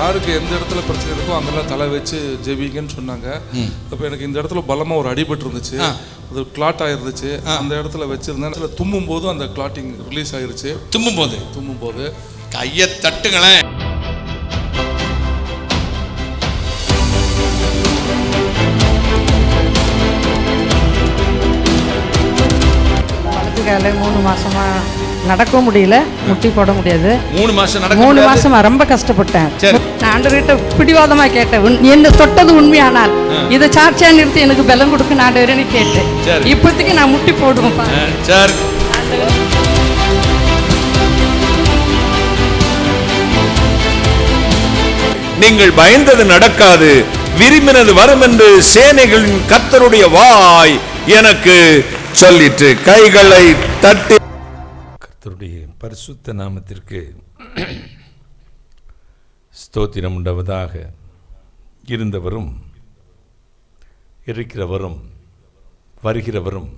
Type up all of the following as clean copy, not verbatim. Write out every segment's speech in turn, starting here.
யாருக்கு எந்த இடத்துல பிரச்சனை இருக்கோ அங்கெல்லாம் தலை வச்சு ஜெபிங்கன்னு சொன்னாங்க. அப்போ எனக்கு இந்த இடத்துல பலமாக ஒரு அடிபட்டு இருந்துச்சு, அது கிளாட் ஆயிருந்துச்சு. அந்த இடத்துல வச்சிருந்தேன். தும்மும் போது அந்த கிளாட்டிங் ரிலீஸ் ஆயிருச்சு. தும்மும் போது கையை தட்டுங்களேன். வலது கால 3 மாசமா நடக்க முடியல, முட்டி போட முடியாது. 3 மாசமா ரொம்ப கஷ்டப்பட்டேன். நான் ஆண்டவர்கிட்ட பிடிவாதமா கேட்டேன், என்ன தொட்டது உண்மையானால் இதை சாட்சியா நிறுத்தி எனக்கு பலம் கொடுக்க ஆண்டவரேன்னு கேட்டேன். இப்போதைக்கு நான் முட்டி போடுவேன். நீங்கள் பயந்தது நடக்காது, விரும்பினது வரும் என்று சேனைகளின் கர்த்தருடைய வாய் எனக்கு சொல்லிற்று. கைகளை தட்டி. கர்த்தருடைய பரிசுத்த நாமத்திற்கு ஸ்தோத்திரம் உண்டாவதாக. இருந்தவரும் இருக்கிறவரும் வருகிறவரும்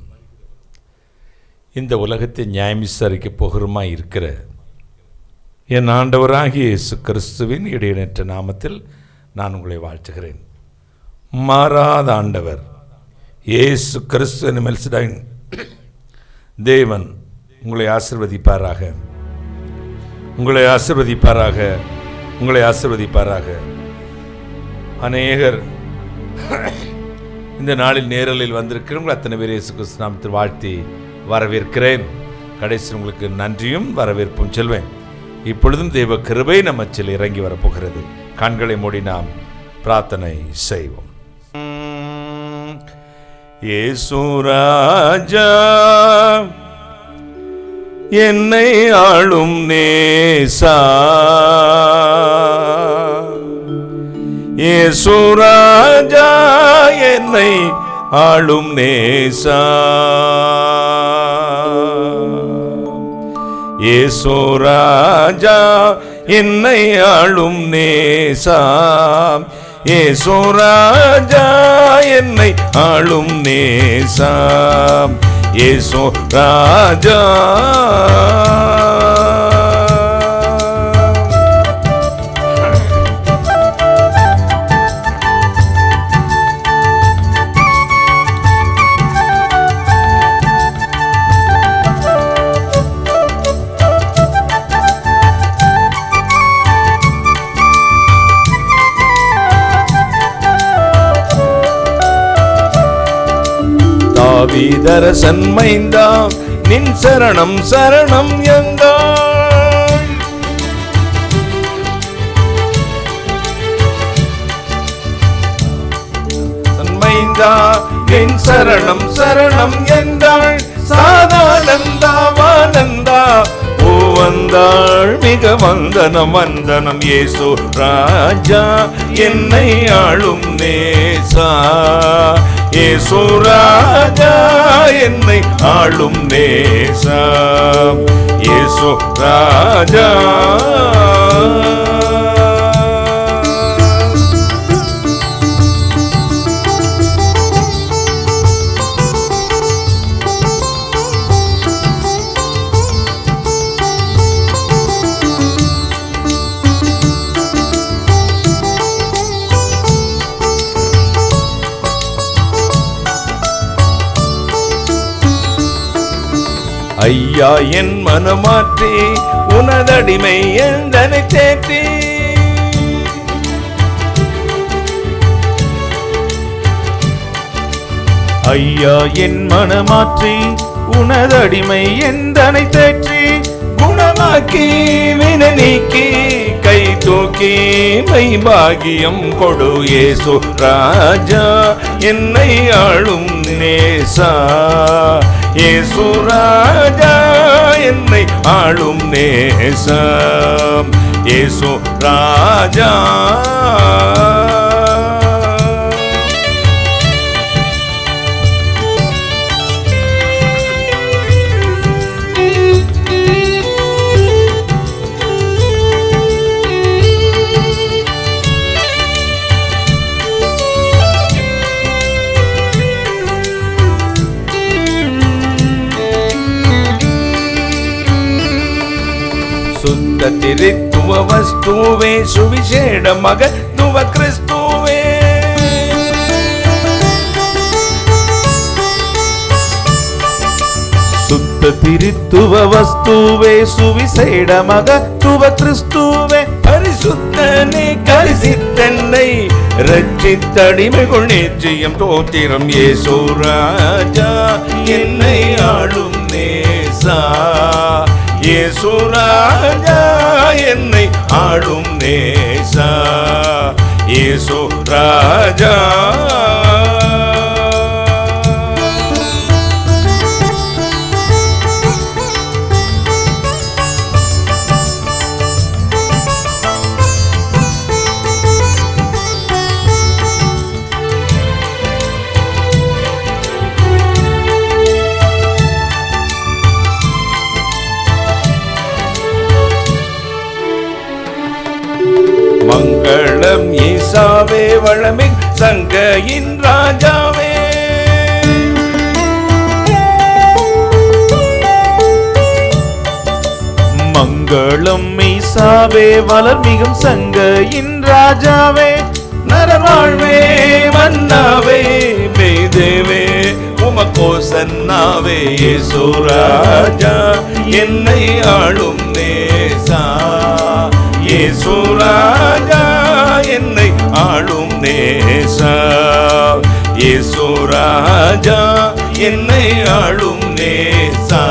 இந்த உலகத்தை நியாயம் விசாரிக்க போகிறோமாய் இருக்கிற என் ஆண்டவராகிய இயேசு கிறிஸ்துவின் இடையற்ற நாமத்தில் நான் உங்களை வாழ்த்துகிறேன். மாறாத ஆண்டவர் இயேசு கிறிஸ்து மெல்சிடாயின் தேவன் உங்களை ஆசீர்வதிப்பாராக, உங்களை ஆசீர்வதிப்பாராக, உங்களை ஆசீர்வதிப்பாராக. அநேகர் இந்த நாளில் நேரலில் வந்திருக்கிறவங்க அத்தனை பேர் இயேசு கிறிஸ்து நாமத்தில் வாழ்த்தி வரவேற்கிறேன். கடைசி உங்களுக்கு நன்றியும் வரவேற்பும் சொல்வேன். இப்பொழுதும் தேவ கிருபை நம்மச்சில் இறங்கி வரப்போகிறது. கண்களை மூடி நாம் பிரார்த்தனை செய்வோம். இயேசு ராஜா என்னை ஆளும் நேசா, இயேசு ராஜா என்னை ஆளும் நேசா, இயேசு ராஜா என்னை ஆளும் நேசா, இயேசு ராஜா என்னை ஆளும் நேசா, இயேசு ராஜா. தாவீதரசன் மைந்தா நின் சரணம் சரணம் எங்கள், மைந்தா நின் சரணம் சரணம் என்றாள். சாதானந்தா வானந்தா ஓ வந்தாள் மிக வந்தனம் வந்தனம். இயேசு ராஜா என்னை ஆளும் நேசா, இயேசு ராஜா என்னை ஆளும் நேசா, இயேசு ராஜா. ஐயா என் மனமாற்றி உனதடிமை எந்தனை தேற்றி, ஐயா என் மனமாற்றி உனதடிமை எந்தனை தேற்றி, குணமாக்கி வினை நீக்கி கை தூக்கி மை பாகியம் கொடு. இயேசு ராஜா என்னை ஆளும் நேசா, இயேசு ராஜா என்னை ஆளும் நேசா, இயேசு ராஜா. திரித்துவ ವಸ್ತುವೆ ಸುವಿಶೇಷ ಮಗತ್ವ ಕ್ರಿಸ್ತುವೆ. சுத்த திருத்துவ வஸ்துவே சுவிசேட மகத்துவ கிறிஸ்துவே. பரிசுத்தனே கரிசித்தன்னை ரட்சித்தடிமைகள் நிச்சயம் தோத்திரம் இயேசு ராஜா என்னை ஆளும் நேசா. இயேசு ராஜா என்னை ஆளும் நேசா. இயேசு ராஜா மங்களம் ஈசாவே வளமிக் சங்கையின் ராஜாவே. மங்களம் ஈசாவே வளர்மிகும் சங்கையின் ராஜாவே. நரவாழ்வே மன்னாவே மேதேவே உமக்கோ சன்னாவே. இயேசு ராஜா என்னை ஆளும் நேசா. இயேசு ராஜா என்னை ஆளும் நேசா. இயேசு ராஜா என்னை ஆளும் நேசா.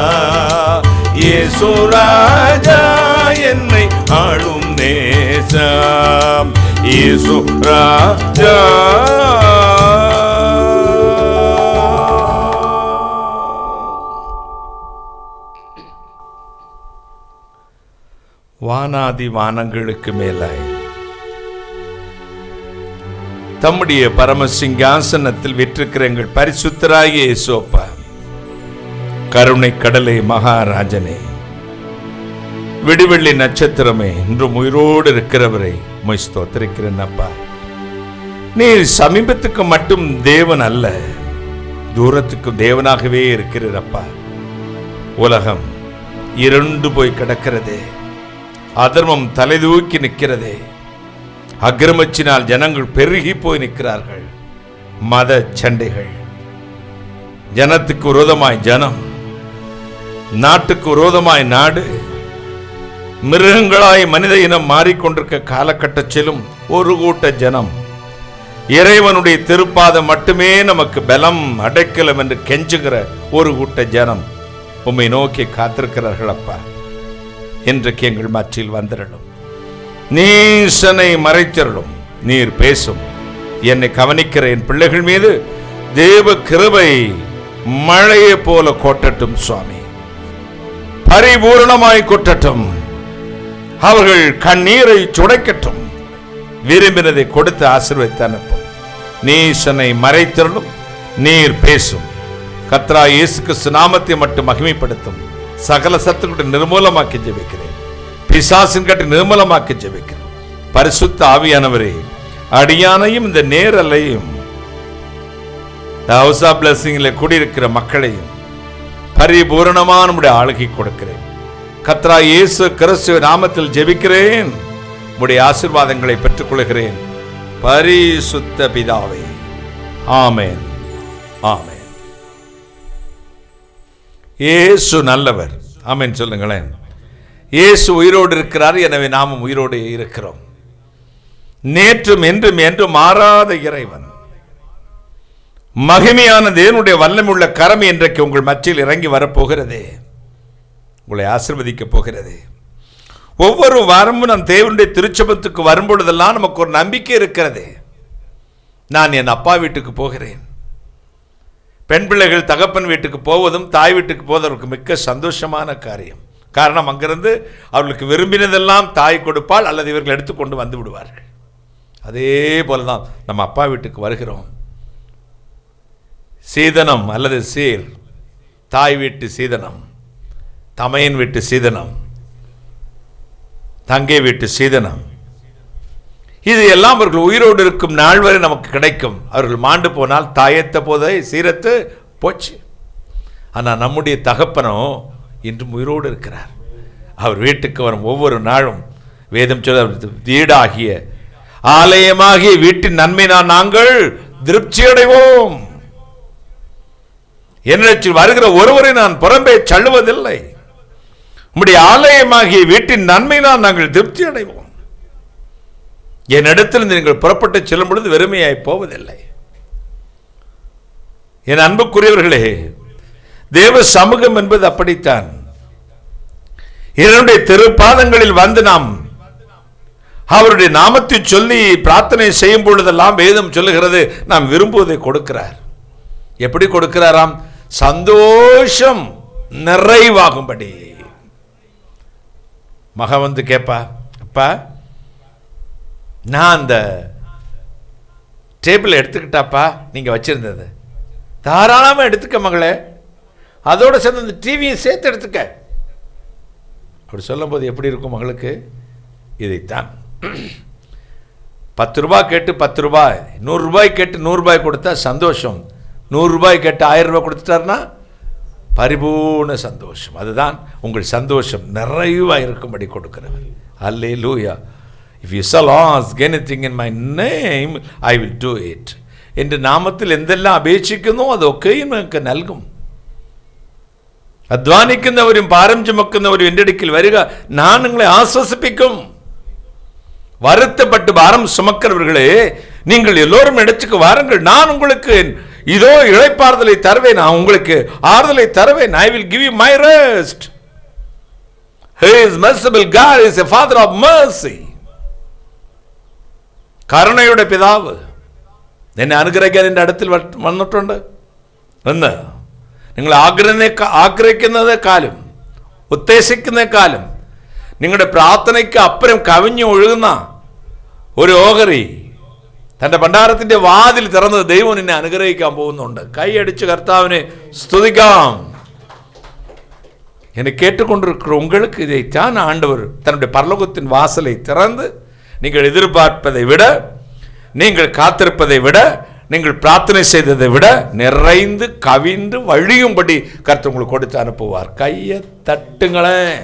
இயேசு ராஜா என்னை ஆளும் நேசா. இயேசு ராஜா வானாதி வானங்களுக்கு மேலாய் தம்முடைய பரமசிங்காசனத்தில் விற்றிருக்கிற எங்கள் பரிசுத்தராகிய இயேசுப்பா, கருணை கடலை மகாராஜனே, விடிவெள்ளி நட்சத்திரமே, இன்றும் உயிரோடு இருக்கிறவரை உம்மை ஸ்தோத்திரிக்கிறேன் அப்பா. நீர் சமீபத்துக்கு மட்டும் தேவன் அல்ல, தூரத்துக்கும் தேவனாகவே இருக்கிறப்பா. உலகம் இருண்டு போய் கிடக்கிறதே, அதர்மம் தலைதூக்கி நிற்கிறதே, அக்கிரமச்சினால் ஜனங்கள் பெருகி போய் நிற்கிறார்கள். மத சண்டைகள், ஜனத்துக்கு விரோதமாய் ஜனம், நாட்டுக்கு விரோதமாய் நாடு, மிருகங்களாய் மனித இனம் மாறிக்கொண்டிருக்க காலகட்டத்திலும் ஒரு கூட்ட ஜனம் இறைவனுடைய திருப்பாதம் மட்டுமே நமக்கு பலம் அடைக்கலம் என்று கெஞ்சுகிற ஒரு கூட்ட ஜனம் உம்மை நோக்கி காத்திருக்கிறார்கள் அப்பா. இன்றைக்கு எங்கள் மத்தியில் வந்திரலும், நீசனை மறைத்திரலும். நீர் பேசும், என்னை கவனிக்கிற என் பிள்ளைகள் மீது தேவ கிருபை மழையை போல கொட்டட்டும் சுவாமி, பரிபூர்ணமாய் கொட்டட்டும். அவர்கள் கண்ணீரை சுடைக்கட்டும், விரும்பினதை கொடுத்து ஆசீர்வதித்து அனுப்பும். நீசனை மறைத்திரலும், நீர் பேசும். கர்த்தராகிய இயேசு கிறிஸ்து நாமத்தை மட்டும் மகிமைப்படுத்தும். சகல சத்துக்களை நிர்மூலமாக்கி ஜெபிக்கிறேன், பிசாசின் கட்டை நிர்மூலமாக்கி ஜெபிக்கிறேன். பரிசுத்த ஆவியானவரே, அடியானையும் இந்த நேரலையும் ஹவுஸ் ஆஃப் பிளஸிங்ல கூடியிருக்கிற மக்களையும் பரிபூரணமான நம்முடைய ஆளுகை கொடுக்கிறேன். கர்த்தராகிய இயேசு கிறிஸ்து நாமத்தில் ஜெபிக்கிறேன், உம்முடைய ஆசீர்வாதங்களை பெற்றுக்கொள்கிறேன். பரிசுத்த பிதாவே, ஆமென், ஆமென். இயேசு நல்லவர், ஆமென் சொல்லுங்களேன். இயேசு உயிரோடு இருக்கிறார், எனவே நாமும் உயிரோடு இருக்கிறோம். நேற்றும் என்றும் என்றும் மாறாத இறைவன், மகிமையான தேவனுடைய வல்லமையுள்ள கரம் இன்றைக்கு உங்கள் மத்தியில் இறங்கி வரப்போகிறதே, உங்களை ஆசீர்வதிக்க போகிறதே. ஒவ்வொரு வாரமும் நான் தேவனுடைய திருச்சபத்துக்கு வரும்பொழுதெல்லாம் நமக்கு ஒரு நம்பிக்கை இருக்கிறது. நான் என் அப்பா வீட்டுக்கு போகிறேன். பெண் பிள்ளைகள் தகப்பன் வீட்டுக்கு போவதும் தாய் வீட்டுக்கு போவதற்கு மிக்க சந்தோஷமான காரியம். காரணம், அங்கிருந்து அவர்களுக்கு விரும்பினதெல்லாம் தாய் கொடுப்பாள், அல்லது இவர்கள் எடுத்துக்கொண்டு வந்து விடுவார்கள். அதே போலதான் நம்ம அப்பா வீட்டுக்கு வருகிறோம். சீதனம் அல்லது சீர், தாய் வீட்டு சீதனம், தமையன் வீட்டு சீதனம், தங்கை வீட்டு சீதனம், இது எல்லாம் அவர்கள் உயிரோடு இருக்கும் நாள் வரை நமக்கு கிடைக்கும். அவர்கள் மாண்டு போனால் தாயத்த போதை சீரத்து போச்சு. ஆனால் நம்முடைய தகப்பனோ இன்றும் உயிரோடு இருக்கிறார். அவர் வீட்டுக்கு வரும் ஒவ்வொரு நாளும் வேதம் சொல்ல, வீடாகிய ஆலயமாகிய வீட்டின் நன்மையினால் நாங்கள் திருப்தி அடைவோம். என்னிடத்தில் வருகிற ஒருவரை நான் புறம்பே தள்ளுவதில்லை. உம்முடைய ஆலயமாகிய வீட்டின் நன்மையினால் நாங்கள் திருப்தி அடைவோம். என்னிடத்தில் நீங்கள் புறப்பட்டு செல்லும் பொழுது வெறுமையாய் போவதில்லை. என் அன்புக்குரியவர்களே, தேவ சமூகம் என்பது அப்படித்தான். என்னுடைய திருப்பாதங்களில் வந்து நாம் அவருடைய நாமத்தை சொல்லி பிரார்த்தனை செய்யும் பொழுதெல்லாம் வேதம் சொல்லுகிறது, நாம் விரும்புவதை கொடுக்கிறார். எப்படி கொடுக்கிறாராம்? சந்தோஷம் நிறைவாகும்படி. மக வந்து கேட்பா, அப்பா நான் அந்த டேபிள் எடுத்துக்கிட்டாப்பா, நீங்க வச்சிருந்தது தாராளமா எடுத்துக்க மகளே, அதோட சேர்ந்து அந்த டிவியை சேர்த்து எடுத்துக்க. அப்படி சொல்லும் போது எப்படி இருக்கும் மகளுக்கு? இதைத்தான் 10 ரூபாய் கேட்டு 10 ரூபாய், 100 ரூபாய் கேட்டு 100 ரூபாய் கொடுத்தா சந்தோஷம். 100 ரூபாய் கேட்டு 1000 ரூபாய் கொடுத்துட்டாருன்னா பரிபூர்ண சந்தோஷம். அதுதான் உங்கள் சந்தோஷம் நிறைவாக இருக்கும்படி கொடுக்கிறவர். அல்லேலூயா. If you shall ask anything in my name, I will do it. என்று நாமத்தில் എന്തെല്ലാം അപേക്ഷിക്കുന്നു അതൊക്കെയും നിങ്ങൾക്ക് നൽകും. അധ്വാനിക്കുന്നവരും ഭാരം ചുമക്കുന്നവരും എൻ്റെ അടുക്കൽ വരിക, ഞാൻ നിങ്ങളെ ആശ്വസിപ്പിക്കും. வருத்தப்பட்டு பாரம் சுமக்கிறவர்களே, நீங்கள் எல்லோரும் இடத்துக்கு வாருங்கள், நான் உங்களுக்கு இதோ இளைப்பாறுதலை தருவேன், நான் உங்களுக்கு ஆறுதலை தருவேன். I will give you my rest. He is merciful God, is a father of mercy. കരുണയുടെ പിതാവ് എന്നെ അനുഗ്രഹിക്കാൻ എൻ്റെ അടുത്തിൽ വന്നിട്ടുണ്ട് എന്ന് നിങ്ങൾ ആഗ്രഹിക്കുന്നതിനേക്കാളും ഉദ്ദേശിക്കുന്നതിനേക്കാളും നിങ്ങളുടെ പ്രാർത്ഥനയ്ക്ക് അപ്പുറം കവിഞ്ഞു ഒഴുകുന്ന ഒരു ഓഹരി തൻ്റെ ഭണ്ഡാരത്തിൻ്റെ വാതിൽ തുറന്ന് ദൈവം നിന്നെ അനുഗ്രഹിക്കാൻ പോകുന്നുണ്ട്. കൈയടിച്ച് കർത്താവിനെ സ്തുതിക്കാം. என்னை கேட்டுக்கொண்டிருக்கிற உங்களுக்கு இதைத்தான் ஆண்டவர் தன்னுடைய பரலோகத்தின் வாசலை திறந்து நீங்கள் எதிர்பார்ப்பதை விட, நீங்கள் காத்திருப்பதை விட, நீங்கள் பிரார்த்தனை செய்ததை விட நிறைந்து கவிந்து வழியும்படி கர்த்தர் உங்களுக்கு கொடுத்து அனுப்புவார். கையை தட்டுங்களேன்,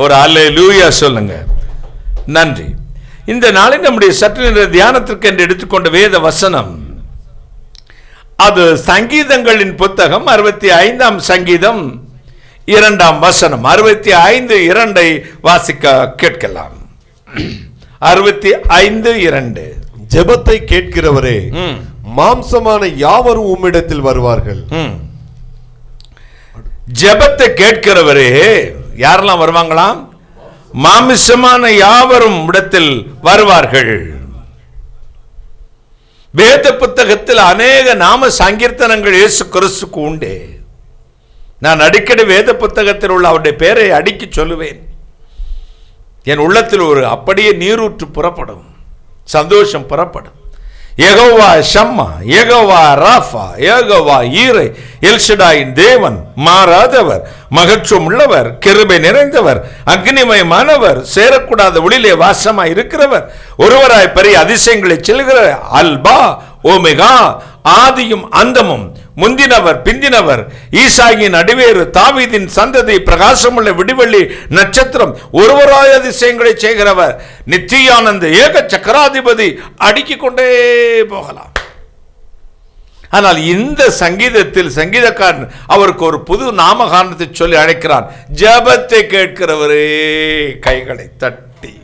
ஒரு அல்லேலூயா சொல்லுங்க. நன்றி. இந்த நாளில் நம்முடைய சற்று தியானத்திற்கு என்று எடுத்துக்கொண்ட வேத வசனம், அது சங்கீதங்களின் புத்தகம் 65ஆம் சங்கீதம் 2ஆம் வசனம். 65:2 வாசிக்க கேட்கலாம். 65:2. ஜெபத்தை கேட்கிறவரே, மாம்சமான யாவரும் உம்மிடத்தில் வருவார்கள். ஜெபத்தை கேட்கிறவரே, யாரெல்லாம் வருவாங்களாம்? மாமிசமான யாவரும் இடத்தில் வருவார்கள். வேத புத்தகத்தில் அநேக நாம சங்கீர்த்தனங்கள் இயேசு கிறிஸ்துக்கு உண்டு. நான் அடிக்கடி வேத புத்தகத்தில் உள்ள அவருடைய பெயரை அடிக்கி சொல்லுவேன். என் உள்ளத்தில் ஒரு அப்படியே நீரூற்று புறப்படும், சந்தோஷம் புறப்படும். யெகோவா ஷம்மா, யெகோவா ராஃபா, யெகோவா ஈரை, எல்ஷடாயின் தேவன், மாறாதவர், மகத்துவம் உள்ளவர், கிருபை நிறைந்தவர், அக்னிமயமானவர், சேரக்கூடாத ஒளியிலே வாசமாய் இருக்கிறவர், ஒருவராய் பெரிய அதிசயங்களை செல்கிற அல்பா ஓமெகா, ஆதியும் அந்தமும், முந்தினவர் பிந்தினவர், ஈசாயின் அடிவேறு, தாவீதின் சந்ததி, பிரகாசமுள்ள விடிவெள்ளி நட்சத்திரம், ஒருவராய் அதிசயங்களை செய்கிறவர், நித்தியானந்த, ஏக சக்கராதிபதி, அடுக்கிக் கொண்டே போகலாம். ஆனால் இந்த சங்கீதத்தில் சங்கீதக்காரன் அவருக்கு ஒரு புது நாமகாரணத்தை சொல்லி அழைக்கிறான். ஜெபத்தை கேட்கிறவரே, கைகளை தட்டி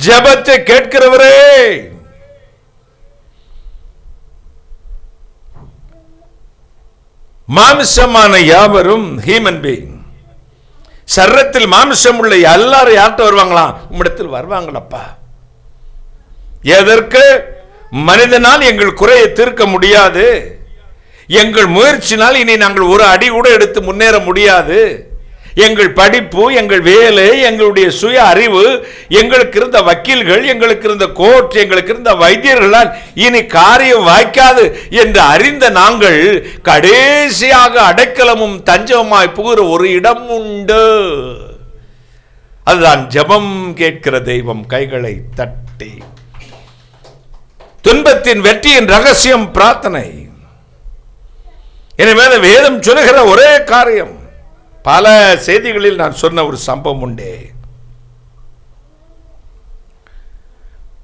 ஜெபத்தை கேட்கிறவரே. மாமிசமான யாவரும், ஹியூமன் பீயிங், சரீரத்தில் மாமிசம் உள்ள எல்லாரும் யார்கிட்ட வருவாங்களாம்? உம்மிடத்தில் வருவாங்களப்பா. எதற்கு? மனிதனால் எங்கள் குறையை தீர்க்க முடியாது, எங்கள் முயற்சினால் இனி நாங்கள் ஒரு அடி கூட எடுத்து முன்னேற முடியாது, எங்கள் படிப்பு, எங்கள் வேலை, எங்களுடைய சுய அறிவு, எங்களுக்கு இருந்த வக்கீல்கள், எங்களுக்கு இருந்த கோர்ட், எங்களுக்கு இருந்த வைத்தியர்களால் இனி காரியம் வாய்க்காது என்று அறிந்த நாங்கள் கடைசியாக அடைக்கலமும் தஞ்சமாய் புகுற ஒரு இடம் உண்டு. அதுதான் ஜெபம் கேட்கிற தெய்வம். கைகளை தட்டி. துன்பத்தின் வெற்றியின் ரகசியம் பிரார்த்தனை. எனவே வேதம் சொல்லுகிற ஒரே காரியம், பல செய்திகளில் நான் சொன்ன ஒரு சம்பவம் உண்டே.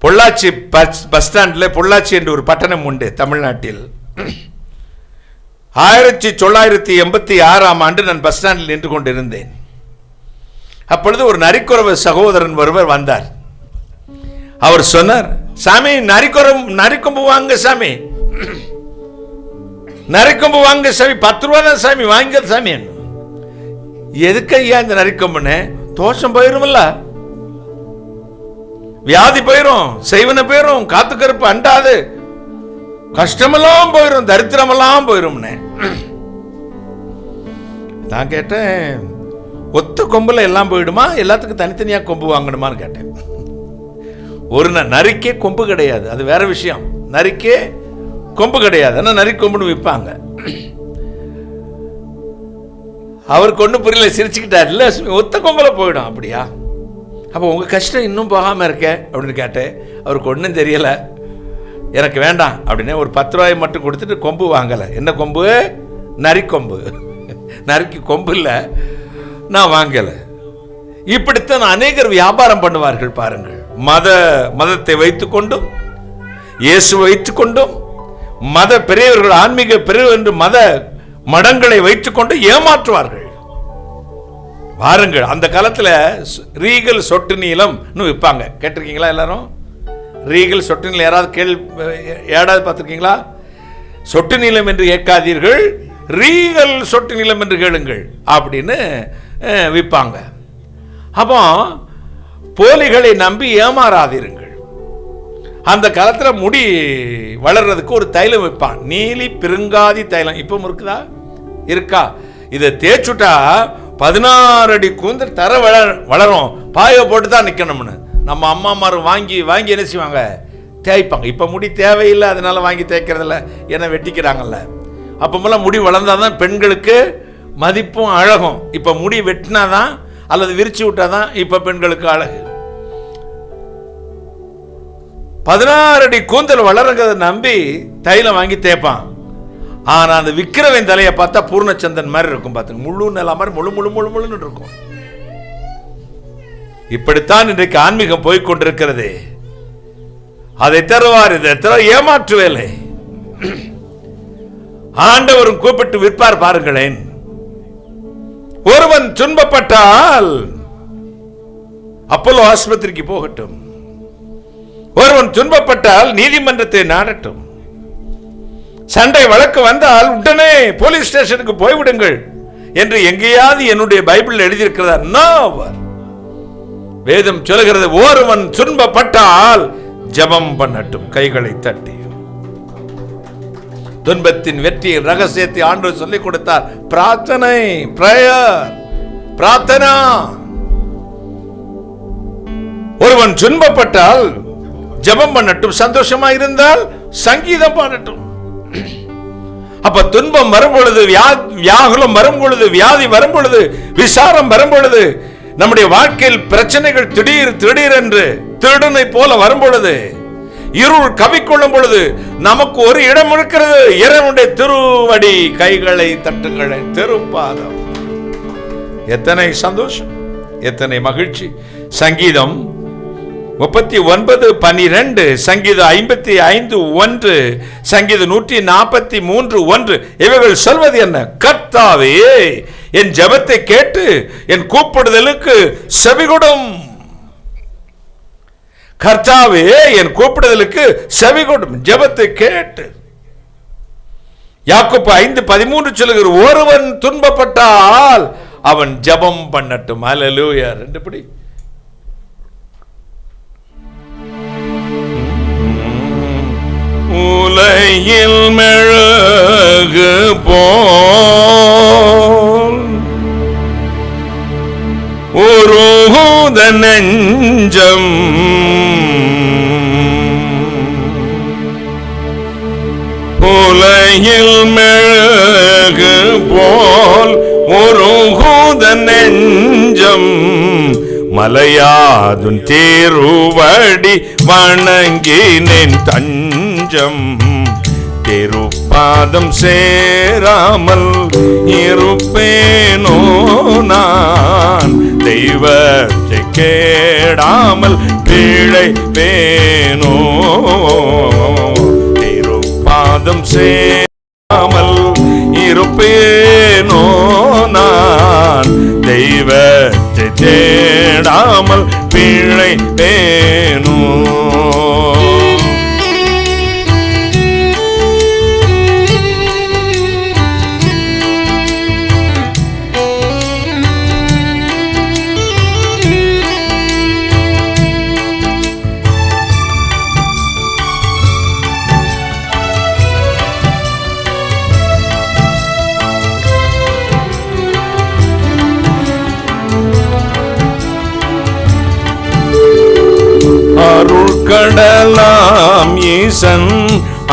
பொள்ளாச்சி பஸ் ஸ்டாண்டில், பொள்ளாச்சி என்று ஒரு பட்டணம் உண்டு தமிழ்நாட்டில். 1986 ஆண்டு நான் பஸ் ஸ்டாண்டில் நின்று கொண்டிருந்தேன். அப்பொழுது ஒரு நரிக்குறவ சகோதரன் ஒருவர் வந்தார். அவர் சொன்னார், சாமி நரிக்கொம்பு வாங்க சாமி, நரிக்கொம்பு வாங்க சாமி, 10 ரூபா தான் சாமி, வாங்க சாமி. எதுக்கு ஐயா இந்த நரிக்கொம்புன்னு? தோஷம் போயிருமில்ல, வியாதி போயிரும், செய்வன போயிரும், காத்து கருப்பு அண்டாது, கஷ்டமெல்லாம் போயிரும், தரித்திரமெல்லாம் போயிரும்னு. நான் கேட்டேன், ஒத்த கொம்புல எல்லாம் போயிடுமா, எல்லாத்துக்கும் தனித்தனியா கொம்பு வாங்கணுமான்னு கேட்டேன். ஒரு நரிக்கே கொம்பு கிடையாது, அது வேற விஷயம். நரிக்கே கொம்பு கிடையாது, ஆனால் நரி கொம்புன்னு விற்பாங்க. அவருக்கு ஒன்றும் புரியல, சிரிச்சுக்கிட்டார். இல்லை, ஒத்த கொம்புல போயிடும். அப்படியா? அப்போ உங்கள் கஷ்டம் இன்னும் போகாமல் இருக்க அப்படின்னு கேட்டேன். அவருக்கு ஒன்றும் தெரியலை. எனக்கு வேண்டாம் அப்படின்னு ஒரு 10 ரூபாய் மட்டும் கொடுத்துட்டு கொம்பு வாங்கலை. என்ன கொம்பு? நரிக்கொம்பு. நரிக்கு கொம்பு இல்லை, நான் வாங்கலை. இப்படித்தான் அநேகர் வியாபாரம் பண்ணுவார்கள் பாருங்கள். மதத்தை வைத்துக்கொண்டும், இயேசு வைத்துக்கொண்டும், மத பெரியவர்கள், ஆன்மீக பெரியவர் என்று மத மடங்களை வைத்துக்கொண்டு ஏமாற்றுவார்கள். பாருங்கள், அந்த காலத்தில் ரீகல் சொட்டு நீளம் விற்பாங்க. கேட்டிருக்கீங்களா எல்லாரும்? ரீகல் சொட்டு நீளம் யாராவது ஏடாவது பார்த்துருக்கீங்களா? சொட்டு நீளம் என்று கேட்காதீர்கள், ரீகல் சொட்டு நீளம் என்று கேளுங்கள் அப்படின்னு விற்பாங்க. அப்போ போலிகளை நம்பி ஏமாறாதீர்கள். அந்த காலத்தில் முடி வளர்றதுக்கு ஒரு தைலம் வைப்பான், நீலி பிருங்காதி தைலம். இப்போ இருக்கா? இதை தேய்ச்சுட்டா 16 அடி கூந்தல் தர வளரும், பாயை போட்டு தான் நிற்கணும்னு நம்ம அம்மாமாரும் வாங்கி என்ன செய்வாங்க? தேய்ப்பாங்க. இப்போ முடி தேவையில்லை, அதனால வாங்கி தேய்க்கிறதில்ல, ஏன்னா வெட்டிக்கிறாங்கல்ல. அப்போமெல்லாம் முடி வளர்ந்தாதான் பெண்களுக்கு மதிப்பும் அழகும். இப்போ முடி வெட்டினாதான் அல்லது விரிச்சு விட்டாதான் இப்போ பெண்களுக்கு அழகு. 16 அடி கூந்தல் வளர்றத நம்பி தைலம் வாங்கி தேய்ப்பான். ஆனா அந்த விக்கிரவன் தலையை பார்த்தா பூர்ணச்சந்தன் மாதிரி இருக்கும். பார்த்துங்க, முழு நில மாதிரி முழுன்னு இருக்கும். இப்படித்தான் இன்றைக்கு ஆன்மீகம் போய்கொண்டிருக்கிறது. அதை தருவார், இதை தர ஏமாற்று வேலை. ஆண்டவரும் கூப்பிட்டு விற்பார் பாருங்களேன். ஒருவன் துன்பப்பட்டால் அப்போலோ ஆஸ்பத்திரிக்கு போகட்டும், ஒருவன் துன்பப்பட்டால் நீதிமன்றத்தை நாடட்டும், சண்டை வழக்கு வந்தால் உடனே போலீஸ் ஸ்டேஷனுக்கு போய்விடுங்கள் என்று எங்கேயாவது என்னுடைய பைபிள் எழுதியிருக்கிறதா? நோவர். வேதம் சொல்கிறது, ஒருவன் துன்பப்பட்டால் ஜெபம் பண்ணட்டும், கைகளை தட்டி. துன்பத்தின் வெற்றியின் ரகசியத்தை ஆண்டவர் சொல்லிக் கொடுத்தார். பிரார்த்தனை, பிரேயர், பிரார்த்தனா. ஒருவன் துன்பப்பட்டால் ஜெபம் பண்ணட்டும், சந்தோஷமா இருந்தால் சங்கீதம் பாடட்டும். அப்ப துன்பம் வரும் பொழுது, வியாகுலம் வரும் பொழுது, வியாதி வரும் பொழுது, விசாரம் வரும் பொழுது, நம்முடைய வாழ்க்கையில் பிரச்சனைகள் திடீர் என்று திருடனை போல வரும் பொழுது, இருள் கவிக்கொள்ளும் பொழுது நமக்கு ஒரு இடம் இருக்கிறது, இறைவனுடைய திருவடி, கைகளை தட்டுங்களை, திருப்பாதம். எத்தனை சந்தோஷம், எத்தனை மகிழ்ச்சி. சங்கீதம் 39:12, சங்கீதம் 55:1, சங்கீதம் 143:1 இவைகள் சொல்வது என்ன? கர்த்தாவே என் ஜெபத்தை கேட்டு என் கூப்பிடுதலுக்கு செவிகொடும். கர்த்தாவே என் கூப்பிடுதலுக்கு செவிகொடும், ஜெபத்தை கேட்டு. யாக்கோபு 5:13 சொல்லுகிற, ஒருவன் துன்பப்பட்டால் அவன் ஜெபம் பண்ணட்டும். அல்லேலூயா. 2 படி. உலையில் மெழுகு போல் உருகுத நெஞ்சம், உலையில் மெழுகு போல் உருகுத நெஞ்சம், மலையாதுன் திருவடி வணங்கினேன் தஞ்சம், திருப்பாதம் சேராமல் இருப்பேனோ நான், தெய்வத்தை கேள் தேடாமல் பிழைப்பேனோ திருப்பாதம் சேராமல் இருப்பேனோ நான் தெய்வத்தை தேடாமல் பிழைப்பேனோ அருள்கடலாம் ஈசன்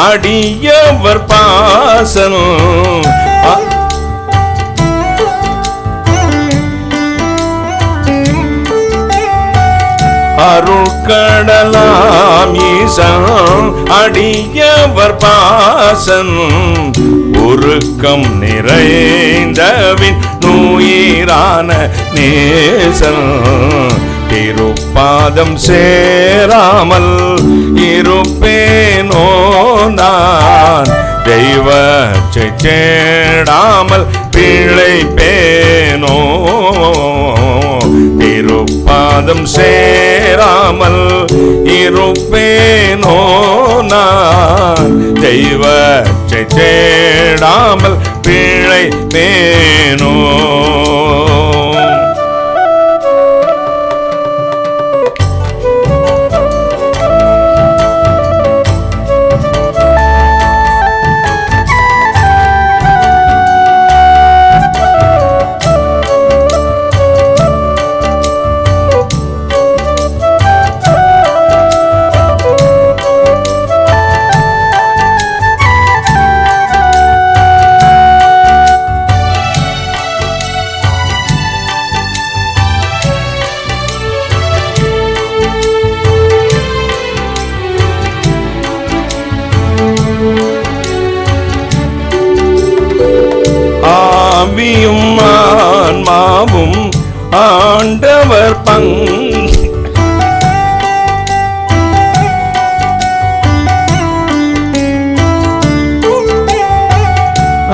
அடியவர் பாசன் அருள்கடலாம் ஈசன் அடியவர் பாசன் உருக்கம் நிறைந்தவின் நுயிரான நேசன் திருப்பாதம் சேராமல் இருப்பேனோ நான் தெய்வத்தை தேடாமல் பிழைப்பேனோ திருப்பாதம் சேராமல் இருப்பேனோ நான் தெய்வத்தை தேடாமல் பிழைப்பேனோ ஆவியும் ஆன்மாவும் ஆண்டவர்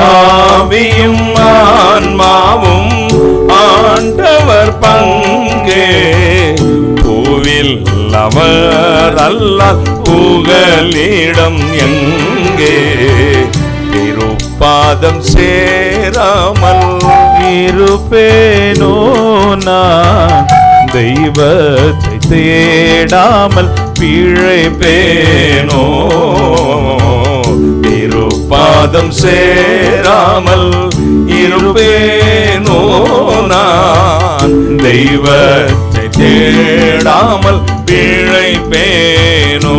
ஆவியும் ஆன்மாவும் ஆண்டவர் பங்கே பூவில் அவர் அல்லால் புகலிடம் எங்கே திருப்பாதம் சேராமல் இருப்பேனோ நான் தெய்வத்தை தேடாமல் பிழைப்பேனோ திருப்பாதம் சேராமல் இருப்பேனோ நான் தெய்வத்தை தேடாமல் பிழைப்பேனோ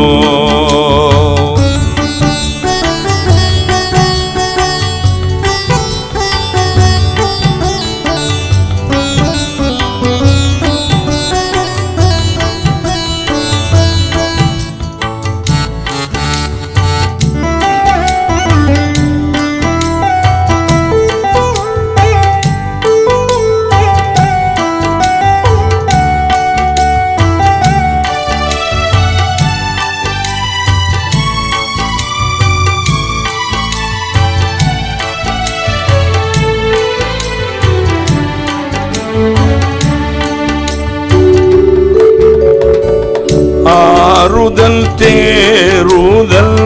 ஆறுதல் தேறுதல்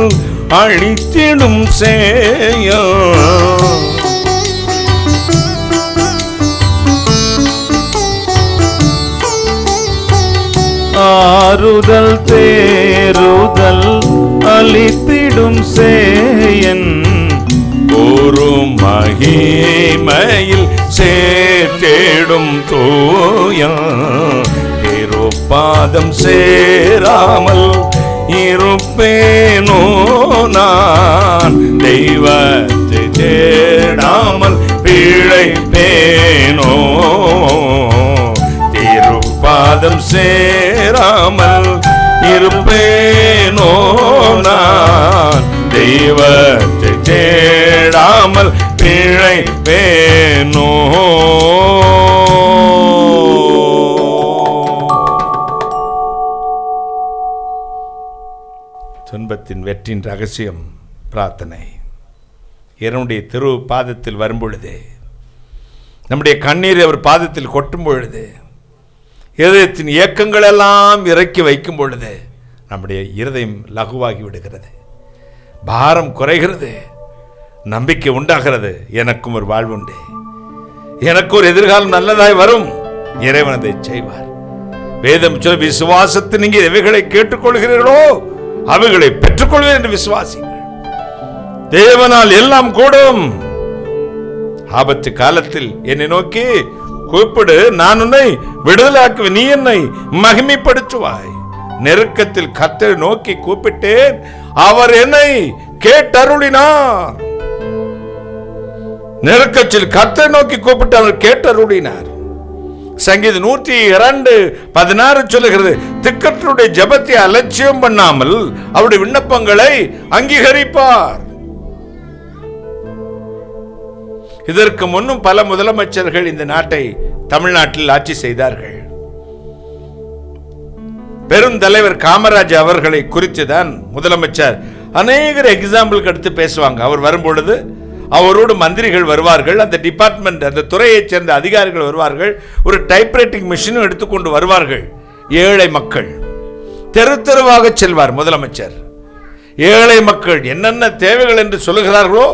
அழித்திடும் செயல் ஆறுதல் தேறுதல் அழித்திடும் சேயன் ஒரு மகிமையில் சேர்த்தேடும் தூயன் திருப்பாதம் சேராமல் இருப்பேனோ நான் தெய்வத்தை தேடாமல் பிழைப்பேனோ திருப்பாதம் சேராமல் இருப்பேனோ நான் தெய்வத்தை தேடாமல் பிழைப்பேனோ துன்பத்தின் வெற்றியின் ரகசியம் பிரார்த்தனை. என்னுடைய திரு பாதத்தில் வரும்பொழுது, நம்முடைய கண்ணீரை அவர் பாதத்தில் கொட்டும் பொழுது, இதயத்தின் இயக்கங்கள் எல்லாம் இறக்கி வைக்கும் பொழுது நம்முடைய இருதயம் லகுவாகி விடுகிறது, பாரம் குறைகிறது, நம்பிக்கை உண்டாகிறது. எனக்கும் ஒரு வாழ்வுண்டு, எனக்கு ஒரு எதிர்காலம் நல்லதாய் வரும், இறைவன் அதை செய்வார். வேதம் சொல்ல, விசுவாசத்தை நீங்கள் எவைகளை கேட்டுக்கொள்கிறீர்களோ அவைகளை பெற்றுக்கொள்வீர்கள் என்று விசுவாசிங்கள். தேவனால் எல்லாம் கூடும். ஆபத்து காலத்தில் என்னை நோக்கி கூப்பிடு, நான் உன்னை விடுதலாக்குவேன், நீ என்னை மகிமைப்படுத்துவாய். நெருக்கத்தில் கர்த்தரை நோக்கி கூப்பிட்டேன், அவர் என்னை கேட்டருளினார். நெருக்கத்தில் கர்த்தரை நோக்கி கூப்பிட்டு அவர் கேட்டருளினார். சங்கீதம் 102:16 சொல்லுகிறது, திக்கற்றருடைய ஜெபத்தை அலட்சியம் பண்ணாமல் அவருடைய விண்ணப்பங்களை அங்கீகரிப்பார். இதற்கு முன்னும் பல முதலமைச்சர்கள் இந்த நாட்டை, தமிழ்நாட்டில் ஆட்சி செய்தார்கள். பெருந்தலைவர் காமராஜ் அவர்களை குறித்து தான் முதலமைச்சர் அநேகர் எக்ஸாம்பிளுக்கு எடுத்து பேசுவாங்க. அவர் வரும்பொழுது அவரோடு மந்திரிகள் வருவார்கள், அந்த டிபார்ட்மெண்ட், அந்த துறையைச் சேர்ந்த அதிகாரிகள் வருவார்கள், ஒரு டைப்ரைட்டிங் மிஷினும் எடுத்துக்கொண்டு வருவார்கள். ஏழை மக்கள் தெரு தெருவாக செல்வார் முதலமைச்சர். ஏழை மக்கள் என்னென்ன தேவைகள் என்று சொல்லுகிறார்களோ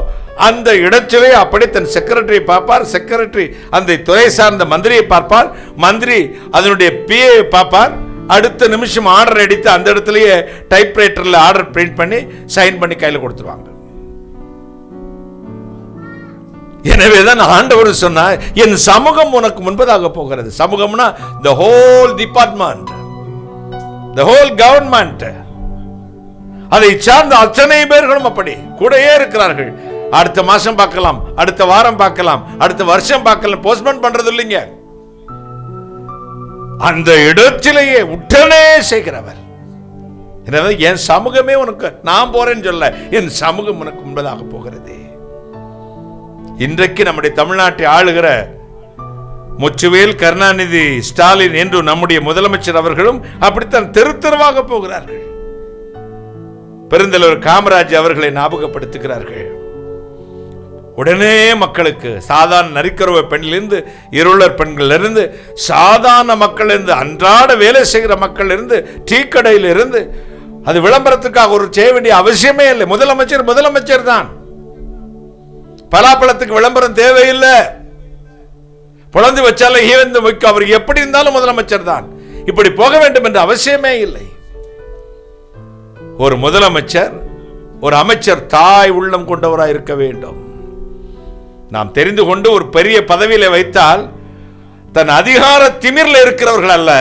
அந்த இடத்திலே அப்படி தன் செக்ரட்டரியை பார்ப்பார், செக்ரட்டரி அந்த துறை சார்ந்த மந்திரியை பார்ப்பார், மந்திரி அதனுடைய பிஏ பார்ப்பார். அடுத்த நிமிஷம் ஆர்டர் அடித்து அந்த இடத்துலயே டைப்ரைட்டர்ல ஆர்டர் பிரிண்ட் பண்ணி சைன் பண்ணி கையில் கொடுத்துருவாங்க. எனவேதான் ஆண்டவர் சொன்னார், என் சமூகம் உனக்கு முன்பதாக போகிறது. சமூகம்னா the whole department, the whole government, அதை சார்ந்த அத்தனை பேர்களும் அப்படி கூடயே இருக்கிறார்கள். அடுத்த மாசம் பார்க்கலாம், அடுத்த வாரம் பார்க்கலாம், அடுத்த வருஷம் பார்க்கலாம், போஸ்ட்போன் பண்றது இல்லைங்க. அந்த இடத்திலேயே உடனே செய்கிறவர். எனவே என் சமூகமே உனக்கு, நான் போறேன்னு சொல்ல, என் சமூகம் உனக்கு முன்பதாக போகிறது. இன்றைக்கு நம்முடைய தமிழ்நாட்டை ஆளுகிற முச்சுவேல், கருணாநிதி, ஸ்டாலின் என்று நம்முடைய முதலமைச்சர் அவர்களும் அப்படித்தான் தெரு தெருவாக போகிறார்கள். பெருந்தலைவர் காமராஜ் அவர்களை ஞாபகப்படுத்துகிறார்கள். உடனே மக்களுக்கு சாதாரண நரிக்கருவ பெண்ணிலிருந்து, இருளர் பெண்களிலிருந்து, சாதாரண மக்கள் இருந்து, அன்றாட வேலை செய்கிற மக்கள் இருந்து, டீ கடையில் இருந்து, அது விளம்பரத்துக்காக ஒரு செய்ய வேண்டிய அவசியமே இல்லை. முதலமைச்சர் தான். பலாப்பழத்துக்கு விளம்பரம் தேவையில்லை. புலந்து வச்சாலே ஈவந்து வைக்க, அவர் எப்படி இருந்தாலும் முதலமைச்சர் தான். இப்படி போக வேண்டும் என்ற அவசியமே இல்லை. ஒரு முதலமைச்சர், ஒரு அமைச்சர் தாய் உள்ளம் கொண்டவராக இருக்க வேண்டும். நாம் தெரிந்து கொண்டு ஒரு பெரிய பதவியில வைத்தால் தன் அதிகார திமிர்ல இருக்கிறவர்கள் அல்ல,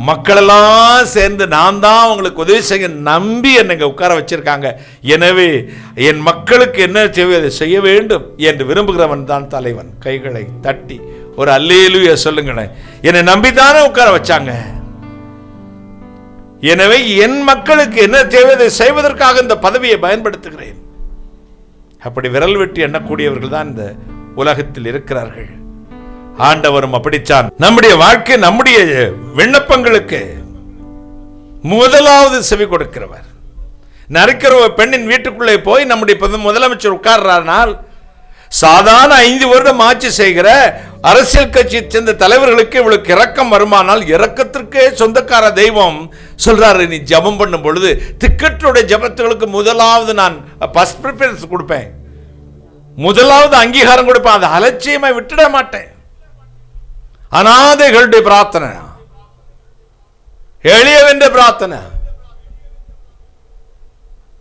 மக்கள் எல்லாம் சேர்ந்து நான் தான் உங்களுக்கு உதவி செய்ய நம்பி என்னை உட்கார வச்சிருக்காங்க. எனவே என் மக்களுக்கு என்ன தேவை அதை செய்ய வேண்டும் என்று விரும்புகிறவன் தான் தலைவன். கைகளை தட்டி ஒரு அல்லேலூயா சொல்லுங்களேன். என்னை நம்பித்தானே உட்கார வச்சாங்க. எனவே என் மக்களுக்கு என்ன தேவை அதை செய்வதற்காக இந்த பதவியை பயன்படுத்துகிறேன். அப்படி விரல் வெட்டி எண்ணக்கூடியவர்கள் தான் இந்த உலகத்தில் இருக்கிறார்கள். ஆண்டவரும் அப்படித்தான் நம்முடைய வாழ்க்கை, நம்முடைய விண்ணப்பங்களுக்கு முதலாவது செவி கொடுக்கிறவர். நரிக்கிற பெண்ணின் வீட்டுக்குள்ளே போய் நம்முடைய முதலமைச்சர் உட்கார்றானால், சாதாரண 5 வருடம் ஆட்சி செய்கிற அரசியல் கட்சியை சேர்ந்த தலைவர்களுக்கு இவளுக்கு இரக்கம் வருமானால், இரக்கத்திற்கே சொந்தக்கார தெய்வம் சொல்றாரு, நீ ஜபம் பண்ணும் பொழுது திக்கற்றுடைய ஜபத்துகளுக்கு முதலாவது நான் ஃபர்ஸ்ட் ப்ரிஃபரன்ஸ் கொடுப்பேன், முதலாவது அங்கீகாரம் கொடுப்பேன், அதை அலட்சியமா விட்டுட மாட்டேன். அநாதைகளுடைய பிரார்த்தனை, எளியவென்ற பிரார்த்தனை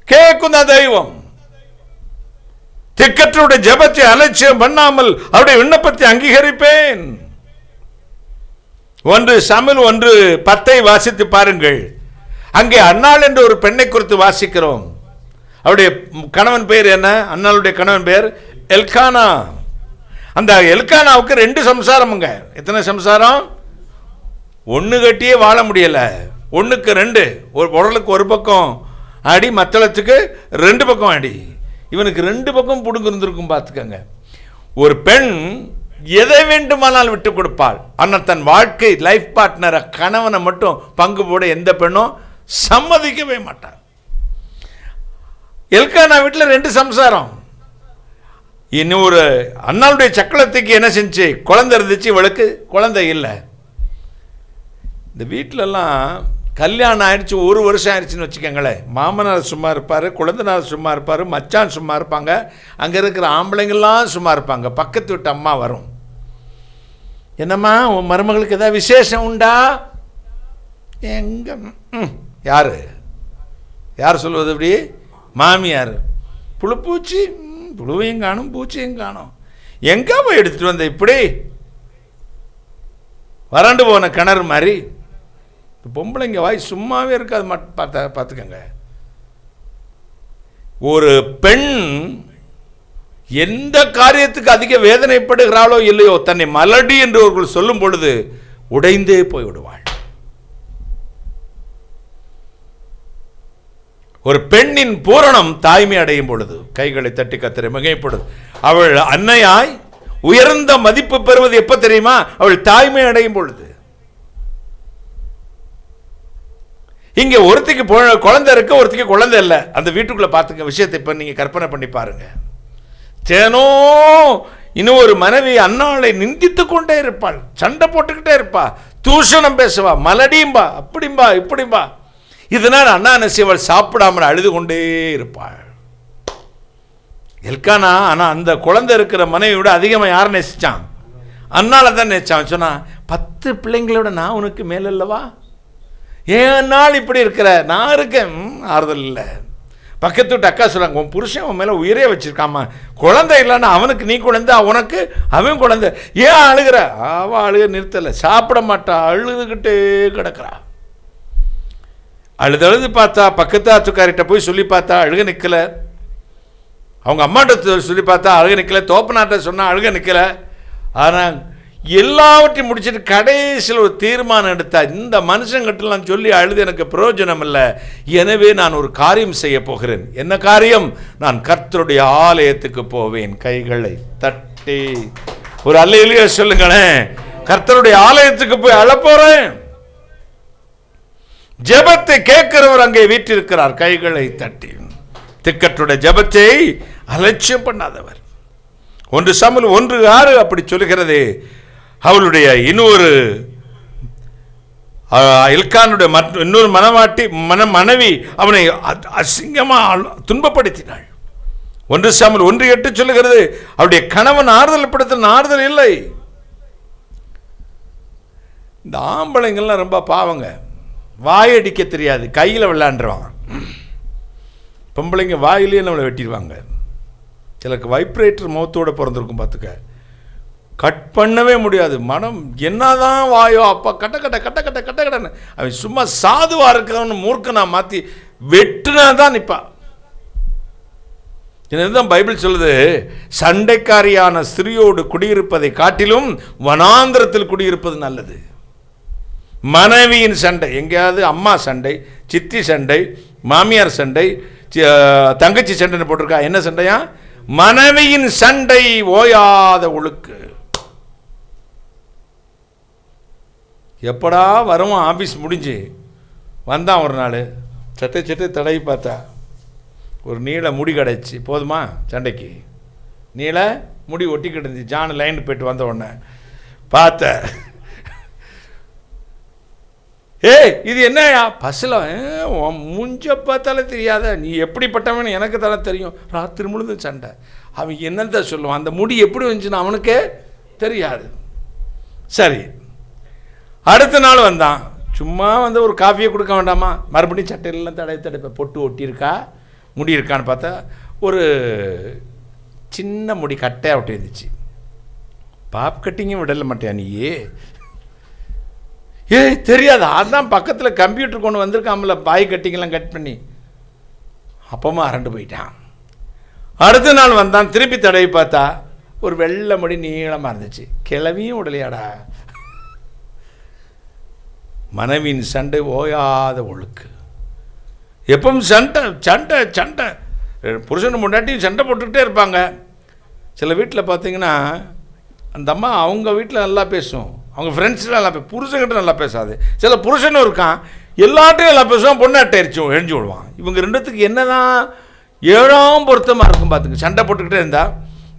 கேட்கும் தெய்வம். திக்கற்றுடைய ஜெபத்தை அலட்சியம் பண்ணாமல் அவருடைய விண்ணப்பத்தை அங்கீகரிப்பேன். 1 சாமுவேல் 1:10 வாசித்து பாருங்கள். அங்கே அன்னாள் என்ற ஒரு பெண்ணை குறித்து வாசிக்கிறோம். அவருடைய கணவன் பெயர் என்ன? அன்னாளுடைய கணவன் பெயர் எல்கானா. அந்த எல்கானாவுக்கு 2 சம்சாரமுங்க. எத்தனை சம்சாரம்? 1 கட்டியே வாழ முடியல. 1க்கு 2, ஒரு உடலுக்கு ஒரு பக்கம் அடி, மத்தளத்துக்கு 2 பக்கம் அடி. இவனுக்கு 2 பக்கம் புடுங்கு இருந்திருக்கும். பார்த்துக்கங்க. ஒரு பெண் எதை வேண்டுமானால் விட்டு கொடுப்பாள். ஆனால் தன் வாழ்க்கை லைஃப் பார்ட்னரை, கணவனை மட்டும் பங்கு போட எந்த பெண்ணும் சம்மதிக்கவே மாட்டாள். எல்கானா வீட்டில் 2 சம்சாரம். இன்னும் ஒரு அண்ணாளுடைய சக்கரத்துக்கு என்ன செஞ்சு குழந்தை இருந்துச்சு, இவளுக்கு குழந்தை இல்லை. இந்த வீட்டிலலாம் கல்யாணம் ஆயிடுச்சு 1 வருஷம் ஆயிடுச்சுன்னு வச்சுக்கோங்களேன், மாமனார் சும்மா இருப்பார், குழந்தைனார் சும்மா இருப்பார், மச்சான் சும்மா இருப்பாங்க, அங்கே இருக்கிற ஆம்பளைங்கள்லாம் சும்மா இருப்பாங்க. பக்கத்து வீட்டு அம்மா வரும், என்னம்மா உன் மருமகளுக்கு ஏதாவது விசேஷம் உண்டா? எங்க யார் சொல்லுவது? அப்படி மாமியார். புழுப்பூச்சி, புழுவையும் காணும் பூச்சியும் காணும், எங்கே போய் எடுத்துகிட்டு வந்த? இப்படி வறண்டு போன கிணறு மாதிரி. பொம்பளைங்க வாய் சும்மாவே இருக்காது. பார்த்துக்கங்க, ஒரு பெண் எந்த காரியத்துக்கு அதிக வேதனைப்படுகிறாளோ இல்லையோ, தன்னை மலடி என்று அவர்கள் சொல்லும் பொழுது உடைந்தே போய்விடுவாள். ஒரு பெண்ணின் பூரணம் தாய்மை அடையும் பொழுது கைகளை தட்டி கத்தரை மிகைப்படுது. அவள் அன்னையாய் உயர்ந்த மதிப்பு பெறுவது எப்ப தெரியுமா? அவள் தாய்மை அடையும் பொழுது. இங்க ஒருத்திக்கு குழந்தை இருக்கு, ஒருத்திக்கு குழந்தை இல்லை. அந்த வீட்டுக்குள்ள பார்த்துக்க விஷயத்தை இப்ப நீங்க கற்பனை பண்ணி பாருங்க. தேனோ இன்னும் ஒரு மனைவி அன்னாளை நிந்தித்து கொண்டே இருப்பாள், சண்டை போட்டுக்கிட்டே இருப்பா, தூஷணம் பேசுவா, மலடியும்பா, அப்படிம்பா இப்படிம்பா. இதனால் அண்ணா என்ன செய்வாள்? சாப்பிடாமல் அழுது கொண்டே இருப்பாள். எல்கானா ஆனா அந்த குழந்தை இருக்கிற மனைவி விட அதிகமாக யாரை நேசிச்சான்? அண்ணால தான் நேசிச்சான். சொன்னா 10 பிள்ளைங்களோட நான் உனக்கு மேலல்லவா, ஏன் நாள் இப்படி இருக்கிற? நான் இருக்கேன். ஆறுதல் இல்லை. பக்கத்து விட்டு அக்கா சொல்றாங்க, உன் புருஷன் அவன் மேலே உயிரே வச்சிருக்காமா, குழந்தை இல்லைன்னா அவனுக்கு நீ குழந்தை, உனக்கு அவன் குழந்தை, ஏன் அழுகிற? அவன் அழுக நிறுத்தலை, சாப்பிட மாட்டா, அழுதுகிட்டே கிடக்கிறா. அழுது பார்த்தா, பக்கத்து ஆத்துக்காரிட்ட போய் சொல்லி பார்த்தா அழுக நிற்கல, அவங்க அம்மாட்ட சொல்லி பார்த்தா அழுக நிற்கல, தோப்பனாட்ட சொன்னா அழுக நிற்கல. ஆனால் எல்லாவற்றையும் முடிச்சுட்டு கடைசியில் ஒரு தீர்மானம் எடுத்தா, இந்த மனுஷங்கிட்டலாம் சொல்லி அழுது எனக்கு பிரயோஜனம் இல்லை, எனவே நான் ஒரு காரியம் செய்ய போகிறேன். என்ன காரியம்? நான் கர்த்தருடைய ஆலயத்துக்கு போவேன். கைகளை தட்டி ஒரு அல்லேலூயா சொல்லுங்களேன். கர்த்தருடைய ஆலயத்துக்கு போய் அழப்போறேன். ஜெபத்தை கேட்கிறவர் அங்கே வீற்றிருக்கிறார். கைகளை தட்டி திக்கற்றுடைய ஜெபத்தை அலட்சியம் பண்ணாதவர். 1 சாமுவேல் 1:6 அப்படி சொல்லுகிறது. அவளுடைய இன்னொரு எல்கானுடைய இன்னொரு மனைவி அவனை அசிங்கமா துன்பப்படுத்தினாள். 1 சாமுவேல் 1:8 சொல்லுகிறது, அவருடைய கணவன் ஆறுதல் படுத்த ஆறுதல் இல்லை. இந்த ஆம்பளைங்கள்லாம் ரொம்ப பாவங்க, வாயடிக்க தெரியாது, கையில் விளையாண்டுருவாங்க. பொம்பளைங்க வாயிலேயே நம்மளை வெட்டிடுவாங்க. சிலருக்கு வைப்ரேட்டர் மௌத்தோட பிறந்திருக்கும், பார்த்துக்க, கட் பண்ணவே முடியாது. மனம் என்னதான் வாயோ அப்பா கட்ட கட்ட கட்ட கட்ட கட்ட கட்டன்னு அவன் சும்மா சாதுவா இருக்கவன்னு மூர்க்கனா மாற்றி வெட்டுனா தான் நிற்பா. இதுதான் பைபிள் சொல்லுது, சண்டைக்காரியான ஸ்திரியோடு குடியிருப்பதை காட்டிலும் வனாந்திரத்தில் குடியிருப்பது நல்லது. மனைவியின் சண்டை, எங்கேயாவது அம்மா சண்டை, சித்தி சண்டை, மாமியார் சண்டை, தங்கச்சி சண்டைன்னு போட்டிருக்கா. என்ன சண்டையா? மனைவியின் சண்டை ஓயாத ஒழுக்கு. எப்படா வரும் ஆபீஸ் முடிஞ்சு வந்தான் ஒரு நாள், சட்டை சட்டை தடவி பார்த்தா ஒரு நீள முடி கிடச்சி. போதுமா சண்டைக்கு? நீள முடி ஒட்டிக்கிட்டு இருந்துச்சு. ஜான் லைன் போயிட்டு வந்த உடனே பார்த்த, இது என்னையா பஸ்ஸில் முஞ்ச பார்த்தாலே தெரியாத, நீ எப்படிப்பட்டவன் எனக்கு தானே தெரியும். ராத்திரி முழுது சண்டை. அவன் என்னத்த சொல்லுவான், அந்த முடி எப்படி வந்துச்சுன்னு அவனுக்கே தெரியாது. சரி, அடுத்த நாள் வந்தான். சும்மா வந்து ஒரு காஃபியை கொடுக்க வேண்டாமா, மறுபடியும் சட்டையிலாம் தடவை பொட்டு ஒட்டியிருக்கா, முடி இருக்கான்னு பார்த்தா ஒரு சின்ன முடி கட்டையாக ஒட்டி இருந்துச்சு. பாப் கட்டிங்கும் விடல மாட்டியா நீயே? தெரியாது. அதான் பக்கத்தில் கம்ப்யூட்டர் கொண்டு வந்திருக்காமல, பாய் கட்டிங்கெல்லாம் கட் பண்ணி. அப்பமா அரண்டு போயிட்டான். அடுத்த நாள் வந்தான், திருப்பி தடவி பார்த்தா ஒரு வெள்ளை முடி நீளமாக இருந்துச்சு. கிளவியும் உடலையாடா. மனைவியின் சண்டை ஓயாத ஒழுக்கு. எப்பவும் சண்டை சண்டை சண்டை. புருஷன் முன்னாடியும் சண்டை போட்டுக்கிட்டே இருப்பாங்க. சில வீட்டில் பார்த்தீங்கன்னா அந்த அம்மா அவங்க வீட்டில் நல்லா பேசும், அவங்க ஃப்ரெண்ட்ஸ்லாம் நல்லா புருஷன்கிட்ட நல்லா பேசாது. சில புருஷனும் இருக்கான், எல்லாட்டையும் நல்லா பேசுவான், பொண்ணாட்டை எரிச்சு விடுவான். இவங்க ரெண்டுத்துக்கு என்னதான் 7ஆம் பொருத்தமாக இருக்கும். பார்த்துங்க, சண்டை போட்டுக்கிட்டே இருந்தா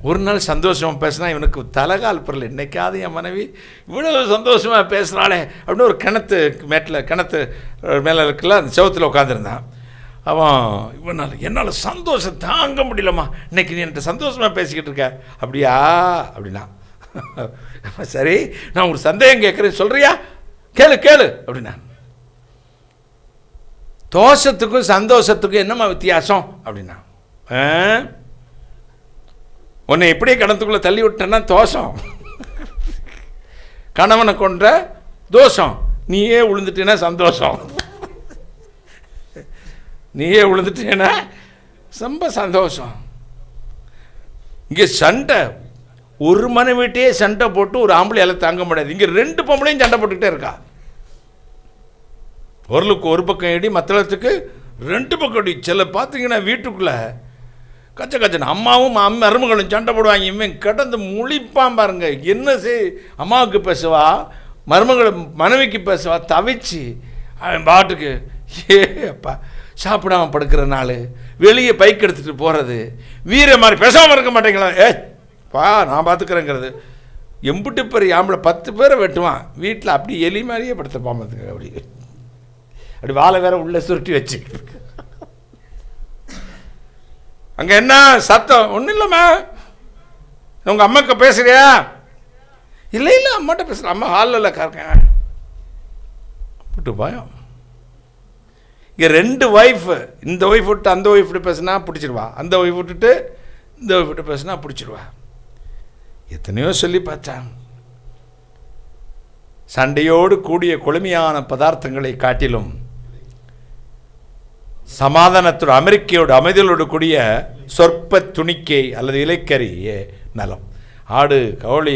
ஒரு நாள் சந்தோஷமாக பேசினா இவனுக்கு தலைகால் பரல, என்னைக்காவது என் மனைவி இவ்வளோ சந்தோஷமாக பேசுகிறாளே அப்படின்னு ஒரு கிணத்து மேலே இருக்குல்ல அந்த செவத்தில் உட்காந்துருந்தான். அவன் இவனால் என்னால் சந்தோஷம் தாங்க முடியலம்மா, இன்னைக்கு நீ என்கிட்ட சந்தோஷமாக பேசிக்கிட்டு இருக்க. அப்படியா அப்படின்னா, சரி நான் ஒரு சந்தேகம் கேட்குறேன் சொல்கிறியா, கேளு அப்படின்னா. தோஷத்துக்கும் சந்தோஷத்துக்கும் என்னம்மா வித்தியாசம் அப்படின்னா, உன்னை எப்படியே கிணத்துக்குள்ளே தள்ளி விட்டேன்னா தோஷம், கணவனை கொன்ற தோஷம், நீயே விழுந்துட்டேன்னா சந்தோஷம். நீயே விழுந்துட்டேன்னா ரொம்ப சந்தோஷம். இங்கே சண்டை, ஒரு மனைவிட்டையே சண்டை போட்டு ஒரு ஆம்பளையால் தாங்க முடியாது. இங்கே 2 பொம்பளையும் சண்டை போட்டுக்கிட்டே இருக்கா. ஒருளுக்கு ஒரு பக்கம் அடி, மற்றத்துக்கு 2 பக்கம் அடி. சில பார்த்தீங்கன்னா வீட்டுக்குள்ளே கச்சன்னு அம்மாவும் மருமகளும் சண்டை போடுவாங்க. இவன் கிடந்து முழிப்பான் பாருங்க. என்ன அம்மாவுக்கு பேசுவா, மனைவிக்கு பேசுவா, தவிச்சு அவன் பாட்டுக்கு அப்பா சாப்பிடாம படுக்கிற நாள், வெளியே பைக் எடுத்துகிட்டு போகிறது, வீர மாதிரி பேசாமல் இருக்க மாட்டேங்களா, நான் பார்த்துக்கிறேங்கிறது. எம்புட்டு பேர் ஆம்பளை 10 பேரை வெட்டுவான் வீட்டில், அப்படி எலி மாதிரியே படுத்துப்பான் பார்த்துக்க. அப்படி வாழை வேற உள்ள சுருட்டி வச்சு. அங்கே என்ன சத்தம், ஒன்றும் இல்லைம்மா, உங்கள் அம்மாக்கு பேசுறியா, இல்லை அம்மாட்ட பேசுகிறேன், அம்மா ஹாலில் இருக்கேன் போட்டு பயம். இங்கே 2 ஒய்ஃபு, இந்த ஒய்ஃப் விட்டு அந்த ஒய்ஃப் விட்டு பேசுனா பிடிச்சிடுவா, அந்த ஒய்ஃப் விட்டுட்டு இந்த ஒய்ஃப் விட்டு பேசுனா பிடிச்சிடுவா. எத்தனையோ சொல்லி பார்த்தேன். சண்டையோடு கூடிய கொழுமையான பதார்த்தங்களை காட்டிலும் சமாதானத்தோடு அமெரிக்கையோடு அமைதியோடு கூடிய சொற்ப துணிக்கை அல்லது இலைக்கறியே நலம். ஆடு கவுளி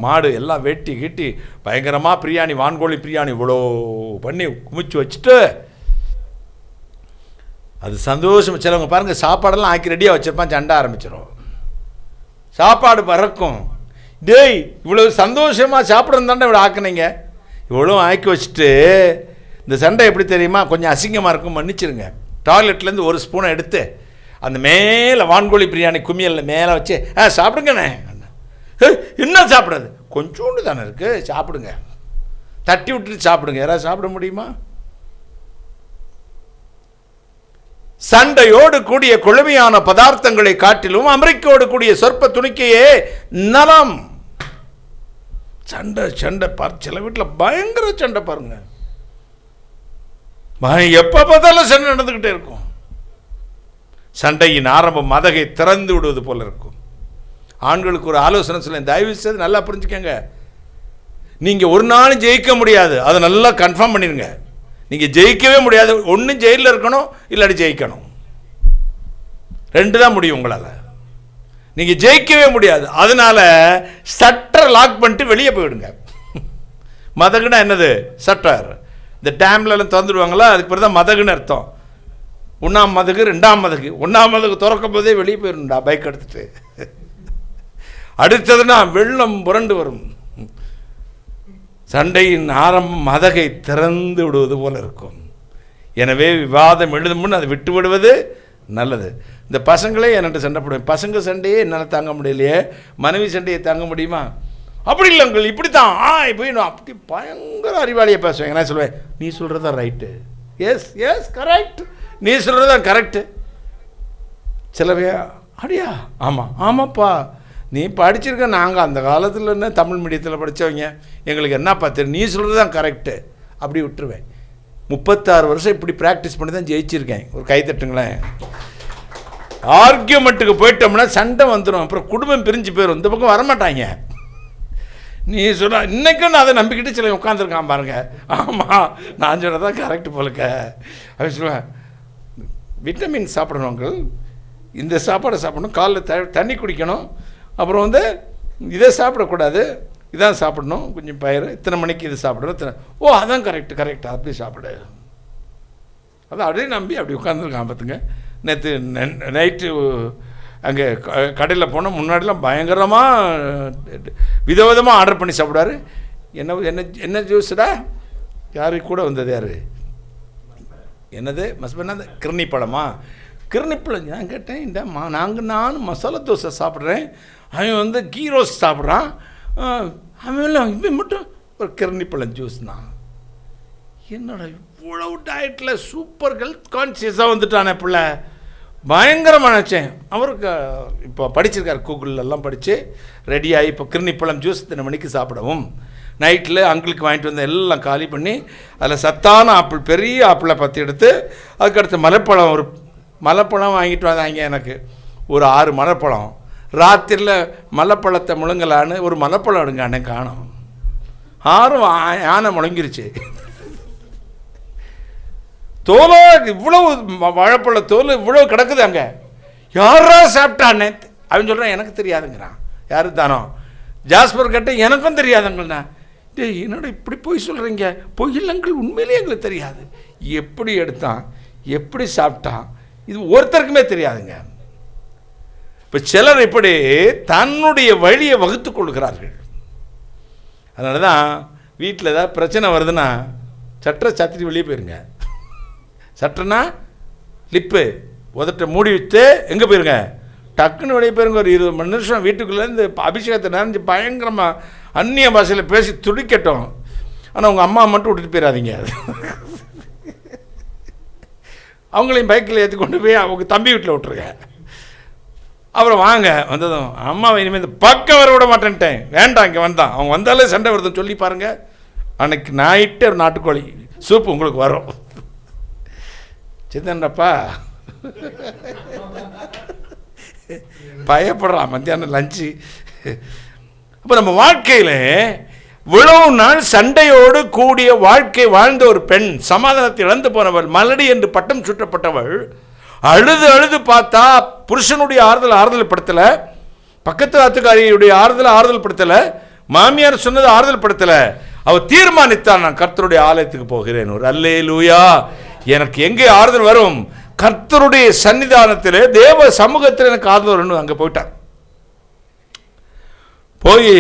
மாடு எல்லாம் வெட்டி கிட்டி பயங்கரமாக பிரியாணி, வான்கோழி பிரியாணி இவ்வளோ பண்ணி குமிச்சு வச்சுட்டு அது சந்தோஷம். சிலவங்க பாருங்கள், சாப்பாடெல்லாம் ஆக்கி ரெடியாக வச்சுருப்பான், சண்டை ஆரம்பிச்சிடும். சாப்பாடு பறக்கும். டேய் இவ்வளோ சந்தோஷமாக சாப்பிட்றது தாண்டா இவ்வளோ ஆக்குனீங்க, இவ்வளோ ஆக்கி வச்சுட்டு இந்த சண்டை எப்படி தெரியுமா, கொஞ்சம் அசிங்கமாக இருக்கும், மன்னிச்சிருங்க. டாய்லெட்லேருந்து ஒரு ஸ்பூனை எடுத்து அந்த மேலே வான்கோழி பிரியாணி குமியலில் மேலே வச்சு சாப்பிடுங்கண்ணே. என்ன சாப்பிட்றது, கொஞ்சோண்டு தானே இருக்குது, சாப்பிடுங்க, தட்டி விட்டுட்டு சாப்பிடுங்க. யாராவது சாப்பிட முடியுமா? சண்டையோடு கூடிய கொழுமையான பதார்த்தங்களை காட்டிலும் அமெரிக்கோடு கூடிய சொற்ப துணிக்கையே நலம். சண்டை சில வீட்டில் பயங்கர சண்டை பாருங்க, எப்ப பார்த்தாலும் சண்டை நடந்துகிட்டே இருக்கும். சண்டையின் ஆரம்பம் மதகை திறந்து விடுவது போல இருக்கும். ஆண்களுக்கு ஒரு ஆலோசனை சொல்ல, தயவு செய்து நல்லா புரிஞ்சுக்கங்க. நீங்க ஒரு நாளும் ஜெயிக்க முடியாது, அதை நல்லா கன்ஃபார்ம் பண்ணிடுங்க. நீங்க ஜெயிக்கவே முடியாது. ஒன்று ஜெயிலில் இருக்கணும், இல்லாட்டி ஜெயிக்கணும். 2 தான் முடியும் உங்களால். நீங்க ஜெயிக்கவே முடியாது. அதனால சட்டரை லாக் பண்ணிட்டு வெளியே போயிடுங்க. மதகுனா என்னது, சட்டர். இந்த டேம்லாம் திறந்துடுவாங்களா, அதுக்கு பிறகு தான் மதகுன்னு அர்த்தம். 1ஆம் மதகு 2ஆம் மதகு. 1ஆம் மதகு திறக்கும் போதே வெளியே போயிடும்டா பைக் எடுத்துட்டு. அடுத்ததுன்னா வெள்ளம் புரண்டு வரும். சண்டையின் ஆரம்பம் மதகை திறந்து விடுவது போல இருக்கும். எனவே விவாதம் எழுதும் முன் அதை விட்டு விடுவது நல்லது. இந்த பசங்களே என்கிட்ட சண்டை போடுவேன். பசங்க சண்டையே என்னால் தாங்க முடியலையே, மனைவி சண்டையை தாங்க முடியுமா? அப்படி இல்லை உங்கள் இப்படி தான் போய் நான் அப்படி பயங்கர அறிவாளியை பேசுவேன். என்ன சொல்லுவேன், நீ சொல்கிறதா ரைட்டு, எஸ் கரெக்ட், நீ சொல்கிறதா கரெக்டு. சிலவே அப்படியா, ஆமாப்பா நீ படிச்சிருக்க, நாங்கள் அந்த காலத்தில் என்ன தமிழ் மீடியத்தில் படித்தவங்க, எங்களுக்கு என்னப்பா தெரியும், நீ சொல்கிறது தான் கரெக்டு, அப்படி விட்டுருவேன். 36 வருஷம் இப்படி ப்ராக்டிஸ் பண்ணி தான் ஜெயிச்சிருக்கேன். ஒரு கை தட்டுங்களேன். ஆர்கியூமெண்ட்டுக்கு போயிட்டோம்னா சண்டை வந்துடும், அப்புறம் குடும்பம் பிரிஞ்சு போயிடும், இந்த பக்கம் வரமாட்டாங்க. நீ சொல்ல இன்றைக்கும் நான் அதை நம்பிக்கிட்டு சில உட்காந்துருக்கான் பாருங்க. ஆமாம் நான் சொல்கிறதான் கரெக்டு போலுக்க அப்படின்னு சொல்லுவேன். விட்டமின் சாப்பிடணுங்க, இந்த சாப்பாடை சாப்பிடணும், காலைல தண்ணி குடிக்கணும், அப்புறம் இதை சாப்பிடக்கூடாது, இதான் சாப்பிடணும், கொஞ்சம் பயிர், இத்தனை மணிக்கு இது சாப்பிடணும், அதான் கரெக்டு அப்படி சாப்பிடு. அதான் அப்படியே நம்பி அப்படி உட்காந்துருக்கான் பார்த்துங்க. நேற்று நைட்டு அங்கே கடையில் போனால் முன்னாடிலாம் பயங்கரமாக விதவிதமாக ஆர்டர் பண்ணி சாப்பிடுவார். என்ன ஜூஸுடா, யாரு கூட வந்தது, யார் என்னது மஸ்பெண்ணா, கிருணி பழமா, கிருணிப்பழம். நான் கேட்டேன், இந்த நானும் மசாலா தோசை சாப்பிட்றேன், அவன் வந்து கீ ரோஸ்ட் சாப்பிட்றான், இவன் மட்டும் ஒரு கிருணிப்பழம் ஜூஸ் தான். என்னடா இவ்வளவு டயட்டில் சூப்பர் ஹெல்த் கான்சியஸாக வந்துட்டானே பிள்ளை, பயங்கரமாக நினச்சேன். அவருக்கு இப்போ படிச்சிருக்காரு, கூகுளெல்லாம் படித்து ரெடியாகி இப்போ கிருணிப்பழம் ஜூஸ் இத்தனை மணிக்கு சாப்பிடவும், நைட்டில் அங்கிளுக்கு வாங்கிட்டு வந்து எல்லாம் காலி பண்ணி அதில் சத்தான ஆப்பிள், பெரிய ஆப்பிளை பற்றி எடுத்து அதுக்கடுத்து மலைப்பழம், ஒரு மலைப்பழம் வாங்கிட்டு வந்தாங்க எனக்கு ஒரு 6 மலைப்பழம். ராத்திரியில் மலைப்பழத்தை முழுங்கலான்னு ஒரு மலைப்பழம் எடுங்கானே காணும், 6 யானை முழங்கிருச்சு. தோலோ இவ்வளவு வாழைப்பழ தோல் இவ்வளவு கிடக்குது அங்கே, யாரா சாப்பிட்டானே அவன் சொல்கிறான், எனக்கு தெரியாதுங்கிறான். யாரு தானோ ஜாஸ்பர் கேட்ட, எனக்கும் தெரியாதுங்கண்ணா. டே என்னோட இப்படி போய் சொல்கிறீங்க? பொய்யில்லங்கள் உண்மையிலே எங்களுக்கு தெரியாது. எப்படி எடுத்தான், எப்படி சாப்பிட்டான், இது ஒருத்தருக்குமே தெரியாதுங்க. இப்போ சிலர் இப்படி தன்னுடைய வழியை வகுத்து கொள்கிறார்கள். அதனால தான் வீட்டில் ஏதாவது பிரச்சனை வருதுன்னா சட்டை சாத்திட்டு வெளியே போயிருங்க. சட்டனா லிப்பு உதட்ட மூடி வச்சு எங்கே போயிருங்க, டக்குன்னு வெளியே போயிருங்க. ஒரு 20 மணி நிமிஷம் வீட்டுக்குள்ளேருந்து அபிஷேகத்தை நினைஞ்சு பயங்கரமாக அந்நிய பாஷையில் பேசி துடிக்கட்டும். ஆனால் உங்கள் அம்மா மட்டும் விட்டுட்டு போயிடாதீங்க. அவங்களையும் பைக்கில் ஏற்றி கொண்டு போய் அவங்க தம்பி வீட்டில் விட்டுருங்க. அப்புறம் வாங்க வந்ததும் அம்மாவை இனிமேல் இந்த பக்கம் வர விட மாட்டேன்ட்டேன், வேண்டாம் இங்கே வந்தான், அவங்க வந்தாலே சண்டை வருதுன்னு சொல்லி பாருங்கள். அன்னைக்கு நைட்டு ஒரு நாட்டுக்கோழி சூப்பு உங்களுக்கு வரும். சித்தன்னப்பா பயப்படுறான் மத்தியானம் லஞ்சு. அப்போ நம்ம வாழ்க்கையில் இவ்வளவு நாள் சண்டையோடு கூடிய வாழ்க்கை வாழ்ந்த ஒரு பெண், சமாதானத்தை இழந்து போனவள், மலடி என்று பட்டம் சுட்டப்பட்டவள், அழுது அழுது பார்த்தா புருஷனுடைய ஆறுதல் படுத்தலை, பக்கத்து ஆத்துக்காரியுடைய ஆறுதல் படுத்தலை, மாமியார் சொன்னது ஆறுதல் படுத்தலை. அவள் தீர்மானித்தான், நான் கர்த்தருடைய ஆலயத்துக்கு போகிறேன். ஒரு அல்லேலூயா. எனக்கு எங்கே ஆறுதல் வரும்? கர்த்தருடைய சன்னிதானத்தில், தேவ சமூகத்தில் எனக்கு ஆறுதல் வரணும். அங்கே போயிட்டார். போய்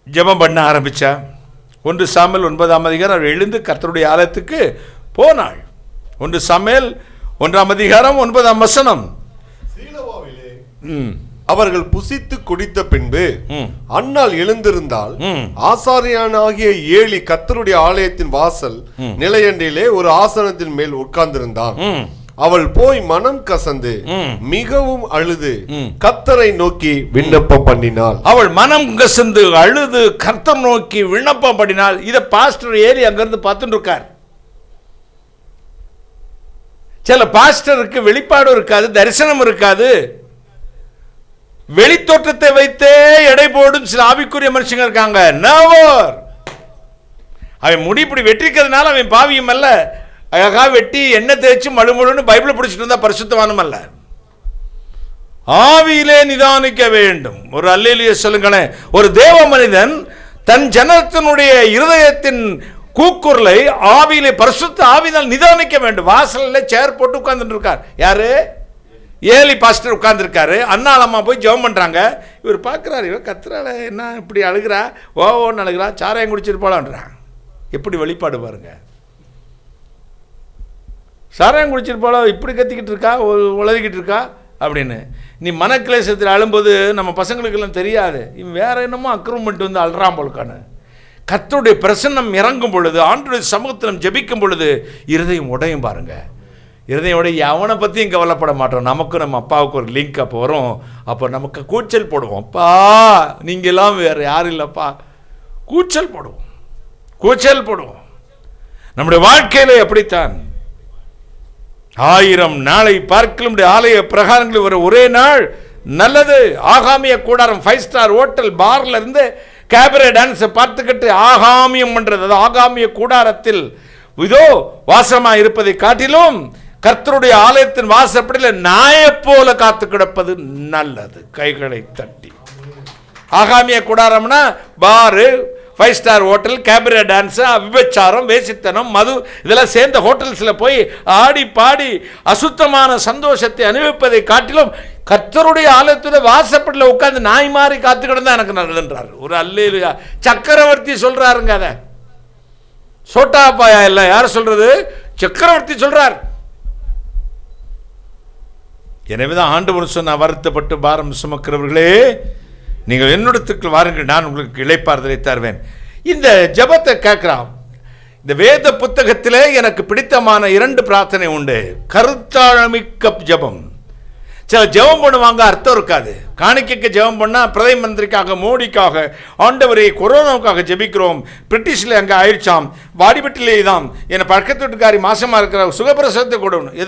ஜெபம் பண்ண ஆரம்பிச்சா. 1 சாமுவேல் 9ஆம் அதிகாரம் அவள் எழுந்து கர்த்தருடைய ஆலயத்துக்கு போனாள். 1 சாமுவேல் 1ஆம் அதிகாரம் 9ஆம் வசனம். அவர்கள் புசித்து குடித்த பின்பு அன்னாள் எழுந்திருந்தால், ஆசாரியனாகிய ஏலி கர்த்தருடைய ஆலயத்தின் வாசல் நிலையண்டிலே ஒரு ஆசனத்தின் மேல் உட்கார்ந்திருந்தான். அவள் போய் மனம் கசந்து மிகவும் அழுது கர்த்தரை நோக்கி விண்ணப்பம் பண்ணினாள். அவள் மனம் கசந்து அழுது கர்த்தர் நோக்கி விண்ணப்பம் பண்ணினாள். இதை பாஸ்டர் ஏலி அங்கிருந்து பார்த்துட்டு இருக்கார். சில பாஸ்டருக்கு வெளிப்பாடு இருக்காது, தரிசனம் இருக்காது, வெளித்தோற்றத்தை வைத்தே எடை போடும் சில ஆவிக்குரிய மனுஷங்க இருக்காங்க. அவன் முடி இப்படி வெட்டிக்கிறதுனால அவன் பாவியும் அல்ல, அழகா வெட்டி எண்ணெய் தேய்ச்சி மழுமுழுன்னு பைபிளை பிடிச்சிட்டு இருந்தா பரிசுத்தவானும் அல்ல. ஆவியிலே நிதானிக்க வேண்டும். ஒரு அல்லேலூயா சொல்லுங்களேன். ஒரு தேவ மனிதன் தன் ஜனத்தினுடைய இருதயத்தின் கூக்குரலை ஆவியிலே பரிசுத்த ஆவியினால் நிதானிக்க வேண்டும். வாசலில் சேர் போட்டு உட்கார்ந்துட்டு இருக்கார். யாரு? Eli pastor உட்கார்ந்துருக்காரு. அண்ணாள் அம்மா போய் ஜெபம் பண்ணுறாங்க. இவர் பார்க்குறாரு, இவன் கத்துறாள், என்ன இப்படி அழுகிறா, ஓன்னு அழுகிறா, சாராயம் குடிச்சிட்டு போலான்றான். எப்படி வெளிப்பாடு பாருங்க. சாராயம் குடிச்சிட்டு போல இப்படி கத்திக்கிட்டு இருக்கா, உளறிக்கிட்டு இருக்கா அப்படின்னு. நீ மனக்கிளேசத்தில் அழும்போது நம்ம பசங்களுக்கெல்லாம் தெரியாது, இவன் வேற என்னமோ அக்கிரமம் பண்ணிட்டு வந்து அழுறான் போல்கான்னு. கர்த்தருடைய பிரசன்னம் இறங்கும் பொழுது, ஆண்டவருடைய சமூகத்தில் ஜெபிக்கும் பொழுது இருதயம் உடையும் பாருங்க. இருதயம் உடைய அவனை பற்றியும் கவலைப்பட மாட்டோம். நமக்கு நம்ம அப்பாவுக்கு ஒரு லிங்க் அப்போ வரும். அப்போ நமக்கு கூச்சல் போடுவோம், அப்பா நீங்கெல்லாம் வேறு யாரும் இல்லைப்பா, கூச்சல் போடுவோம். நம்முடைய வாழ்க்கையில் எப்படித்தான் 1000 நாளை பார்க்கலும் ஆலய பிரகாரங்களில் வர ஒரே நாள் நல்லது. ஆகாமிய கூடாரம், 5 ஸ்டார் ஹோட்டல் பார்ல இருந்து கேபரே டான்ஸை பார்த்துக்கிட்டு ஆகாமியம் பண்றது, அது ஆகாமிய கூடாரத்தில் இதோ வாசமா இருப்பதை காட்டிலும் கர்த்தருடைய ஆலயத்தின் வாசப்படியில் நாயை போல காத்து கிடப்பது நல்லது. கைகளை தட்டி. ஆகாமிய கூடாரம்னா பாரு, 5 ஸ்டார் ஹோட்டல், கேபரே டான்ஸ், விபச்சாரம், வேசித்தனம், மது இதெல்லாம் சேர்ந்த ஹோட்டல்ஸில் போய் ஆடி பாடி அசுத்தமான சந்தோஷத்தை அனுபவிப்பதை காட்டிலும் கர்த்தருடைய ஆலயத்தில் வாசப்படியில் உட்கார்ந்து நாய் மாறி காத்து கிடந்தா எனக்கு நல்லதுன்றார். ஒரு அல்லேலூயா. சக்கரவர்த்தி சொல்றாருங்க. அதை சோட்டாப்பாயா இல்லை, யார் சொல்றது? சக்கரவர்த்தி சொல்றார். எனவேதான் ஆண்டவர் சொன்ன, வருத்தப்பட்டு பாரம் சுமக்கிறவர்களே நீங்கள் என்னிடத்துக்கு வாருங்கள், நான் உங்களுக்கு இளைப்பாறுதலை தருவேன். இந்த ஜெபத்தை கேட்கிறான். இந்த வேத புத்தகத்திலே எனக்கு பிடித்தமான 2 பிரார்த்தனை உண்டு. கருத்தாழமிக்க ஜெபம். சில ஜெபம் பண்ணுவாங்க, அர்த்தம் இருக்காது. காணிக்கைக்கு ஜெபம் பண்ணா பிரதம மந்திரிக்காக, மோடிக்காக, ஆண்டவரை கொரோனாவுக்காக ஜெபிக்கிறோம், பிரிட்டிஷ்ல அங்கே ஆயிடுச்சாம், வாடிப்பட்டிலே தான் என் பக்கத்து வீட்டுக்காரி மாசமா இருக்கிற சுகப்பிரசவத்தை கொடுக்கணும்.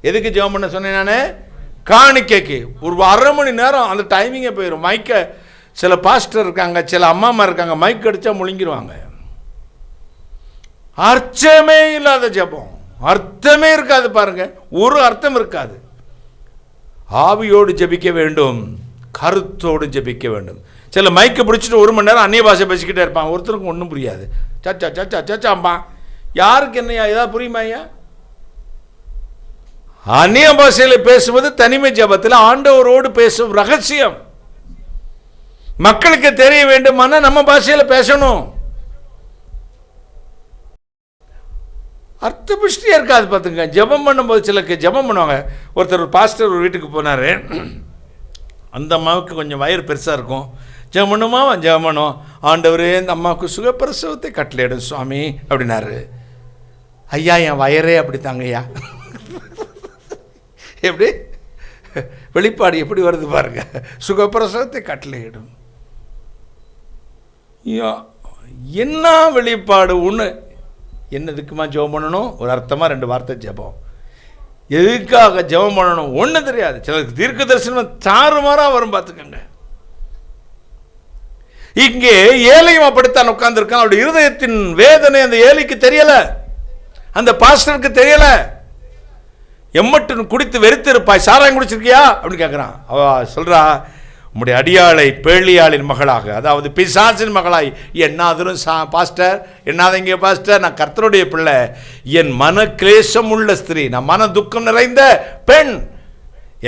எதுக்கு ஜெபம் பண்ண சொன்னேன் நான்? காணிக்கைக்கு. ஒரு அரை மணி நேரம் அந்த டைமிங்கே போயிடும். மைக்க சில பாஸ்டர் இருக்காங்க, சில அம்மா இருக்காங்க, மைக் அடிச்சா முழுங்கிடுவாங்க. அர்த்தமே இல்லாத ஜெபம், அர்த்தமே இருக்காது. பாருங்க, ஒரு அர்த்தம் இருக்காது. ஆவியோடு ஜெபிக்க வேண்டும், கருத்தோடு ஜெபிக்க வேண்டும். சில மைக்கை பிடிச்சிட்டு 1 மணி நேரம் அந்நிய பாஷை பேசிக்கிட்டே இருப்பான், ஒருத்தருக்கும் ஒன்றும் புரியாது. சச்சா சச்சா சச்சாம்பா, யாருக்கு என்னையா ஏதாவது புரியுமா ஐயா? அந்நிய பாஷையில் பேசுவது தனிமை ஜெபத்தில் ஆண்டவரோடு பேசும் ரகசியம். மக்களுக்கு தெரிய வேண்டுமானா நம்ம பாஷையில் பேசணும். அர்த்த புஷ்டியா இருக்காது. பார்த்துங்க, ஜெபம் பண்ணும்போது சிலருக்கு ஜெபம் பண்ணுவாங்க. ஒருத்தர் பாஸ்டர் ஒரு வீட்டுக்கு போனார். அந்த அம்மாவுக்கு கொஞ்சம் வயிறு பெருசாக இருக்கும். ஜெபம் பண்ணுமா? ஜெபம் பண்ணுவோம். ஆண்டவரே, இந்த அம்மாவுக்கு சுகப்பிரசவத்தை கட்டளையிடும் சுவாமி அப்படின்னாரு. ஐயா, என் வயரே அப்படி தாங்க ஐயா. எப்படி வெளிப்பாடு எப்படி வருது பாருங்க. சுகப்பிரசவத்தை கட்டளையிடும். என்ன வெளிப்பாடு? ஒன்று என்னதுக்குமா ஜெபம் பண்ணணும்? ஒரு அர்த்தமாக 2 வார்த்தை ஜெபம். எதுக்காக ஜெபம் பண்ணணும் ஒன்று தெரியாது. சிலருக்கு தீர்க்க தரிசனம் தாறுமாறாக வரும். பார்த்துக்கங்க, இங்கே ஏழையும் அப்படித்தான் உட்கார்ந்துருக்கான். அவருடைய இருதயத்தின் வேதனை அந்த ஏழைக்கு தெரியல, அந்த பாஸ்டருக்கு தெரியல. எம்மட்டு குடித்து வெறுத்திருப்பாய், சாராயம் குடிச்சிருக்கியா அப்படின்னு கேட்குறான். அவ சொல்றா, உம்முடைய அடியாளை பேழியாளின் மகளாக, அதாவது பிசாசின் மகளாய் என்னாதரும் பாஸ்டர், என்னாதீங்க பாஸ்டர், நான் கர்த்தருடைய பிள்ளை, என் மன கிளேசம் உள்ள ஸ்திரீ, நான் மன துக்கம் நிறைந்த பெண்,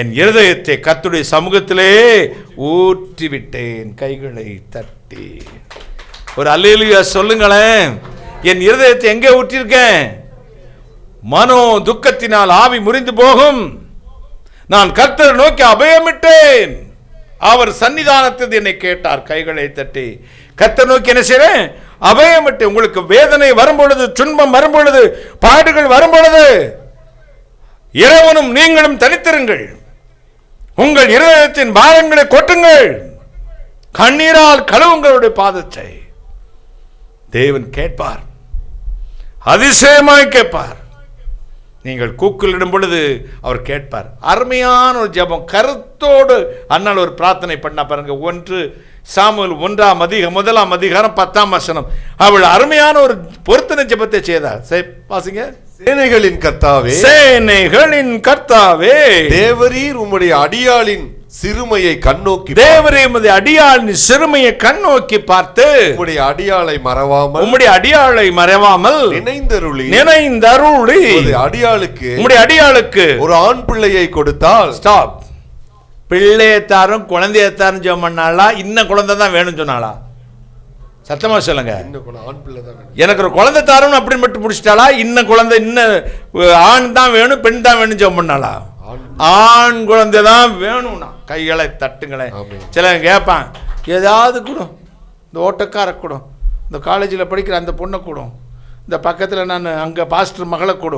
என் இருதயத்தை கர்த்தருடைய சமூகத்திலே ஊற்றி விட்டேன். கைகளை தட்டி ஒரு அல்லேலூயா சொல்லுங்களேன். என் இருதயத்தை எங்கே ஊற்றிருக்கேன்? மனோ துக்கத்தினால் ஆவி முறிந்து போகும். நான் கர்த்தரை நோக்கி அபயமிட்டேன், அவர் சன்னிதானத்தில் என்னை கேட்டார். கைகளை தட்டி கர்த்தரை நோக்கி என்ன செய்றேன்? அபயமிட்டு. உங்களுக்கு வேதனை வரும்பொழுது, துன்பம் வரும்பொழுது, பாடுகள் வரும்பொழுது, இறைவனும் நீங்களும் தனித்திருங்கள். உங்கள் இருதயத்தின் பாரங்களை கொட்டுங்கள், கண்ணீரால் கழுவுங்களுடைய பாதத்தை. தேவன் கேட்பார், அதிசயமாய் கேட்பார். நீங்கள் கூக்குலிடும் பொழுது அவர் கேட்பார். அருமையான ஒரு ஜெபம், கருத்தோடு அண்ணால் ஒரு பிரார்த்தனை பண்ண பாருங்க. 1 சாமுவேல் 1 அதிகாரம் 10 அவள் அருமையான ஒரு பொருத்தனை ஜெபத்தை செய்தார். வாசிங்க. சேனைகளின் கர்த்தாவே, சேனைகளின் கர்த்தாவே, தேவரீர் உம்முடைய அடியாளின் சிறுமையை கண்ணோக்கி, தேவரே உம்முடைய அடியாளின் சிறுமையை கண்ணோக்கி பார்த்து, உம்முடைய அடியாளை மறவாமல், உம்முடைய அடியாளை மறவாமல் நினைந்தருளி, அடியாளுக்கு, உம்முடைய அடியாளுக்கு ஒரு ஆண் பிள்ளையை கொடுத்தால். ஸ்டாப். பிள்ளையத்தாரும் குழந்தையத்தாரும் ஜெபம் பண்ணாளா? இன்னும் குழந்தை தான் வேணும்னு சொன்னாளா? சத்தமா சொல்லுங்க. ஆண் பிள்ளை தான் வேணும். எனக்கு ஒரு குழந்தை தாரும் அப்படின்னு மட்டும் முடிச்சிட்டாளா? இன்னும் குழந்தை, இன்னும் ஆண் தான் வேணும், பெண் தான் வேணும் ஜெபம் பண்ணாளா? ஆண் குழந்தை தான் வேணும்னா கைகளை தட்டுங்களேன். சில கேட்பான், ஏதாவது கூட இந்த ஓட்டக்கார கூட, இந்த காலேஜில் படிக்கிற அந்த பொண்ணை கூட, இந்த பக்கத்தில் நான் அங்கே பாஸ்டர் மகளை கூட,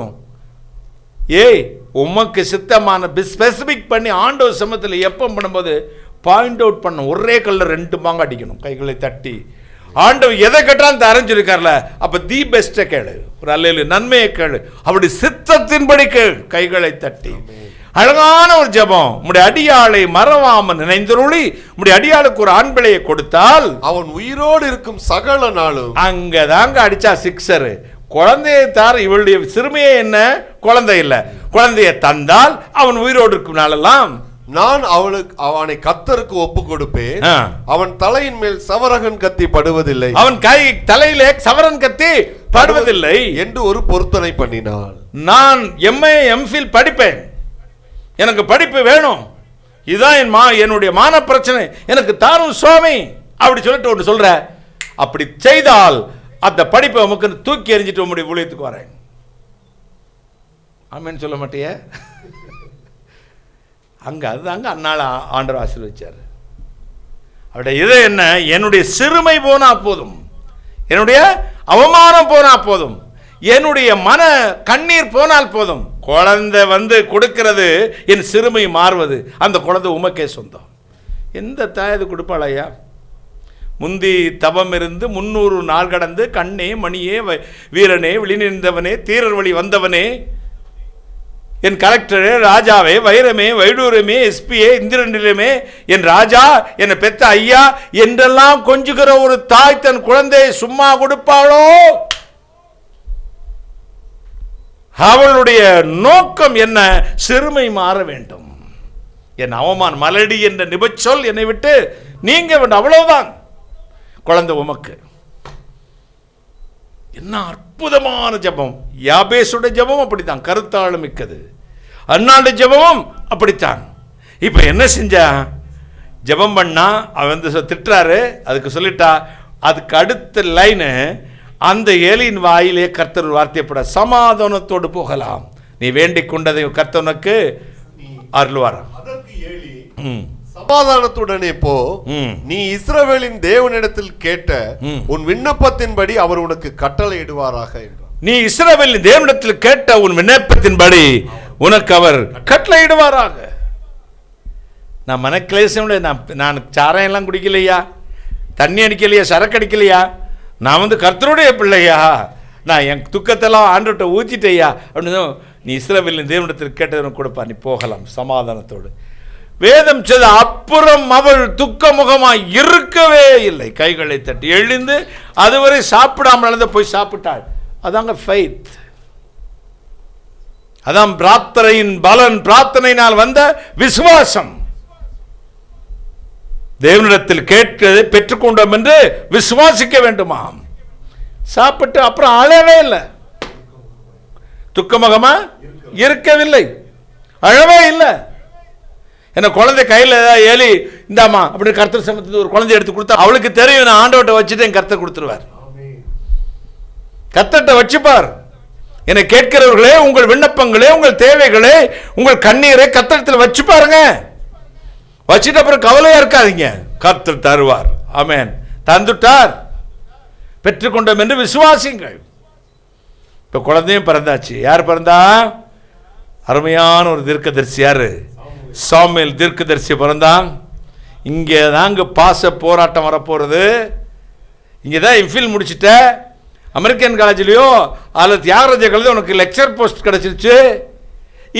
ஏய் உமக்கு சித்தமான ஸ்பெசிபிக் பண்ணி ஆண்டவர் சமத்தில் எப்போ பண்ணும்போது பாயிண்ட் அவுட் பண்ண, ஒரே கல்ல 2 மாங்க அடிக்கணும். கைகளை தட்டி ஆண்டவர் எதை கேட்டாலும் தரஞ்சிருக்கார்ல, அப்ப தி பெஸ்ட்டை கேளு, ஒரு அல்லேலூயா நன்மையை கேளு, அப்படி சித்தத்தின்படி கேளு. கைகளை தட்டி அழகான ஒரு ஜெபம். உம்முடைய அடியாளை மறவாமல் நினைந்தருளி, உம்முடைய அடியாளுக்கு ஒரு ஆண் பிள்ளையை கொடுத்தால் அவன் உயிரோடு இருக்கும் சகல நாளும். அங்கதாங்க அடிச்சா 6. குழந்தையை தார, இவளுடைய சிறுமையே என்ன? குழந்தை இல்ல. குழந்தையை தந்தால் அவன் உயிரோடு இருக்கும் நாளெல்லாம் நான் அவனை கர்த்தருக்கு ஒப்பு கொடுப்பேன். அவன் தலையின் மேல் சவரகன் கத்தி படுவதில்லை, அவன் கை தலையிலே சவரன் கத்தி படுவதில்லை என்று ஒரு பொருத்தனை பண்ணினாள். நான் MA MPhil படிப்பேன், எனக்கு படிப்பு வேணும், இதுதான் என்னுடைய மான பிரச்சனை, எனக்கு தாரும் சுவாமி அப்படி சொல்லிட்டு ஒன்று சொல்ற. அப்படி செய்தால் அந்த படிப்பை உமக்கு தூக்கி எறிஞ்சிட்டு உங்களுடைய ஊழியத்துக்கு வரேன். ஆமேன்னு சொல்ல மாட்டியே? அங்கே அதுதாங்க அண்ணாள் ஆண்டவர் ஆசீர்வதிச்சார். அவருடைய இது என்ன? என்னுடைய சிறுமை போனா போதும், என்னுடைய அவமானம் போனா போதும், என்னுடைய மன கண்ணீர் போனால் போதும், குழந்தை வந்து கொடுக்கிறது என் சிறுமை மாறுவது, அந்த குழந்தை உமக்கே சொந்தம். எந்த தாயது கொடுப்பாள் ஐயா? முந்தி தவம் இருந்து 300 நாள் கடந்து கண்ணே மணியே வீரனே விழிநின்றவனே தீரர் வழி வந்தவனே என் கலெக்டரே ராஜாவே வைரமே வைடூரமே எஸ்பியே இந்திரனிலுமே என் ராஜா என்னை பெத்த ஐயா என்றெல்லாம் கொஞ்சுகிற ஒரு தாய் தன் குழந்தையை சும்மா கொடுப்பாளோ? அவளுடைய நோக்கம் என்ன? சிறுமை மாற வேண்டும், என் அவமான் மலடி என்ற நிபச்சொல் என்னை விட்டு நீங்க வேண்டும், அவ்வளவுதான். குழந்தை உமக்கு. என்ன அற்புதமான ஜெபம்! யாபேசுடைய ஜெபம் அப்படித்தான், கருத்தாழம் மிக்கது. அன்னாளுடைய ஜெபமும் அப்படித்தான். இப்ப என்ன செஞ்சா? ஜெபம் பண்ணா அவன் வந்து திட்டுறாரு, அதுக்கு சொல்லிட்டா. அதுக்கு அடுத்த லைனு, அந்த ஏலியின் வாயிலே கர்த்தர் வார்த்தைப்பட சமாதானத்தோடு போகலாம், நீ வேண்டிக் கொண்டதை கர்த்தனுக்கு அருள்வார். சமாதானத்துடனே போ, நீ இஸ்ரவேலின் தேவனிடத்தில் கேட்ட உன் விண்ணப்பத்தின்படி அவர் உனக்கு கட்டளையிடுவாராக என்றார். நீ இஸ்ரவேலின் தேவனிடத்தில் கேட்ட உன் விண்ணப்பத்தின்படி உனக்கு அவர் கட்டளையிடுவாராக. நான் மனக்கிலேசம், நான் சாரம் எல்லாம் குடிக்கலையா, தண்ணி அடிக்கலையா, சரக்கு அடிக்கலையா, நான் வந்து கர்த்தருடைய பிள்ளையா, நான் என் துக்கத்தெல்லாம் ஆண்டுகிட்ட ஊற்றிட்டையா அப்படின்னு. நீ இஸ்ரவேலின் தேவனிடத்தில் கேட்டதை கொடுப்பா, நீ போகலாம் சமாதானத்தோடு. வேதம் செய்த அப்புறம் அவள் துக்க முகமாய் இருக்கவே இல்லை. கைகளை தட்டி எழுந்து அதுவரை சாப்பிடாமல் போய் சாப்பிட்டாள். அதாங்க ஃபெய்த். அதான் பிரார்த்தனையின் பலன், பிரார்த்தனையினால் வந்த விசுவாசம். தேவனிடத்தில் கேட்கிறதை பெற்றுக்கொண்டோம் என்று விசுவாசிக்க வேண்டுமாம். சாப்பிட்டு அப்புறம் அழவே இல்லை, துக்கமுகமா இருக்கவில்லை, அழவே இல்லை. என்ன குழந்தை கையில் ஏலி இந்தாமா அப்படின்னு கர்த்தர் சமயத்தில் ஒரு குழந்தை எடுத்து கொடுத்தா அவளுக்கு தெரியும், நான் ஆண்டவர்கிட்ட வச்சுட்டு என் கர்த்தர் கொடுத்துருவார். கர்த்தர்கிட்ட வச்சுப்பார். என்னை கேட்கிறவர்களே, உங்கள் விண்ணப்பங்களே, உங்கள் தேவைகளே, உங்கள் கண்ணீரை கர்த்தரிடத்தில் வச்சு பாருங்க. வச்சுட்டு அப்புறம் கவலையா இருக்காதீங்க, கர்த்தர் தருவார். ஆமென். தந்துட்டார், பெற்றுக்கொண்டோம் என்று விசுவாசிங்கள். இப்ப குழந்தையும் பிறந்தாச்சு. யார் பிறந்தா? அருமையான ஒரு தீர்க்கதரிசி. யாரு? சாமுவேல் தீர்க்கதரிசி பிறந்தான். இங்கே தாங்க பாச போராட்டம் வரப்போகிறது. இங்கே தான் எம்ஃபில் முடிச்சுட்ட, அமெரிக்கன் காலேஜ்லையோ அதில் தியாகராஜ காலேஜ் உனக்கு லெக்சர் போஸ்ட் கிடச்சிருச்சு.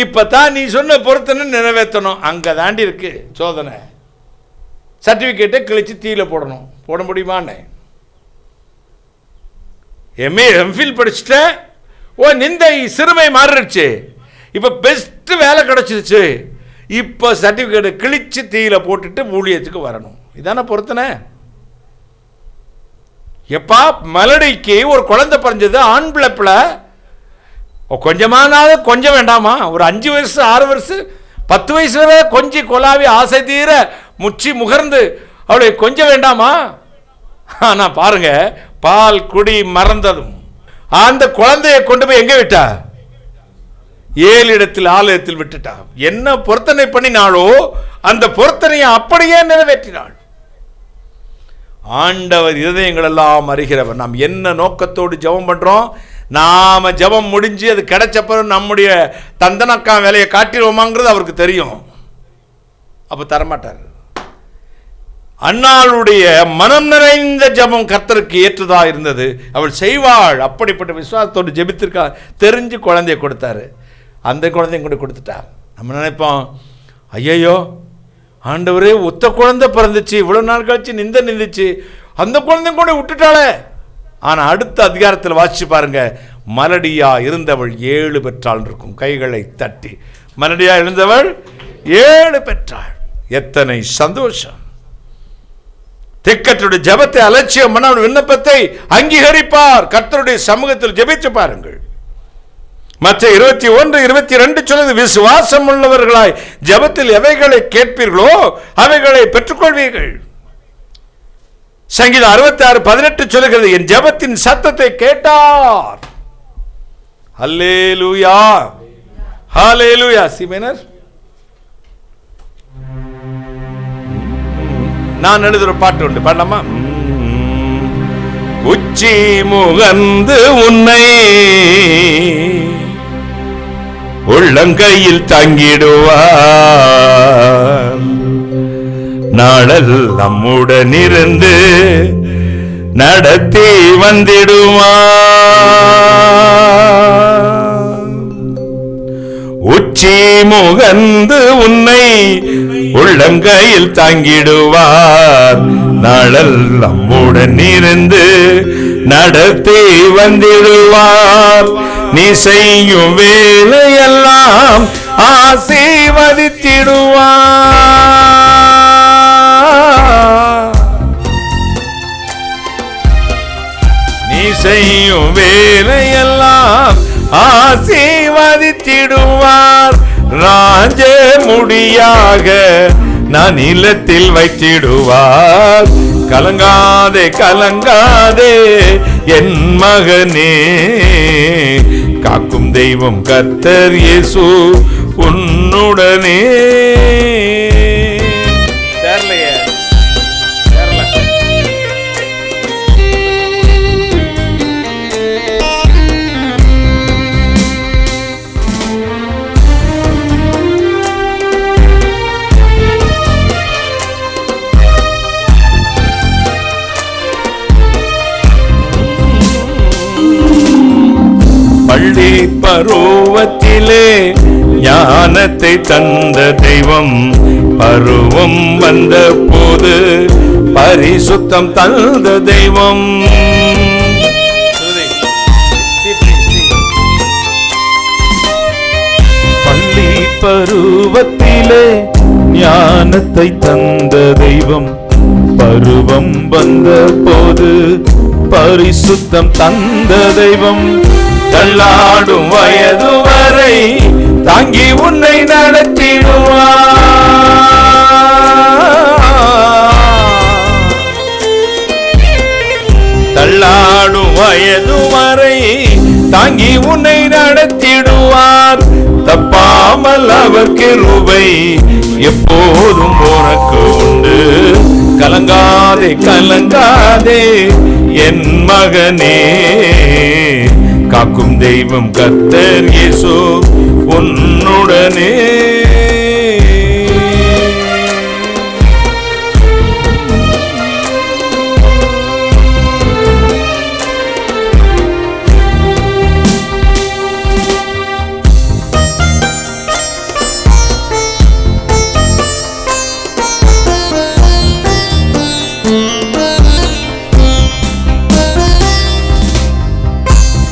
இப்போ தான் நீ சொன்ன பொறுத்தனை நிறைவேற்றணும். அங்கே தாண்டி இருக்கு சோதனை. சர்டிஃபிகேட்டை கிழிச்சு தீயில போடணும். போட முடியுமான்னு எம்ஃபில் படிச்சுட்ட. ஓ, நிந்தை சிறுமை மாறிடுச்சு. இப்போ பெஸ்ட் வேலை கிடச்சிருச்சு. இப்போ சர்டிஃபிகேட்டை கிழிச்சு தீயில போட்டுட்டு ஊழியத்துக்கு வரணும். இதான பொறுத்தனை. எப்பா மலடிக்கு ஒரு குழந்தை பிறந்தது, ஆண் பிள்ளைப்பில். கொஞ்சமானாவது கொஞ்சம் வேண்டாமா? ஒரு 5 வயசு 6 வயசு 10 வயசு வரை கொஞ்சி கொலாவி ஆசை தீர முச்சி முகர்ந்து அவளை கொஞ்சம் வேண்டாமா? ஆனா பாருங்க, பால் குடி மறந்ததும் அந்த குழந்தையை கொண்டு போய் எங்க விட்டா? ஏலிடத்தில் ஆலயத்தில் விட்டுட்டா. என்ன பொருத்தனை பண்ணினாலோ அந்த பொருத்தனையை அப்படியே நிறைவேற்றினாள். ஆண்டவர் இருதயங்கள் எல்லாம் அறிகிறவர். நாம் என்ன நோக்கத்தோடு ஜெபம் பண்றோம், நாம ஜெபம் முடிஞ்சு அது கிடைச்சப்பறம் நம்முடைய தந்தனக்கா வேலையை காட்டிடுவோமாங்கிறது அவருக்கு தெரியும். அப்ப தரமாட்டார். அன்னாளுடைய மனம் நிறைந்த ஜெபம் கர்த்தருக்கு ஏற்றதா இருந்தது. அவள் செய்வாள். அப்படிப்பட்ட விசுவாசத்தோடு ஜெபித்திருக்கா. தெரிஞ்சு குழந்தைய கொடுத்தாரு. அந்த குழந்தையும் கூட கொடுத்துட்டா. நம்ம நினைப்போம், ஐயோ ஆண்டவரே ஒத்த குழந்தை பிறந்துச்சு, இவ்வளவு நாள் கழிச்சு நிந்துச்சு, அந்த குழந்தையும் கூட விட்டுட்டாளே. ஆனா அடுத்த அதிகாரத்தில் வாசிச்சு பாருங்க, மலடியா இருந்தவள் 7 பெற்றாள் இருக்கும். கைகளை தட்டி மலடியா இருந்தவள் 7 பெற்றாள். எத்தனை சந்தோஷம்! திக்கற்றுடைய ஜெபத்தை அலட்சியம் பண்ண விண்ணப்பத்தை அங்கீகரிப்பார். கர்த்தருடைய சமூகத்தில் ஜெபிச்சு பாருங்கள். மற்ற 21-22 சொல்லுது, விசுவாசம் உள்ளவர்களாய் ஜெபத்தில் எவைகளை கேட்பீர்களோ அவைகளை பெற்றுக்கொள்வீர்கள். சங்கீதம் 66:18 சொல்லுகிறது, என் ஜெபத்தின் சத்தத்தை கேட்டார். அல்லேலூயா. ஹalleluya. சீமேனர், நான் எழுதுற பாட்டு உண்டு, பாடலாமா? உச்சி முகந்து உன்னை உள்ளங்கையில் தங்கிடுவார், நாளல் நம்முடன் இருந்து நடத்தி வந்திடுவார். உச்சி முகந்து உன்னை உள்ளங்கையில் தாங்கிடுவார், நாளல் நம்முடன் இருந்து நடத்தி வந்திடுவார். நீ செய்யும் வேலையெல்லாம் ஆசீர்வதித்திடுவார். நீ செய்யும் வேலையெல்லாம் ஆசீர்வதித்திடுவார். ராஜ முடியாக நான் இல்லத்தில் வைத்திடுவார். கலங்காதே கலங்காதே என் மகனே, காக்கும் தெய்வம் கர்த்தர் இயேசு உன்னுடனே. பள்ளி பருவத்திலே ஞானத்தை தந்த தெய்வம், பருவம் வந்த போது பரிசுத்தம் தந்த தெய்வம். பள்ளி பருவத்திலே ஞானத்தை தந்த தெய்வம், பருவம் வந்த போது பரிசுத்தம் தந்த தெய்வம். தள்ளாடும் வயது வரை தாங்கி உன்னை நடத்திடுவார். தள்ளாடும் வயது வரை தாங்கி உன்னை நடத்திடுவார். தப்பாமல் அவர் கிருபை எப்போதும் உனக்கு உண்டு. கலங்காதே கலங்காதே என் மகனே, காக்கும் தெய்வம் கர்த்தர் இயேசு உன்னுடனே.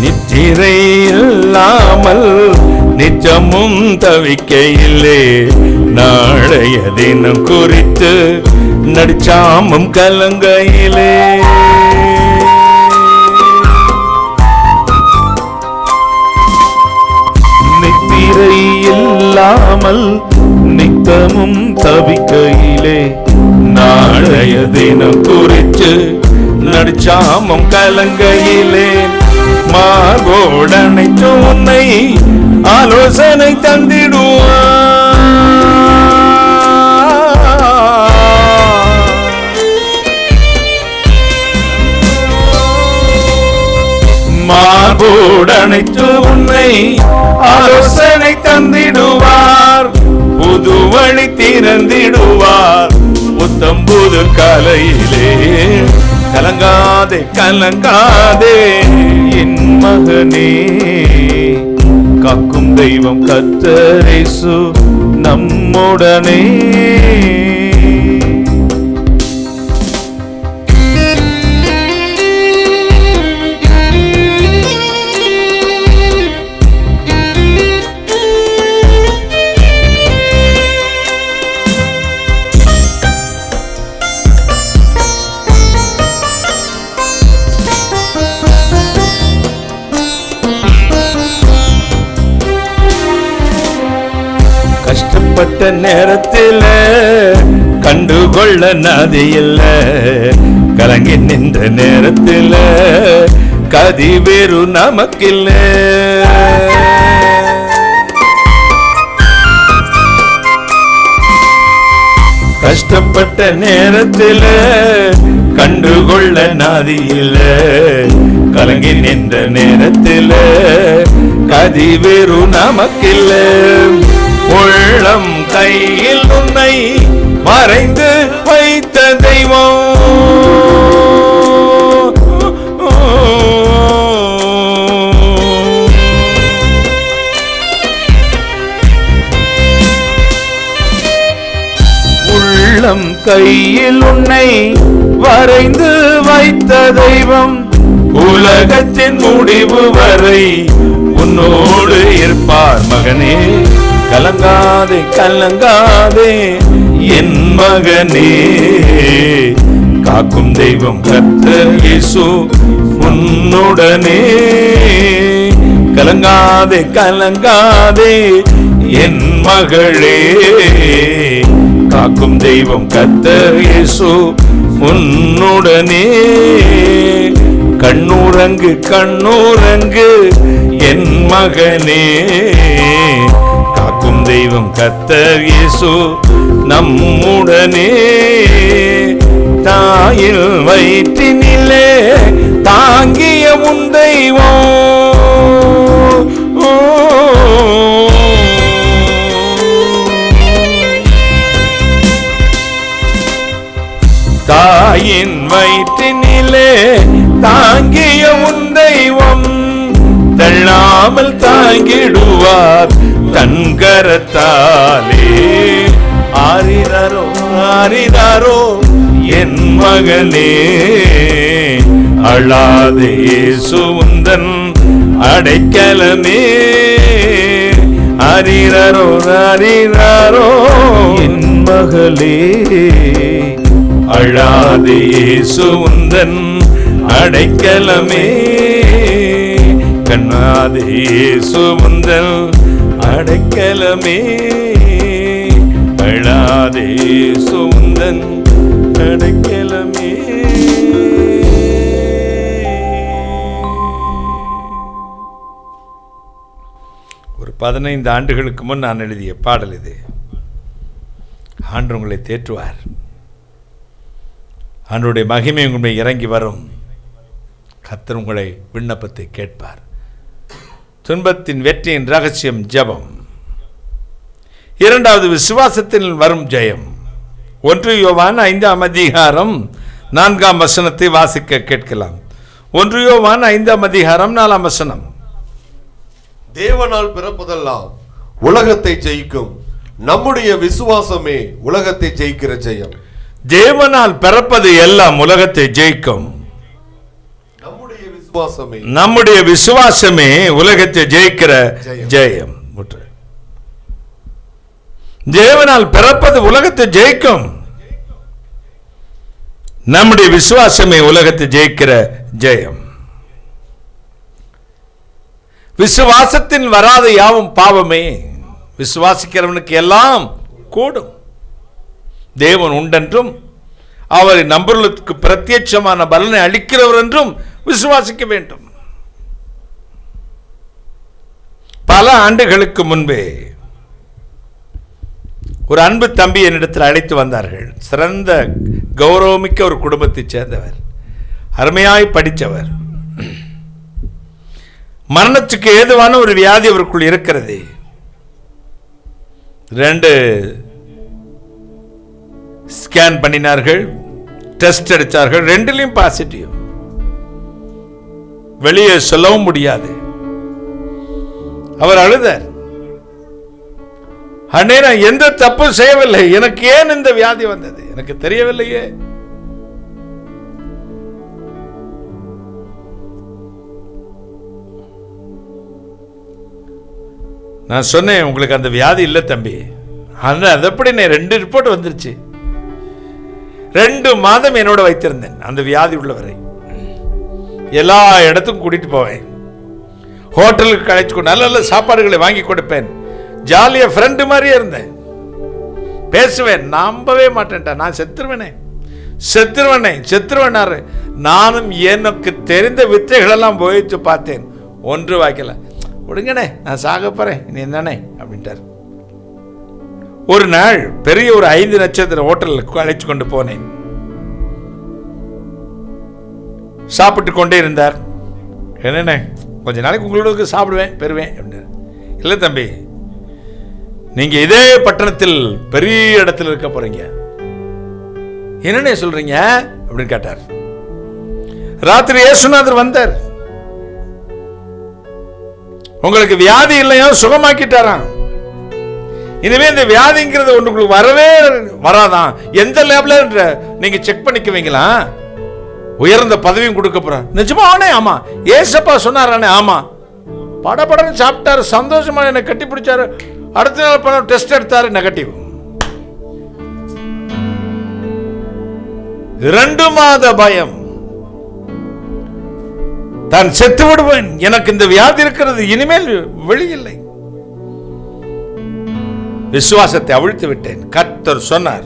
நித்திரை இல்லாமல் நிச்சமும் தவிக்கையிலே, நாளைய தினம் குறித்து நடிச்சாமும் கலங்கையிலே. நித்திரை இல்லாமல் நித்தமும் தவிக்கையிலே, நாளைய தினம் குறித்து நடிச்சாமும் கலங்கையிலே. மார்போடனை உன்னை ஆலோசனை தந்திடுவார். மார்போடனை உன்னை ஆலோசனை தந்திடுவார். புது வழி திறந்திடுவார் புத்தம்புது காலையிலே. கலங்காதே கலங்காதே என் மகனே, காக்கும் தெய்வம் கர்த்தர் இயேசு நம்முடனே. கஷ்டப்பட்ட நேரத்தில் கண்டுகொள்ள நதியில்ல, கலங்கி நின்ற நேரத்தில் கதி வேறு நமக்கில்ல. கஷ்டப்பட்ட நேரத்தில் கண்டுகொள்ள நாதியில, கலங்கி நின்ற நேரத்தில் கதி வேறு நமக்கில்ல. உள்ளம் கையில் உன்னை மறைந்து வைத்த தெய்வம், உள்ளம் கையில் உன்னை வரைந்து வைத்த தெய்வம், உலகத்தின் முடிவு வரை உன்னோடு இருப்பார் மகனே. கலங்காதே கலங்காதே என் மகனே, காக்கும் தெய்வம் கர்த்தர் இயேசு உன்னுடனே. கலங்காதே கலங்காதே என் மகளே, காக்கும் தெய்வம் கர்த்தர் இயேசு உன்னுடனே. கண்ணுறங்கு கண்ணுறங்கு என் மகனே, காக்கும் தெய்வம் கர்த்தர் இயேசு நம்முடனே. தாயில் வயிற்றினிலே தாங்கிய உன் தெய்வம், தாயின் வயிற்றினிலே தாங்கிய உன் தெய்வம், தள்ளாமல் தாங்கிடுவார் தன் கரத்தாலே. ஆரிதாரோ ஆரிதாரோ என் மகனே, அழாதே இயேசு உந்தன் அடைக்கலமே. ஆரிதாரோ ஆரிதாரோ என் மகளே, அழாதே இயேசு உந்தன் அடைக்கலமே. கண்ணாதே இயேசு உந்தன் அடைக்கலமே, அழாதே இயேசு உந்தன் அடைக்கலமே. ஒரு 15 ஆண்டுகளுக்கு முன் நான் எழுதிய பாடல் இது. ஆண்டவர் உங்களை தேற்றுவார், ஆண்டவருடைய மகிமை உங்களை இறங்கி வரும். கர்த்தர் உங்களை விண்ணப்பத்தை கேட்பார். துன்பத்தின் வெற்றியின் ரகசியம் ஜெபம். இரண்டாவது, விசுவாசத்தில் வரும் ஜெயம். 1 யோவான் 5ஆம் அதிகாரம் 4ஆம் வசனத்தை வாசிக்க கேட்கலாம். 1 யோவான் 5ஆம் அதிகாரம் 4ஆம் வசனம். தேவனால் பிறப்பதெல்லாம் உலகத்தை ஜெயிக்கும், நம்முடைய விசுவாசமே உலகத்தை ஜெயிக்கிற ஜெயம். தேவனால் பிறப்பது எல்லாம் உலகத்தை ஜெயிக்கும், நம்முடைய விசுவாசமே உலகத்தை ஜெயிக்கிற ஜெயம். தேவனால் பிறப்பது உலகத்தை ஜெயிக்கும், நம்முடைய விசுவாசமே உலகத்தை ஜெயிக்கிற ஜெயம். விசுவாசத்தின் வராத யாவும் பாவமே. விசுவாசிக்கிறவனுக்கு எல்லாம் கூடும். தேவன் உண்டென்றும் அவரை நம்புவதற்கு பிரத்யட்சமான பலனை அளிக்கிறவர் என்றும் விசுவாசிக்க வேண்டும். பல ஆண்டுகளுக்கு முன்பே ஒரு அன்பு தம்பி என்னிடத்தில் அழைத்து வந்தார்கள். சிறந்த கௌரவமிக்க ஒரு குடும்பத்தைச் சேர்ந்தவர், அருமையாய் படித்தவர். மரணத்துக்கு ஏதுவான ஒரு வியாதி அவருக்குள் இருக்கிறது. 2 ஸ்கேன் பண்ணினார்கள், டெஸ்ட் எடுத்தார்கள், 2லையும் பாசிட்டிவ். வெளியே சொல்லவும் முடியாது. அவர் அழுதார். அண்ணே, நான் எந்த தப்பும் செய்யவில்லை, எனக்கு ஏன் இந்த வியாதி வந்தது எனக்கு தெரியவில்லையே. நான் சொன்னேன், உங்களுக்கு அந்த வியாதி இல்லை தம்பி. அது எப்படி 2 ரிப்போர்ட் வந்துருச்சு. 2 மாதம் என்னோட வைத்திருந்தேன் அந்த வியாதி உள்ளவரை. எல்லா இடத்துக்கும் கூட்டிட்டு போவேன், ஹோட்டலுக்கு அழைச்சு நல்ல நல்ல சாப்பாடுகளை வாங்கி கொடுப்பேன். ஜாலியா ஃப்ரெண்டு மாதிரியே இருந்தேன், பேசுவேன். நம்பவே மாட்டேன்டா, நான் செத்துருவேனாரு. நானும் எனக்கு தெரிந்த வித்தைகளெல்லாம் போயிட்டு பார்த்தேன், ஒன்று வாய்க்கல. விடுங்கண்ணே, நான் சாக போறேன், நீ என்னண்ணே அப்படின்ட்டார். ஒரு நாள் பெரிய ஒரு 5 நட்சத்திர ஹோட்டலுக்கு அழைச்சு கொண்டு போனேன். சாப்பிட்டு கொண்டே இருந்தார். என்னென்ன கொஞ்ச நாளைக்கு உங்களோட சாப்பிடுவேன் பெறுவேன் அப்படின்னு. இல்லை தம்பி, நீங்க இதே பட்டணத்தில் பெரிய இடத்துல இருக்க போறீங்க. என்னென்ன சொல்றீங்க அப்படின்னு கேட்டார். ராத்திரி இயேசுநாதர் வந்தார். உங்களுக்கு வியாதி இல்லையோ சுகமாக்கிட்டாராம். இனிமே இந்த வியாதிங்கிறது ஒன்றுக்கு வரவே வராதான். எந்த லேப்ல நீங்க செக் பண்ணிக்குவீங்களா? உயர்ந்த பதவியும் கொடுக்க போற. நிஜமானே? ஆமா. ஏசப்பா சொன்னாரானே? ஆமா. படபடன்னு சாப்பிட்டாரு, சந்தோஷமா என்னை கட்டி பிடிச்சாரு. அடுத்த நாள் பண்ண டெஸ்ட் எடுத்தாரு, நெகட்டிவ். 2 மாத பயம். தான் செத்து விடுவேன், எனக்கு இந்த வியாதி இருக்கிறது, இனிமேல் வெளியில்லை. விசுவாசத்தை அவிழ்த்து விட்டேன். கர்த்தர் சொன்னார்,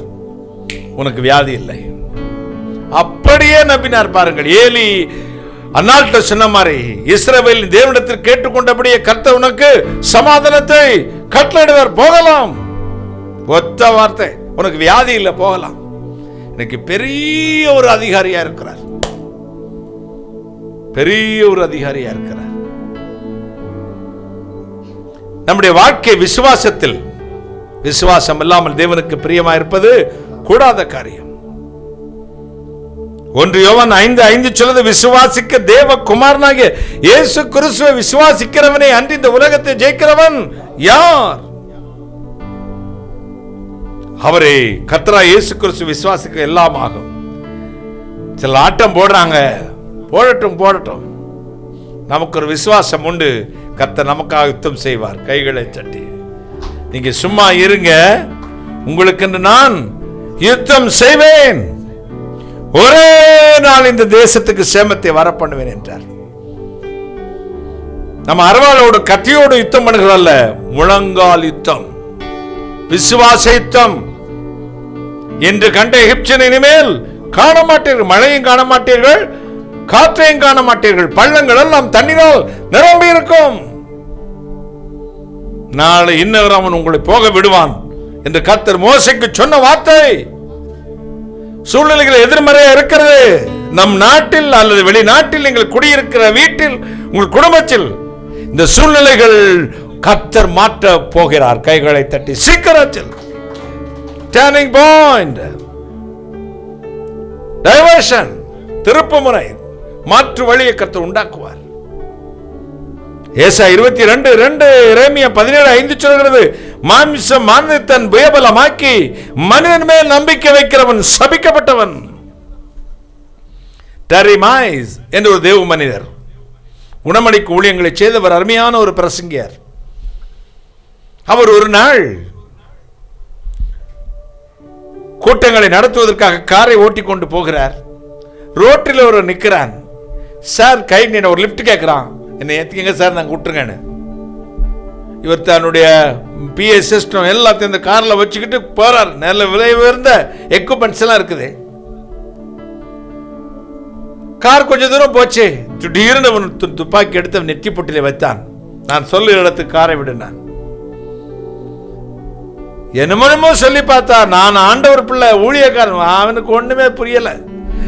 உனக்கு வியாதி இல்லை. அப்படியே நம்பினார். பாருங்கள், ஏலி அன்னாள்கிட்ட சொன்ன மாதிரி இஸ்ரவேலின் தேவனிடத்தில் கேட்டுக்கொண்டபடியே கர்த்தர் உனக்கு சமாதானத்தை கட்டளையிடுவார். போகலாம். ஒத்த வார்த்தை, உனக்கு வியாதி இல்லை, போகலாம். இன்னைக்கு பெரிய ஒரு அதிகாரியா இருக்கிறார். பெரிய ஒரு அதிகாரியா இருக்கிறார். நம்முடைய வாழ்க்கை விசுவாசத்தில், விசுவாசம் இல்லாமல் தேவனுக்கு பிரியமா இருப்பது கூடாத காரியம். 1 யோவான் 5:5 சொல்லுது, விசுவாசிக்க தேவ குமாரனாகிய இயேசு கிறிஸ்துவை விசுவாசிக்கிறவனே அன்றி இந்த உலகத்தை ஜெயிக்கிறவன் யார்? அவரே கர்த்தரா இயேசு கிறிஸ்து விசுவாசிக்க எல்லாம் ஆகும். சில ஆட்டம் போடுறாங்க, போடட்டும். நமக்கு ஒரு விசுவாசம் உண்டு. கர்த்தர் நமக்காக யுத்தம் செய்வார். கைகளை தட்டி நீங்க சும்மா இருங்க, உங்களுக்கு நான் யுத்தம் செய்வேன். ஒரே நாள் இந்த தேசத்துக்கு சேமத்தை வர பண்ணுவேன் என்றார். நம்ம அரவாளோடு கத்தியோடு யுத்தம் பண்ணுகிறோம்ல, முழங்கால் யுத்தம், விசுவாச யுத்தம். என்று கண்ட எகிப்தியனை இனிமேல் காண மாட்டீர்கள். மழையும் காண மாட்டீர்கள், காற்றையும் காண மாட்டீர்கள். பள்ளங்கள் எல்லாம் தண்ணீரால் நிரம்பி இருக்கும். நாளை இன்னவர் அவன் உங்களை போக விடுவான் என்று கர்த்தர் மோசேக்கு சொன்ன வார்த்தை சூழ்நிலைகள் எதிர்மறையா இருக்கிறது. நம் நாட்டில் அல்லது வெளிநாட்டில் நீங்கள் குடியிருக்கிற வீட்டில், உங்கள் குடும்பத்தில் இந்த சூழ்நிலைகள் கர்த்தர் மாற்ற போகிறார். கைகளை தட்டி சீக்கிரத்தில் டர்னிங் பாயிண்ட், டைவர்ஷன், திருப்புமுனை, மாற்று வழியை கர்த்தர் உண்டாக்குவார். ஏசாயா 22:2, எரேமியா 17:5 சொல்கிறது, மாம்சம் தன் புயபலமாக்கி மனிதன் மேல் நம்பிக்கை வைக்கிறவன் சபிக்கப்பட்டவன். டரிமைஸ் என்ற ஒரு தேவ மனிதர், குணமளிக்கும் ஊழியங்களை செய்தவர், அருமையான ஒரு பிரசங்கியார். அவர் ஒரு நாள் கூட்டங்களை நடத்துவதற்காக காரை ஓட்டி கொண்டு போகிறார். ரோட்டில் ஒரு நிற்கிறான். சார் கை நீ ஒரு லிப்ட் கேட்கிறான். என்னை ஏற்றிக்கங்க சார், நாங்கள் விட்டுருங்கன்னு. இவர் தன்னுடைய பிஏ சிஸ்டம் எல்லாத்தையும் இந்த காரில் வச்சுக்கிட்டு போறார். நல்ல விலை உயர்ந்த எக்யூப்மெண்ட்ஸ் எல்லாம் இருக்குது. கார் கொஞ்சம் தூரம் போச்சு. திடீர்னு துப்பாக்கி எடுத்து நெற்றி பொட்டிலே வைத்தான். நான் சொல்ல இடத்துக்கு காரை விடுனான். என்னமோ சொல்லி பார்த்தா, நான் ஆண்டவர் பிள்ளை, ஊழியக்காரன். அவனுக்கு ஒண்ணுமே புரியல.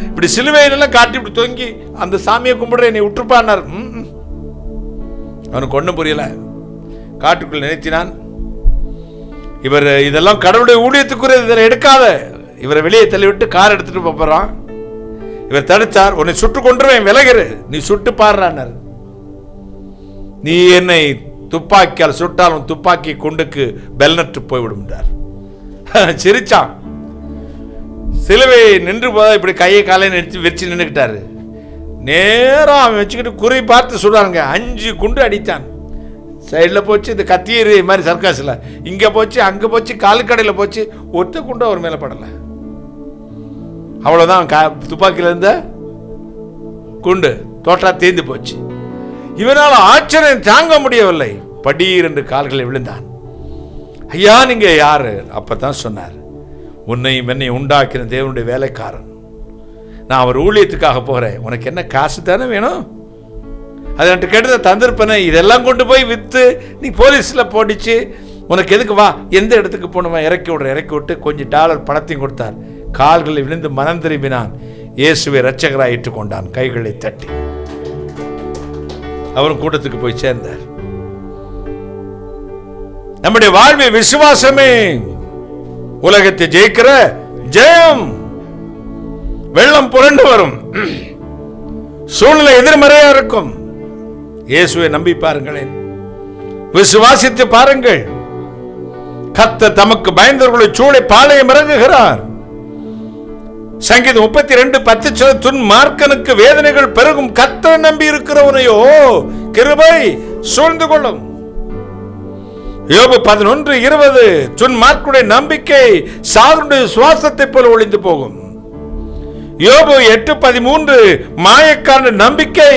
இப்படி சிலுவையிலெல்லாம் காட்டி இப்படி தொங்கி அந்த சாமியை கும்பிடுற என்னை விட்டுருப்பான்னார். அவனுக்கு ஒன்றும் புரியல. காட்டுக்குள் நினைத்தினான், இவர் இதெல்லாம் கடவுளுடைய ஊழியத்துக்குரிய இதில் எடுக்காத, இவரை வெளியே தள்ளிவிட்டு கார் எடுத்துட்டு போறான். இவர் தடுத்தார். உன்னை சுட்டு கொண்டுருவேன், விலகிரு, நீ சுட்டு பாடுறான். நீ என்னை துப்பாக்கியால் சுட்டாலும் துப்பாக்கி குண்டுக்கு பெல்நட்டு போய்விடும். சிரிச்சான். சிலுவை நின்று போதா இப்படி கையை காலையை நிறுத்தி வச்சு நின்றுக்கிட்டாரு. நேரம் அவன் வச்சுக்கிட்டு குறி பார்த்து சுடுறாங்க. 5 குண்டு அடித்தான். சைடில் போச்சு, இந்த கத்தியேறி மாதிரி சர்க்காஸில் இங்கே போச்சு, அங்கே போச்சு, காலுக்கடையில் போச்சு. ஒத்த குண்டு அவர் மேலே படலை. அவ்வளோதான். துப்பாக்கியில் இருந்த குண்டு தோற்றா தேர்ந்து போச்சு. இவனால் ஆச்சரியம் தாங்க முடியவில்லை. படீர் என்று கால்களை விழுந்தான். ஐயா நீங்க யாரு? அப்பதான் சொன்னார், உன்னையும் என்னை உண்டாக்கின தேவனுடைய வேலைக்காரன். நான் அவர் ஊழியத்துக்காக போறேன். உனக்கு என்ன காசு தானே வேணும்? அதை கேட்டு தந்திருப்பேனே. இதெல்லாம் கொண்டு போய் வித்து நீ போலீஸ்ல போடிச்சு உனக்கு எதுக்கு, வா, எந்த இடத்துக்கு போகணுமா, இறக்கி விட்டு கொஞ்சம் டாலர் பணத்தையும் கொடுத்தார். கால்களில் விழுந்து மனம் திரும்பினான். இயேசுவை இரட்சகராய் ஏற்றுக்கொண்டான். கைகளை தட்டி அவரும் கூட்டத்துக்கு போய் சேர்ந்தார். நம்முடைய வாழ்வை விசுவாசமே உலகத்தை ஜெயிக்கிற ஜெயம். வெள்ளம் புரண்டு வரும், சூழ்நிலை எதிர்மறையா இருக்கும். இயேசுவை நம்பி பாருங்களேன், விசுவாசித்து பாருங்கள். கர்த்தர் தமக்கு பயந்தவர்களை சூளை பாளையம் இறங்குகிறார். சங்கீதம் 32:10 துன்மார்க்கனுக்கு வேதனைகள் பெருகும், கர்த்தரை நம்பி இருக்கிறவனையோ கிருபை சூழ்ந்து கொள்ளும். யோபு 11:20 துன்மார்க்கனுடைய நம்பிக்கை சாதுடைய சுவாசத்தை போல ஒளிந்து போகும். யோபு 8:13 மாயக்காரனுடைய நம்பிக்கை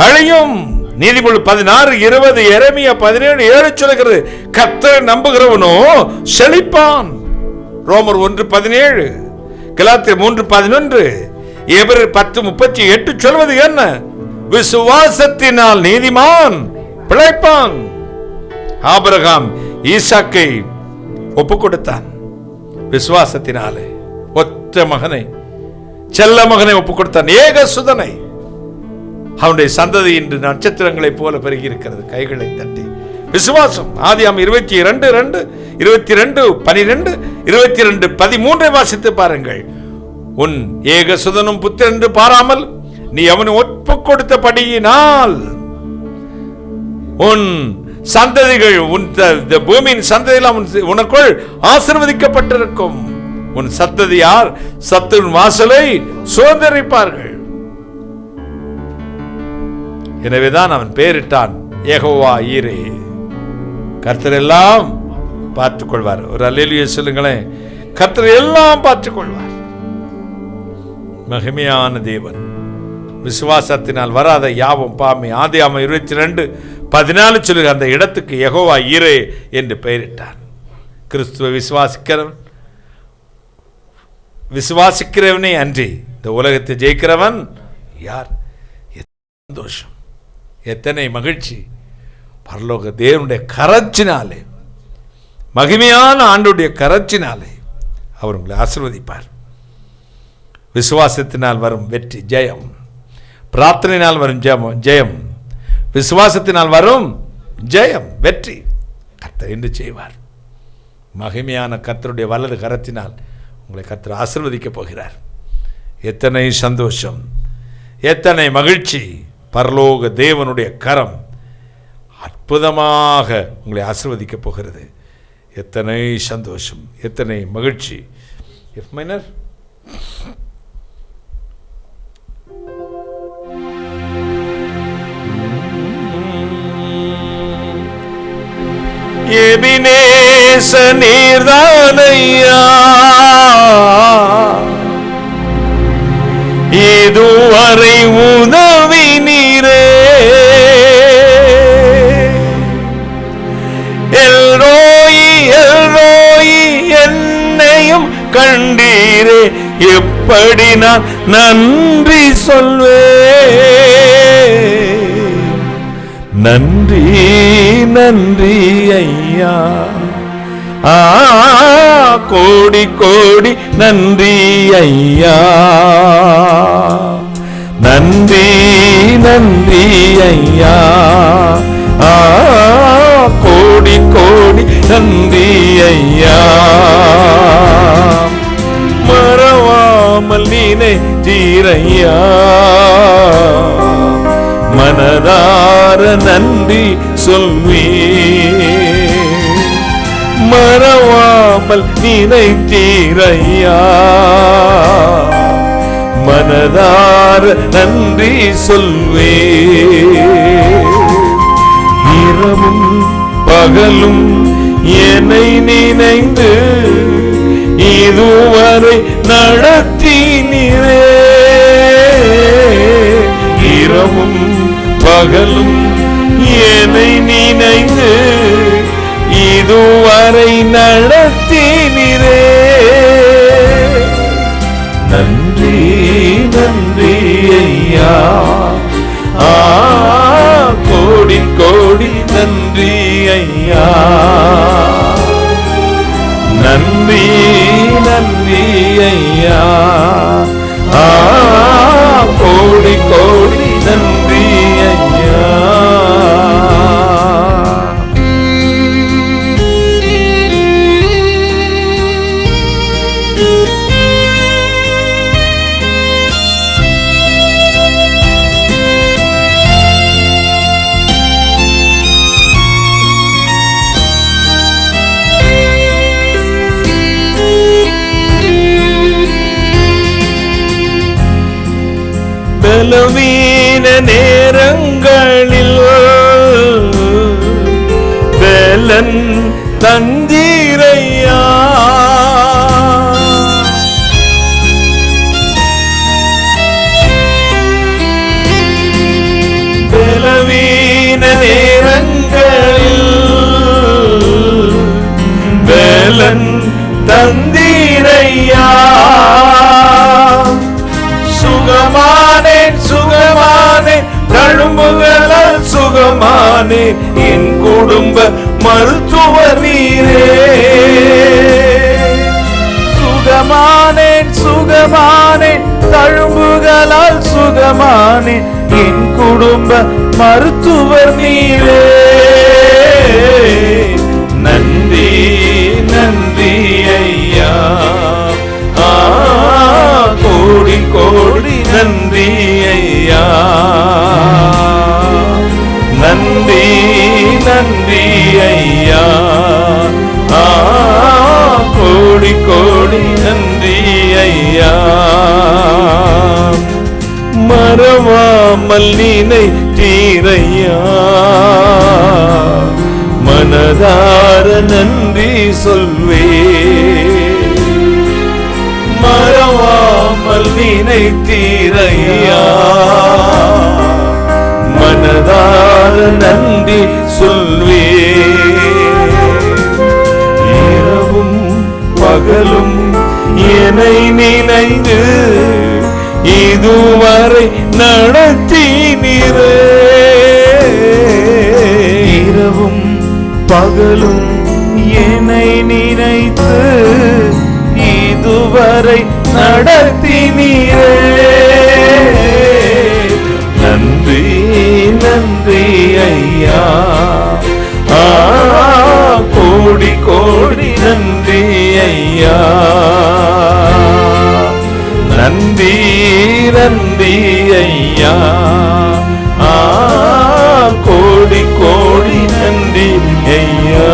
அழியும். நீதிமொழி 16:20 எரேமியா 17:7 சொல்கிறது, கர்த்தரை நம்புகிறவனோ செழிப்பான். ரோமர் 1:17, கலாத்தியர் 3:11, எபிரேயர் 10:38 சொல்வது என்ன? விசுவாசத்தினால் நீதிமான் பிழைப்பான். ஆபிரகாம் ஈசாக்கை ஒப்பு கொடுத்தான். விசுவாசத்தினாலே ஒத்த மகனை, செல்ல மகனை ஒப்பு கொடுத்தான், ஏக சுதனை. அவனுடைய சந்ததி இன்று நட்சத்திரங்களை போல பெருகி இருக்கிறது. கைகளை தட்டி விசுவாசம். ஆதியாகமம் 22:2, 22:12, 22:13 வாசித்து பாருங்கள். உன் ஏக சுதனும் புத்திரன் என்று பாராமல் நீ அவனை ஒப்பு கொடுத்தபடியினால் உன் சந்ததிகள், உன் பூமியின் சந்ததியில் உனக்குள் ஆசீர்வதிக்கப்பட்டிருக்கும். உன் சந்ததியார் சத்துவின் வாசலை சுதந்தரிப்பார்கள். எனவேதான் அவன் பெயரிட்டான் யெகோவா ஈரே. கர்த்தர் எல்லாம் பார்த்துக் கொள்வார். ஒரு அல்லேலூயா சொல்லுங்களேன். கர்த்தர் எல்லாம் பார்த்துக் கொள்வார். மகிமையான தேவன். விசுவாசத்தினால் வராத யாவும் பாமே. ஆதியாகமம் 22:14 சொல்லுகிற அந்த இடத்துக்கு யெகோவா ஈரே என்று பெயரிட்டான். கிறிஸ்துவை விசுவாசிக்கிறவனே அன்றி இந்த உலகத்தை ஜெயிக்கிறவன் யார்? சந்தோஷம், எத்தனை மகிழ்ச்சி! பரலோக தேவனுடைய கரச்சினாலே, மகிமையான ஆண்டுடைய கரச்சினாலே அவர் உங்களை ஆசீர்வதிப்பார். விசுவாசத்தினால் வரும் வெற்றி ஜெயம், பிரார்த்தனையினால் வரும் ஜெயம், விசுவாசத்தினால் வரும் ஜெயம், வெற்றி கர்த்தர் என்று செய்வார். மகிமையான கர்த்தருடைய வலது கரத்தினால் உங்களை கர்த்தர் ஆசீர்வதிக்கப் போகிறார். எத்தனை சந்தோஷம், எத்தனை மகிழ்ச்சி! பரலோக தேவனுடைய கரம் அற்புதமாக உங்களை ஆசீர்வதிக்கப் போகிறது. எத்தனை சந்தோஷம், எத்தனை மகிழ்ச்சி! F minor. எபினேச நீர்தானையா இதுவரை உதவி நீரே, எல்ரோயி எல்ரோயி என்னையும் கண்டீரே, எப்படி நான் நன்றி சொல்வேன்? நன்றி நன்றி ஐயா, கோடி கோடி நன்றி ஐயா, நன்றி நன்றி ஐயா, கோடி கோடி நன்றி ஐயா. மறவாமல் நீனை தீரையா, மனதார நன்றி சொல்வே, மறவாமல் நினைத்தீரையா, மனதார நன்றி சொல்வே. இரவும் பகலும் என்னை நினைந்து இதுவரை நடத்தினீரே, இரவும் பகலும் என்னை நினைந்து இதுவரை நடத்தினீரே. நன்றி நன்றி ஐயா, கோடி கோடி நன்றி ஐயா, நன்றி நன்றி ஐயா, கோடி கோடி நன்றி ஐயா. பலவீன நேரங்களில் பலன் தந்தீரையா, பலவீன நேரங்களில் பலன் தந்தீரையா, சுகமானேன் சுகமானேன் தழும்புகளால் சுகமானேன், என் குடும்ப மருத்துவர் நீரே. சுகமானேன் சுகமானேன் தழும்புகளால் சுகமானேன், என் குடும்ப மருத்துவர் நீரே. நன்றி நன்றி ஐயா, கோடி கோடி நன்றி ஐயா, நன்றி நன்றி ஐயா, கோடி கோடி நன்றி ஐயா. மறவாமல் நினைத்தீரையா, மனதார நன்றி சொல்வே, மறவாமல் நினைத்தீரையா, மனதார நன்றி சொல்வே. இரவும் பகலும் என்னை நினைந்து இதுவரை நடத்தினீரே. இரவும் பகலும் என்னை நினைத்து இதுவரை நடத்தினீரே. நன்றி நன்றி ஐயா, கோடி கோடி நன்றி ஐயா, நன்றி நன்றி ஐயா, கோடி கோடி நன்றி ஐயா.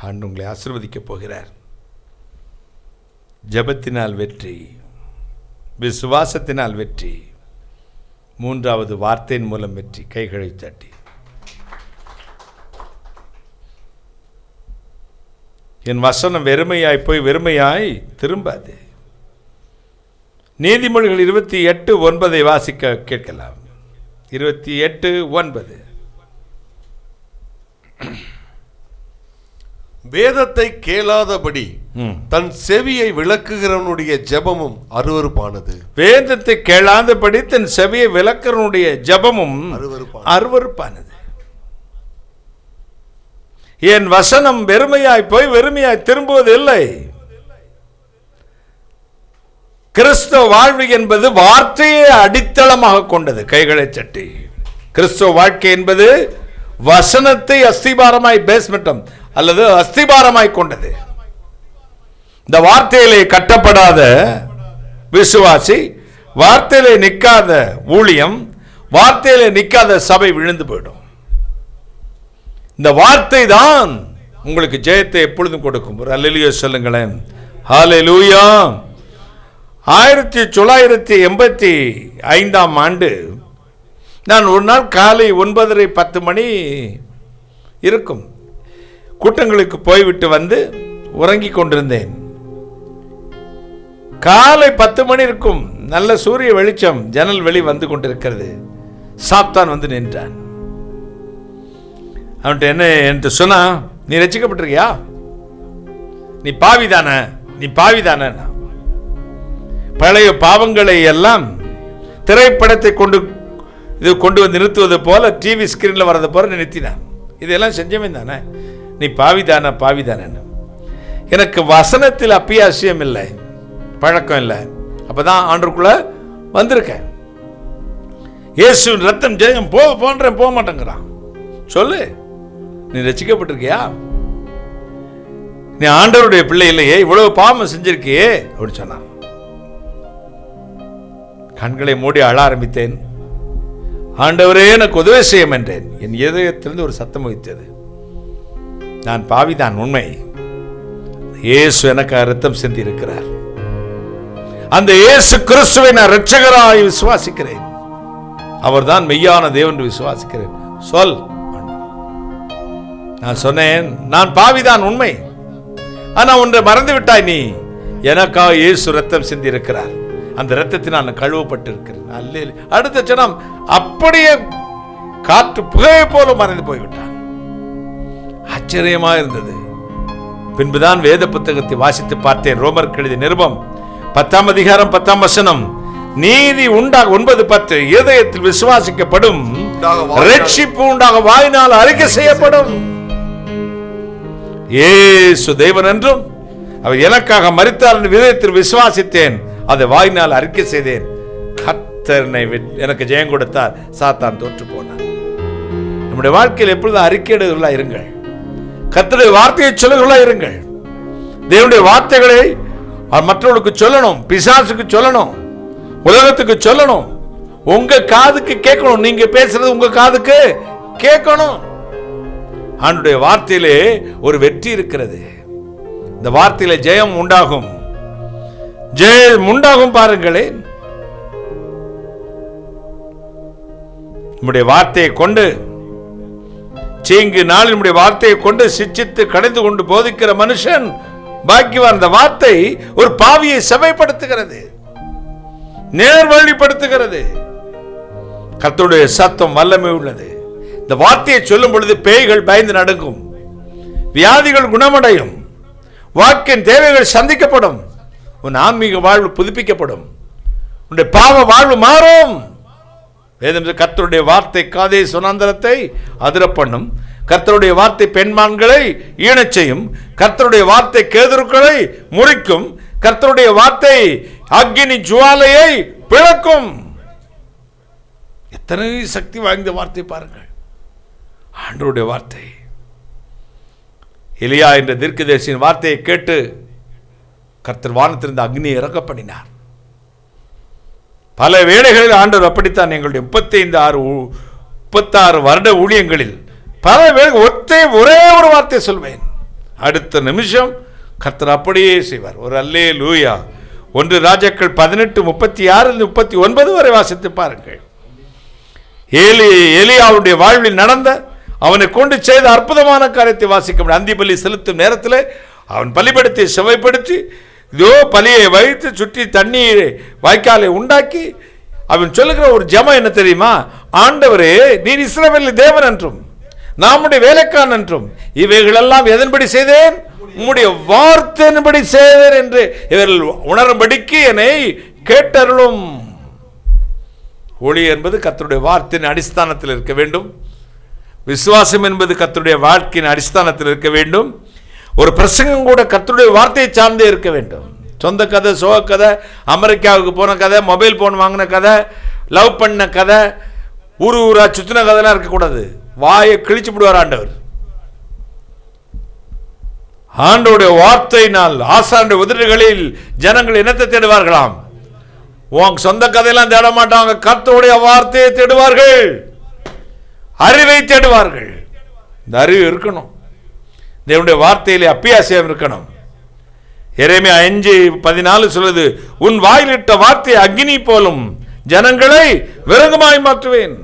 ஆண்டவர் உங்களை ஆசீர்வதிக்கப் போகிறார். ஜெபத்தினால் வெற்றி, விசுவாசத்தினால் வெற்றி, மூன்றாவது வார்த்தையின் மூலம் வெற்றி. கைகளை தட்டி என் வசனம் வெறுமையாய் போய் வெறுமையாய் திரும்பாது. நீதிமொழிகள் 28:9 வாசிக்க கேட்கலாம். 28:9. வேதத்தை கேளாதபடி தன் செவியை விளக்குகிறவனுடைய ஜெபமும் அருவருப்பானது. வேதத்தை கேளாதபடி தன் செவியை விளக்குறவனுடைய ஜெபமும் அருவருப்பானது. என் வசனம் வெறுமையாய் போய் வெறுமையாய் திரும்புவதில்லை. கிறிஸ்தவ வாழ்வு என்பது வார்த்தையை அடித்தளமாக கொண்டது. கைகளை தட்டி. கிறிஸ்தவ வாழ்க்கை என்பது வசனத்தை அஸ்திபாரமாய் பேஸ்மெண்டம் அல்லது அஸ்திபாரமாய் கொண்டது. இந்த வார்த்தையிலே கட்டப்படாத விசுவாசி, வார்த்தையிலே நிற்காத ஊழியம், வார்த்தையிலே நிற்காத சபை விழுந்து போயிடும். இந்த வார்த்தை தான் உங்களுக்கு ஜெயத்தை எப்பொழுதும் கொடுக்கும். ஒரு அல்லேலூயா சொல்லுங்களேன். ஹல்லேலூயா. 1985ஆம் ஆண்டு நான் ஒரு நாள் காலை 9:30 10 மணி இருக்கும் கூட்டங்களுக்கு போய்விட்டு வந்து உறங்கிக் கொண்டிருந்தேன். காலை 10 மணி இருக்கும், நல்ல சூரிய வெளிச்சம் ஜன்னல் வெளி வந்து கொண்டிருக்கிறது. சாத்தான் வந்து நின்றான். அவன்கிட்ட என்ன என்று சொன்னா, நீ ரட்சிக்கப்பட்டிருக்கியா, நீ பாவிதான, நீ பாவிதான. பழைய பாவங்களை எல்லாம் திரைப்படத்தை கொண்டு வந்து நிறுத்துவது போல, டிவி ஸ்கிரீன்ல வர்றது போல நிறுத்தினான். இதெல்லாம் செஞ்சவன் தானே. நீ பாவிதான. எனக்கு வசனத்தில் அப்பியாசியம் இல்லை, பழக்கம் இல்லை. அப்பதான் ஆண்டருக்குள்ள வந்திருக்கேன். இயேசுவின் ரத்தம் ஜெயம் போன்றேன், போக மாட்டேங்கிறான். சொல்லு, நீ ரட்சிக்கப்பட்டிருக்கியா? நீ ஆண்டவருடைய பிள்ளை இல்லையே, இவ்வளவு பாவம் செஞ்சிருக்கியே அப்படின்னு சொன்னான். கண்களை மூடி அழ ஆரம்பித்தேன். ஆண்டவரே எனக்கு உதவி செய்யும் என்றேன். என் இதயத்திலிருந்து ஒரு சத்தம் வைத்தது. நான் பாவிதான், உண்மை. இயேசு எனக்கு ரத்தம் சிந்தி இருக்கிறார். அந்த இயேசு கிறிஸ்துவை நான் இரட்சகராய் விசுவாசிக்கிறேன். அவர்தான் மெய்யான தேவன் என்று விசுவாசிக்கிறேன். சொல். நான் சொன்னேன், நான் பாவிதான், உண்மை. ஆனா ஒன்றை மறந்து விட்டாய் நீ. எனக்காக இயேசு ரத்தம் சிந்தி இருக்கிறார். அந்த ரத்தத்தினால் நான் கழுவப்பட்டு இருக்கிறேன். அடுத்த ஜனம் அப்படியே காற்று புகையை போல மறைந்து போய்விட்டான். ஆச்சரியமா இருந்தது. பின்புதான் வேத புத்தகத்தை வாசித்து பார்த்தேன். ரோமர் எழுதிய நிருபம் 10ஆம் அதிகாரம் 10ஆம் வசனம், நீதி உண்டாக 9:10 இதயத்தில் விசுவாசிக்கப்படும், ரட்சிப்பு உண்டாக வாயினால் அறிக்கை செய்யப்படும். இயேசு தேவன் என்றும் அவர் எனக்காக மரித்தார் என்று இதயத்தில் விசுவாசித்தேன், அதை வாயினால் அறிக்கை செய்தேன். கர்த்தர் எனக்கு ஜெயம் கொடுத்தார், சாத்தான் தோற்று போனார். நம்முடைய வாழ்க்கையில் எப்பொழுதும் அறிக்கையிடுகளா இருங்கள். கர்த்தருடைய வார்த்தையை சொல்லுகளா இருங்கள். தேவனுடைய வார்த்தைகளை மற்றவர்களுக்கு சொல்லணும், பிசாசுக்கு சொல்லணும், உலகத்துக்கு சொல்லணும். உங்க காதுக்கு கேட்கணும். நீங்க பேசுறது உங்க காதுக்கு கேட்கணும். ஆண்டவருடைய வார்த்தையிலே ஒரு வெற்றி இருக்கிறது. இந்த வார்த்தையில ஜெயம் உண்டாகும், ஜெயம் உண்டாகும். பாருங்களேன், நம்முடைய வார்த்தையை கொண்டு தீங்கு நாளில் நம்முடைய வார்த்தையை கொண்டு சிச்சித்து கடைந்து கொண்டு போதிக்கிற மனுஷன் பாக்கியவான். இந்த வார்த்தை ஒரு பாவியை செவைப்படுத்துகிறது, நேர்வழிப்படுத்துகிறது. கர்த்தருடைய சத்தம் வல்லமை உள்ளது. இந்த வார்த்தையை சொல்லும் பொழுது பேய்கள் பயந்து நடுங்கும், வியாதிகள் குணமடையும், வாக்கின் தேவைகள் சந்திக்கப்படும், உன் ஆன்மீக வாழ்வு புதுப்பிக்கப்படும், உன்னுடைய பாவ வாழ்வு மாறும். வேதம் கர்த்தருடைய வார்த்தை காதே சுனாந்தரத்தை அதிர பண்ணும், கர்த்தருடைய வார்த்தை பெண்மான்களை ஈனச் செய்யும், கர்த்தருடைய வார்த்தை கேதுருக்களை முறிக்கும், கர்த்தருடைய வார்த்தை அக்கினி ஜுவாலையை பிளக்கும். எத்தனை சக்தி வாய்ந்த வார்த்தை பாருங்கள், ஆண்டவருடைய வார்த்தை. எலியா என்ற தீர்க்கதரிசியின் வார்த்தையை கேட்டு கர்த்தர் வானத்திலிருந்து அக்னியை இறக்க பண்ணினார். பல வேளைகளில் ஆண்டவர் அப்படித்தான். எங்களுடைய 36 வருட ஊழியங்களில் பல வேளை ஒரே ஒரு வார்த்தை சொல்வேன், அடுத்த நிமிஷம் கர்த்தர் அப்படியே செய்வார். ஒரு அல்லேலூயா. 1 ராஜாக்கள் 18:36-39 வரை வாசித்து பாருங்கள். எலியாவுடைய வாழ்வில் நடந்த, அவனை கொண்டு செய்த அற்புதமான காரியத்தை வாசிக்க முடியும். அந்தி பலி செலுத்தும் நேரத்தில் அவன் பலிபடத்தை செவைப்படுத்தி இதோ பலியை வைத்து சுற்றி தண்ணீரை வாய்க்காலை உண்டாக்கி அவன் சொல்லுகிற ஒரு ஜெபம் என்ன தெரியுமா? ஆண்டவரே, நீர் இஸ்ரவேலின் தேவன் என்றும் நம்முடைய வேலைக்காரன் என்றும் இவைகளெல்லாம் எதன்படி செய்தேன்? உம்முடைய வார்த்தையின்படி செய்தேன் என்று இவர்கள் உணரும்படிக்கு என்னை கேட்டருளும். ஒளி என்பது கர்த்தருடைய வார்த்தையின் அடிஸ்தானத்தில் இருக்க வேண்டும். விசுவாசம் என்பது கர்த்தருடைய வாழ்க்கையின் அடிஸ்தானத்தில் இருக்க வேண்டும். ஒரு பிரசங்கம் கூட கர்த்தருடைய வார்த்தையை சார்ந்தே இருக்க வேண்டும். சொந்த கதை, சோக கதை, அமெரிக்காவுக்கு போன கதை, மொபைல் போன் வாங்கின கதை, லவ் பண்ண கதை, ஊரா சுத்தின கதைலாம் இருக்கக்கூடாது. வாயை கிழிச்சு விடுவார் ஆண்டவர். ஆண்டவருடைய வார்த்தையினால் ஆசானுடைய உதடுகளில் ஜனங்கள் என்னத்தை தேடுவார்களாம்? உன் சொந்த கதையெல்லாம் தேட மாட்டாங்க, கர்த்தருடைய வார்த்தையை தேடுவார்கள், அறிவை தேடுவார்கள். இந்த அறிவு இருக்கணும். தேவனுடைய வார்த்தையிலே அப்பியாசியம் இருக்கணும். எரேமியா 5:14 சொல்லுது, உன் வாயிலிட்ட வார்த்தை அக்னி போலும், ஜனங்களை விறகுமாய் மாற்றுவேன்.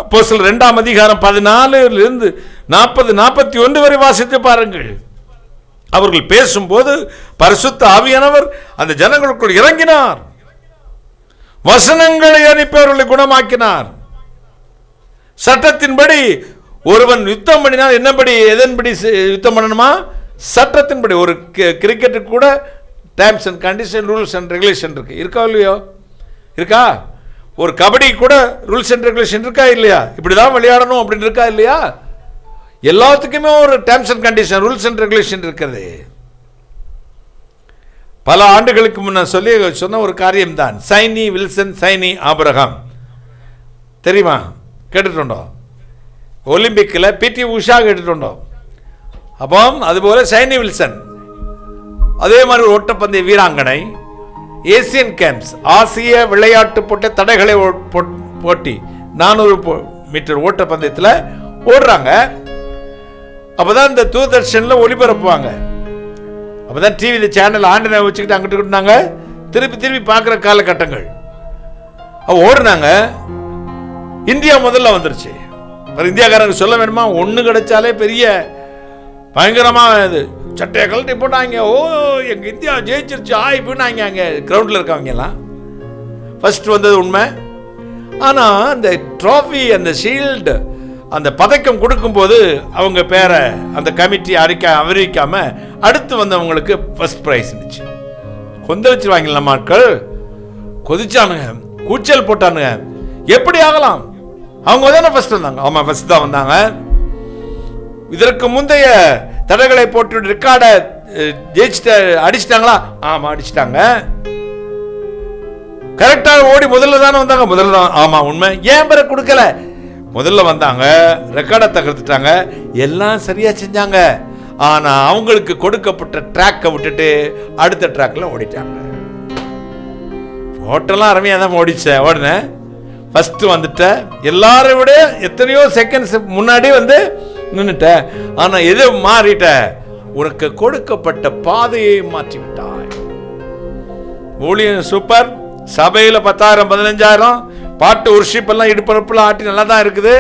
அப்போஸ்தலர் 2ஆம் அதிகாரம் 14-40-41 வரை வாசித்து பாருங்கள். அவர்கள் பேசும்போது பரிசுத்த ஆவியானவர் அந்த ஜனங்களுக்குள் இறங்கினார், வசனங்களை அனுப்பியவர்களை குணமாக்கினார். சட்டத்தின்படி ஒருவன் யுத்தம் பண்ணினால் என்னபடி, எதன்படி யுத்தம் பண்ணணுமா? சட்டத்தின்படி. ஒரு கிரிக்கெட்டுக்கு கூட terms and condition, rules and regulation இருக்கா இல்லையோ? இருக்கா? ஒரு கபடி கூட ரூல்ஸ் அண்ட் ரெகுலேஷன் இருக்கா இல்லையா? இப்படிதான் விளையாடணும் அப்படின்னு இருக்கா இல்லையா? எல்லாத்துக்குமே ஒரு terms and condition, rules and regulation இருக்கிறது. பல ஆண்டுகளுக்கு முன்ன சொன்ன ஒரு காரியம் தான் சைனி வில்சன், சைனி ஆபிரகாம். தெரியுமா? கேட்டுட்டோம். ஒலிம்பிக்கில் பிடி உஷா கேட்டுட்டோம். அப்போ அதுபோல சைனி வில்சன், அதே மாதிரி ஒரு ஓட்டப்பந்தய வீராங்கனை, ஏசியன் கேம்ஸ் ஆசிய விளையாட்டு போட்ட தடைகளை போட்டி 400 மீட்டர் ஓட்டப்பந்தயத்தில் ஓடுறாங்க. அப்போதான் இந்த தூர்தர்ஷனில் ஒளிபரப்புவாங்க. அப்போதான் டிவி சேனல் ஆண்டனை வச்சுக்கிட்டு அங்கிட்டு இருந்தாங்க, திருப்பி பார்க்குற காலகட்டங்கள். ஓடுனாங்க. இந்தியா முதல்ல வந்துருச்சு. இந்தியாக்காரங்க சொல்ல வேணுமா? ஒன்று கிடைச்சாலே பெரிய பயங்கரமாக இது சட்டையை கழட்டி போட்டாங்க. ஓ, எங்கள் இந்தியா ஜெயிச்சிருச்சு ஆயிப்புன்னாங்க. அங்கே கிரவுண்டில் இருக்கவங்க எல்லாம் ஃபர்ஸ்ட் வந்தது உண்மை. ஆனால் அந்த ட்ராஃபி, அந்த ஷீல்டு, அந்த பதக்கம் கொடுக்கும்போது அவங்க பேரை அந்த கமிட்டி அறிவிக்காம அடுத்து வந்தவங்களுக்கு ஃபர்ஸ்ட் ப்ரைஸ் இருந்துச்சு. கொந்தளிச்சிருவாங்க நம்ம ஆட்கள். கொதிச்சானுங்க, கூச்சல் போட்டானுங்க. எப்படி ஆகலாம்? அவங்க தானே ஃபர்ஸ்ட் வந்தாங்க. ஆமாம், ஃபர்ஸ்ட் தான் வந்தாங்க. இதற்கு முந்தைய தடைகளை போட்டு ரெக்கார்டை அடிச்சிட்டாங்களா? ஆமா, அடிச்சிட்டாங்க. கரெக்டாக ஓடி முதல்ல தானே வந்தாங்க. முதல்ல தான். ஆமா, உண்மை. ஏன் பிற கொடுக்கல? முதல்ல வந்தாங்க, ரெக்கார்டை தகர்த்துட்டாங்க, எல்லாம் சரியா செஞ்சாங்க. ஆனா அவங்களுக்கு கொடுக்கப்பட்ட ட்ராக்கை விட்டுட்டு அடுத்த ட்ராக்ல ஓடிட்டாங்க. ஓட்டெல்லாம் அருமையா தான் ஓடினேன். ஃபர்ஸ்ட் வந்துட்ட, எல்லாரை விட எத்தனையோ செகண்ட்ஸ் முன்னாடி வந்து நின்னுட்ட. ஆனா எது மாறிட்ட? உனக்கு கொடுக்கப்பட்ட பாதையை மாற்றி விட்டாய். ஊழியம் சூப்பர். சபையில 10,000 15,000 பாட்டு உர்ஷிப் எல்லாம் இடுப்பரப்புல ஆட்டி நல்லா தான் இருக்குது.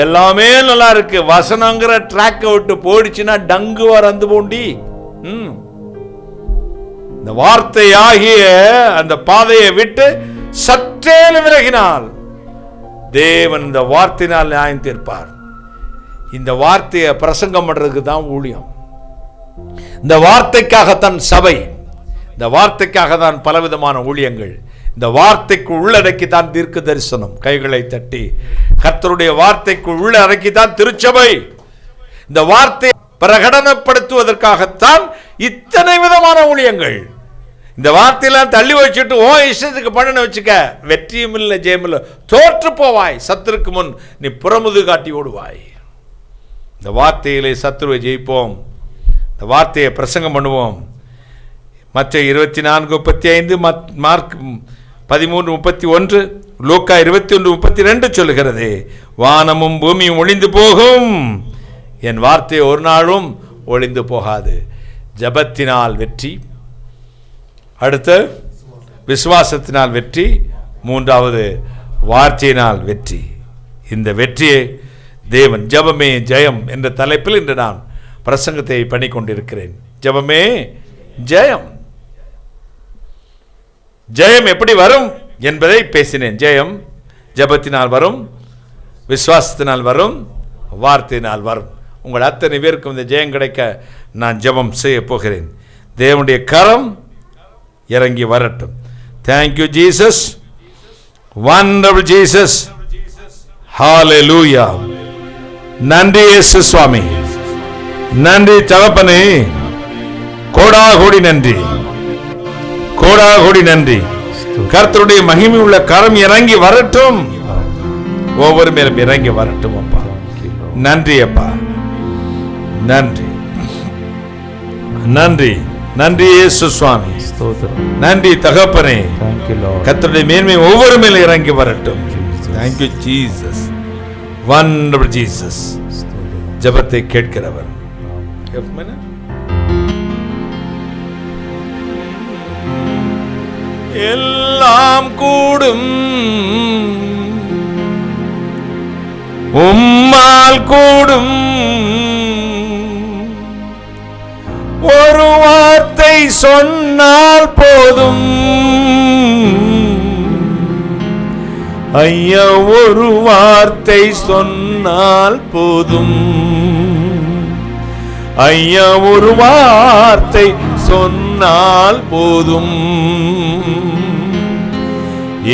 எல்லாமே நல்லா இருக்கு. வசனங்கிற ட்ராக்கை விட்டு போயிடுச்சுன்னா டங்கு வரந்து போண்டி. இந்த வார்த்தையாகிய அந்த பாதையை விட்டு சற்றே விலகினால் தேவன் இந்த வார்த்தையினால் நியாயம் தீர்ப்பார். இந்த வார்த்தையை பிரசங்கம் பண்றதுக்கு தான் ஊழியம். இந்த வார்த்தைக்காகத்தான் சபை, இந்த வார்த்தைக்காக தான் பலவிதமான ஊழியங்கள். இந்த வார்த்தைக்கு உள்ளடக்கி தான் தீர்க்க தரிசனம். கைகளை தட்டி கர்த்தருடைய வார்த்தைக்கு உள்ளடக்கி தான் திருச்சபை. இந்த வார்த்தை பிரகடனப்படுத்துவதற்காகத்தான் இத்தனை விதமான ஊழியங்கள். இந்த வார்த்தையெல்லாம் தள்ளி வச்சுட்டு ஓ இஷ்டத்துக்கு பண்ண வச்சுக்க, வெற்றியும் இல்லை ஜெயம் இல்லை, தோற்று போவாய். சத்துருக்கு முன் நீ புறமுது காட்டி ஓடுவாய். இந்த வார்த்தையிலே சத்துருவை ஜெயிப்போம். இந்த வார்த்தையை பிரசங்கம் பண்ணுவோம். மற்ற 24:35, மார்க் 13:31, லூக்கா 21:32 சொல்லுகிறது, வானமும் பூமியும் ஒளிந்து போகும், என் வார்த்தை ஒரு நாளும் ஒளிந்து போகாது. ஜபத்தினால் வெற்றி, அடுத்து விசுவாசத்தினால் வெற்றி, மூன்றாவது வார்த்தையினால் வெற்றி. இந்த வெற்றியை தேவன் ஜபமே ஜெயம் என்ற தலைப்பில் இன்று நான் பிரசங்கத்தை பண்ணி கொண்டிருக்கிறேன். ஜபமே ஜெயம். ஜெயம் எப்படி வரும் என்பதை பேசினேன். ஜெயம் ஜபத்தினால் வரும், விசுவாசத்தினால் வரும், வார்த்தையினால் வரும். உங்கள் அத்தனை பேருக்கும் இந்த ஜெயம் கிடைக்க நான் ஜெபம் செய்ய போகிறேன். தேவனுடைய கரம் இறங்கி வரட்டும். தேங்க்யூ ஜீசஸ், வண்டர்ஃபுல் ஜீசஸ், ஹalleluya. நன்றி இயேசு சுவாமி, நன்றி தகப்பனே, கோடாகோடி நன்றி, கோடாகோடி நன்றி. கர்த்தருடைய மகிமை உள்ள கரம் இறங்கி வரட்டும், ஒவ்வொரு மேலும் இறங்கி வரட்டும். அப்பா நன்றி, அப்பா நன்றி, நன்றி, நன்றி இயேசு சுவாமி, நன்றி தகப்பனே. கர்த்தருடைய மேன்மை ஒவ்வொரு மேலும் இறங்கி வரட்டும். Thank you Jesus, wonderful Jesus. ஜெபத்தை கேட்கிறவர். எல்லாம் கூடும் உம்மால் கூடும், ஒரு வார்த்தை சொன்னால் போதும் ஐயா, ஒரு வார்த்தை சொன்னால் போதும் ஐயா, ஒரு வார்த்தை சொன்னால் போதும்.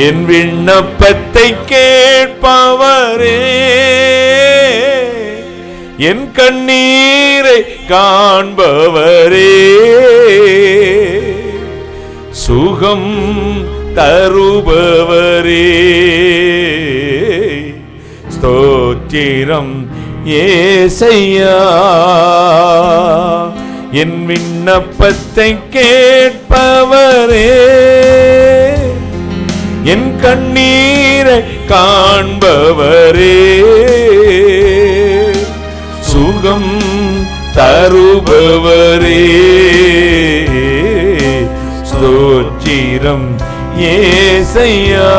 என் விண்ணப்பத்தை கேட்பவரே, என் கண்ணீரை காண்பவரே, சுகம் தருபவரே, ஸ்தோத்திரம் ஏசையா. என் விண்ணப்பத்தை கேட்பவரே, என் கண்ணீரை காண்பவரே, சுகம் தருபவரே, ஸ்தோத்திரம் ஏசையா.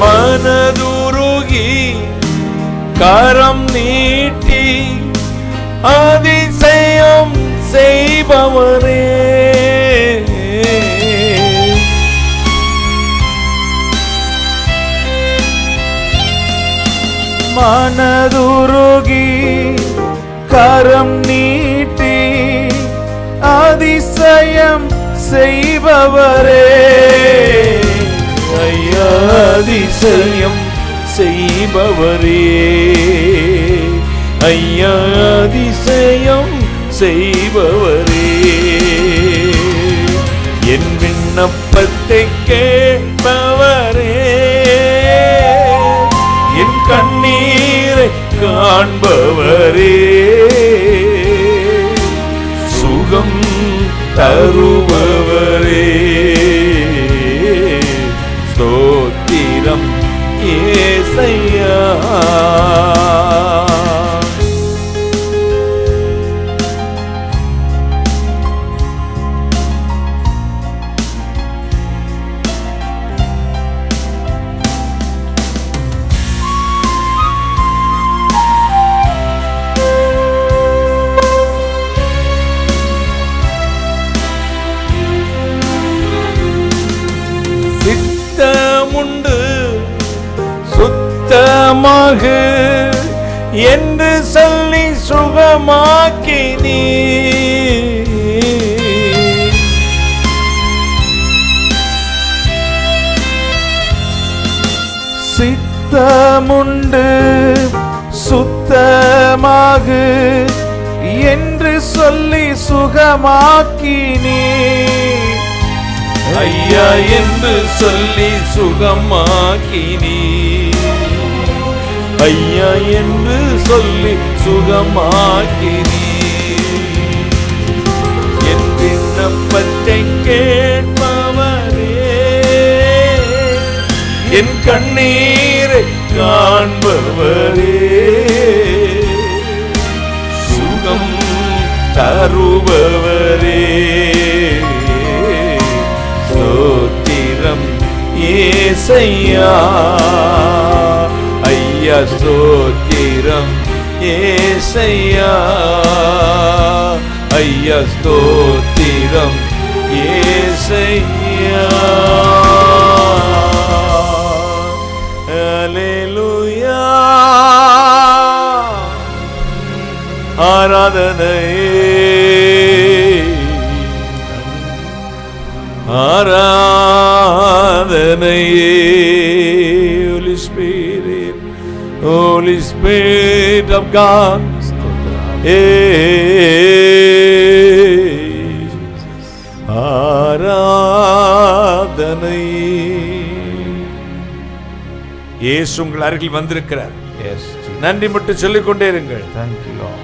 மனதுருகி கரம் நீட்டி அதிசயம் செய்பவரே, மனதுருகி கரம் நீட்டி அதிசயம் செய்பவரே, ஐயா அதிசயம் செய்பவரே, ஐயா அதிசயம் செய்பவரே, என் விண்ணப்பத்தை கேட்பவரே, என் கண்ணீரை காண்பவரே, சுகம் தருபவரே, ஸ்தோத்திரம் ஏசையா. சித்தமுண்டு சுத்தமாக என்று சொல்லி சுகமாக்கினீ, சித்தமுண்டு சுத்தமாக என்று சொல்லி சுகமாக்கினீ, ஐயா என்று சொல்லி சுகமாக்கினீ, ஐயா என்று சொல்லி சுகமாக்கினீ, என் விண்ணப்பத்தை கேட்பவரே, என் கண்ணீரை காண்பவரே, சுகம் தருபவரே, ஸ்தோத்திரம் ஏசையா, ஐயா ஸ்தோத்திரம் ஏசையா, ஐயா ஸ்தோத்திரம் ஏசையா. அல்லேலூயா, ஆராதனையே ஆராதனையே. Holy Spirit, Holy Spirit of God, ஆராதனையே. இயேசு உங்கள் அருகில் வந்திருக்கிறார். நன்றி மட்டும் சொல்லிக் கொண்டே இருங்கள்.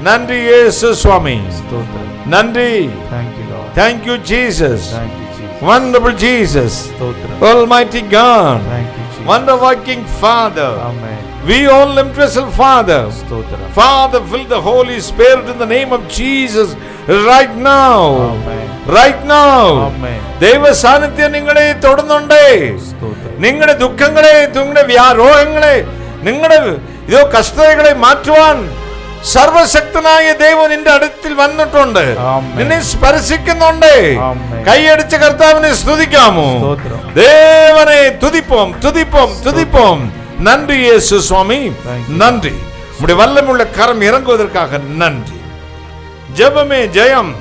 நன்றி இயேசு சுவாமி, நன்றி. Thank you Jesus, wonderful Jesus, Almighty God, wonder working Father, we all impressive Father. Father, fill the Holy Spirit in the name of Jesus right now. right now. ദൈവ സാന്നിധ്യം നിങ്ങളെ തൊടുന്നുണ്ടേ. നിങ്ങളുടെ ദുഃഖങ്ങളെ, നിങ്ങളുടെ രോഗങ്ങളെ, നിങ്ങളുടെ ഇതോ കഷ്ടതകളെ മാറ്റുവാൻ സർവശക്തനായ ദൈവം നിന്റെ അടുത്തിൽ വന്നിട്ടുണ്ട്. നിന്നെ സ്പർശിക്കുന്നുണ്ട്. കൈയടിച്ച് കർത്താവിനെ സ്തുതിക്കാമോ? ദേവനെ തുതിപ്പോം, തുതിപ്പോം, തുതിപ്പോം. நன்றி இயேசு சுவாமி, நன்றி. உம்முடைய வல்லமையுள்ள கரம் இறங்குவதற்காக நன்றி. ஜெபமே ஜெயம்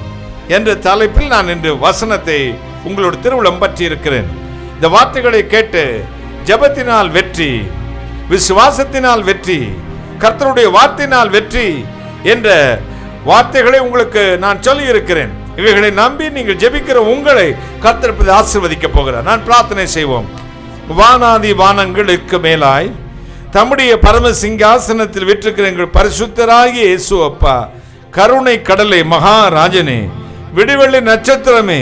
என்ற தலைப்பில் நான் இன்று வசனத்தை உங்களோட திருவுளம் பற்றி இருக்கிறேன். இந்த வார்த்தைகளை கேட்டு ஜெபத்தினால் வெற்றி, விசுவாசத்தினால் வெற்றி, கர்த்தருடைய வார்த்தையினால் வெற்றி என்ற வார்த்தைகளை உங்களுக்கு நான் சொல்லி இருக்கிறேன். இவைகளை நம்பி நீங்கள் ஜெபிக்கிற உங்களை கர்த்தர் ஆசீர்வதிக்க போகிறார். நான் பிரார்த்தனை செய்வோம். வானாதி வானங்களுக்கு மேலாய் தம்முடைய பரம சிங்காசனத்தில் விற்றிருக்கிற எங்கள் பரிசுத்தராகிய இயேசு அப்பா, கருணை கடலை, மகாராஜனே, விடிவெள்ளி நட்சத்திரமே,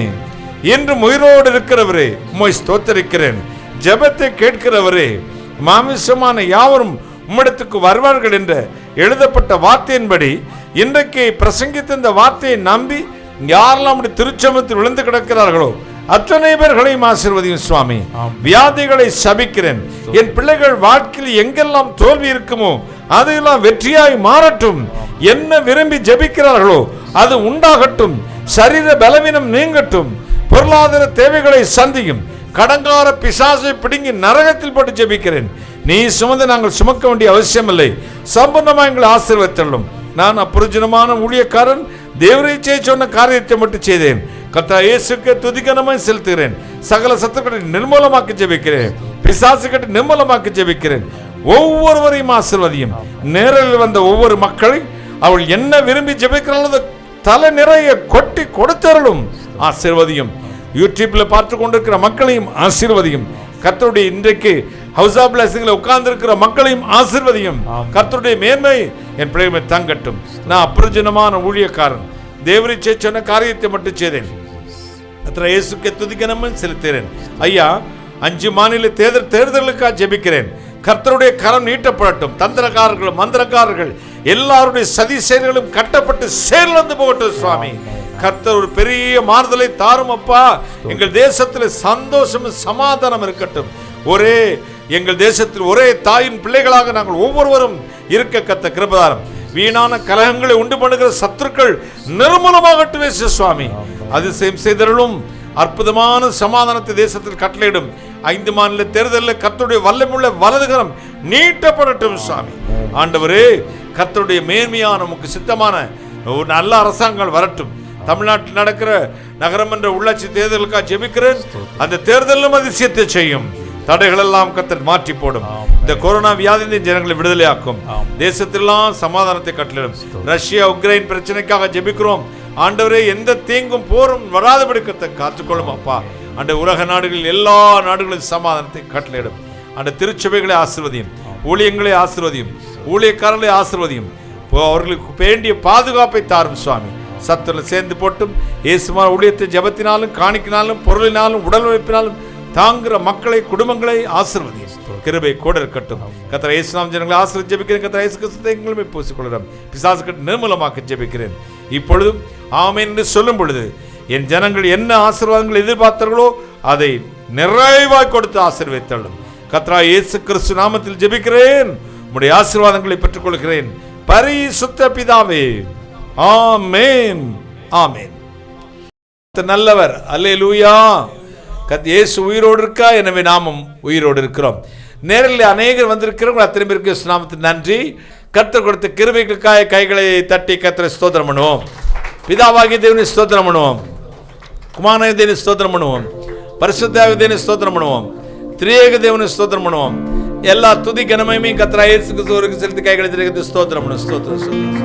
இன்றும் உயிரோடு இருக்கிறவரே, உம்மை ஸ்தோத்தரிக்கிறேன். ஜெபத்தை கேட்கிறவரே, மாமிசமான யாவரும் உம்மிடத்துக்கு வருவார்கள் என்ற எழுதப்பட்ட வார்த்தையின்படி இன்றைக்கு பிரசங்கித்த இந்த வார்த்தையை நம்பி யாரெல்லாம் திருச்சமத்தில் விழுந்து கிடக்கிறார்களோ அத்தனை பேர்களையும் ஆசீர்வதியும் சுவாமி. வியாதிகளை சபிக்கிறேன். என் பிள்ளைகள் வாழ்க்கையில் எங்கெல்லாம் தோல்வி இருக்குமோ அதெல்லாம் வெற்றியாய் மாறட்டும். என்ன விரும்பி ஜெபிக்கிறார்களோ அது உண்டாகட்டும். சரீர பலவீனம் நீங்கட்டும். பொருளாதார தேவைகளை சந்தியும். கடங்கார பிசாசை பிடுங்கி நரகத்தில் போட்டு ஜெபிக்கிறேன். நீ சுமந்து நாங்கள் சுமக்க வேண்டிய அவசியம் இல்லை. சம்பந்தமாக எங்களை ஆசீர்வதித்தள்ளும். நான் அப்புறஜனமான ஊழியக்காரன், தேவரை சொன்ன காரியத்தை மட்டும் செய்தேன். கர்த்தர் இயேசுவுக்கு துதிகனமாய் செலுத்துகிறேன். சகல சத்துக்களை நிர்மூலமாக்கி ஜெபிக்கிறேன். பிசாசுகளை நிர்மூலமாக்கி ஜெபிக்கிறேன். ஒவ்வொருவரையும் ஆசீர்வதியும். நேரில் வந்த ஒவ்வொரு மக்களை அவள் என்ன விரும்பி ஜெபிக்கிறாளோ தலை நிறைய கொட்டி கொடுத்தருளும். ஆசீர்வதியும். யூடியூப்ல பார்த்து கொண்டிருக்கிற மக்களையும் ஆசீர்வதியும். கர்த்தருடைய இன்றைக்கு ஹவுஸ் ஆஃப் பிளஸிங்ல உட்கார்ந்து இருக்கிற மக்களையும் ஆசீர்வதியும். கர்த்தருடைய மேன்மை என் பிள்ளைகளை தங்கட்டும். நான் அப்பிரஜனமான ஊழியக்காரன், தேவரை சொன்ன காரியத்தை மட்டும் செய்தேன். கர்த்தர் இயேசுவுக்கு துதிகனமாய் செலுத்துகிறேன். ஐயா, 5 மாநில தேர்தலுக்காக ஜெபிக்கிறேன். கர்த்தருடைய கரம் நீட்டப்படட்டும். தந்திரக்காரர்கள், மந்திரக்காரர்கள் எல்லாருடைய சதி செயல்களும் கட்டப்பட்டு செயலிழந்து போகட்டும் சுவாமி. கர்த்தர் ஒரு பெரிய மாறுதலை தாரும் அப்பா. எங்கள் தேசத்தில் சந்தோஷமும் சமாதானம் இருக்கட்டும். எங்கள் தேசத்தில் ஒரே தாயின் பிள்ளைகளாக நாங்கள் ஒவ்வொருவரும் இருக்க கத்த கிருபைதாரம். வீணான கலகங்களை உண்டு பண்ணுகிற சத்துருக்கள் நிர்மூலமாகட்டுமே சுவாமி. அதிசயம் செய்தருளும். அற்புதமான சமாதானத்தை தேசத்தில் கட்டளையிடும். 5 மாநில தேர்தலில் கர்த்தருடைய வல்லமையுள்ள வலதுகரம் நீட்டப்படட்டும் சுவாமி. ஆண்டவரே, கர்த்தருடைய மேன்மையான நமக்கு சித்தமான ஒரு நல்ல அரசாங்கம் வரட்டும். தமிழ்நாட்டில் நடக்கிற நகரமன்ற உள்ளாட்சி தேர்தலுக்காக ஜெபிக்கிறேன். அந்த தேர்தலிலும் அதிசயத்தை செய்யும். தடைகள் எல்லாம் கர்த்தர் மாற்றி போடும். இந்த கொரோனா வியாதி ஜனங்களை விடுதலை ஆக்கும். தேசத்திலாம் சமாதானத்தை கட்டளிடும். ரஷ்யா உக்ரைன் பிரச்சனைக்காக ஜெபிக்கிறோம். ஆண்டவரே, எந்த தீங்கும் போரும் வராதபடி கர்த்தர் காத்துக்கொள்ளும் அப்பா. அந்த உலக நாடுகளில் எல்லா நாடுகளிலும் சமாதானத்தை கட்டளையிடும். அந்த திருச்சபைகளை ஆசீர்வதியும். ஊழியங்களை ஆசீர்வதியும். ஊழியக்காரர்களை ஆசீர்வதியும். அவர்களுக்கு வேண்டிய பாதுகாப்பை தாரும் சுவாமி. சத்துல சேர்ந்து போட்டும் இயேசுமா ஊழியத்தை ஜபத்தினாலும் காணிக்கினாலும் பொருளினாலும் உடல் உழைப்பினாலும் தாங்குகிற மக்களை, குடும்பங்களை ஆசீர்வதியும். கிருபை கூட இருக்கட்டும். கர்த்தர் இயேசுநாம ஜனங்களை ஆசீர்வதித்து ஜெபிக்கிறேன். கர்த்தர் இயேசு கிறிஸ்துவை எங்களுமே பூசிக்கொள்கிறோம். பிசாசுகளை நிர்மூலமாக்கி ஜெபிக்கிறேன். இப்பொழுதும் ஆமென் என்று சொல்லும் பொழுது என் ஜனங்கள் என்ன ஆசீர்வாதங்கள் எதிர்பார்த்தார்களோ அதை நிறைவாய் கொடுத்து ஆசீர்வதித்தள்ளும். கர்த்தர் இயேசு கிறிஸ்து நாமத்தில் ஜெபிக்கிறேன். உம்முடைய ஆசீர்வாதங்களை பெற்றுக்கொள்கிறேன். பரிசுத்த பிதாவே, ஆமென், ஆமென். நல்லவர். அல்லேலூயா. இயேசு உயிரோடு இருக்கா, எனவே நாமும் உயிரோடு இருக்கிறோம். நேரில் அநேகர் வந்திருக்கிறவங்க அத்தனை பேருக்கு நாமத்தில் நன்றி. கர்த்தர் கொடுத்த கிருபைகளுக்காக கைகளை தட்டி கர்த்தரை ஸ்தோத்திரம் பண்ணுவோம். பிதாவாகிய தேவனை ஸ்தோத்திரம் பண்ணுவோம். குமாரனாகிய தேவனை ஸ்தோத்திரம் பண்ணுவோம். பரிசுத்தாவிய தேவனை ஸ்தோத்திரம் பண்ணுவோம். திரியேக தேவனை ஸ்தோத்திரம் பண்ணுவோம். எல்லா துதி கனமையும் கர்த்தர் இயேசு கிறிஸ்துவுக்கு செலுத்தி கைகளை தட்டி ஸ்தோத்திரம் பண்ணுவோம். ஸ்தோத்திரம்.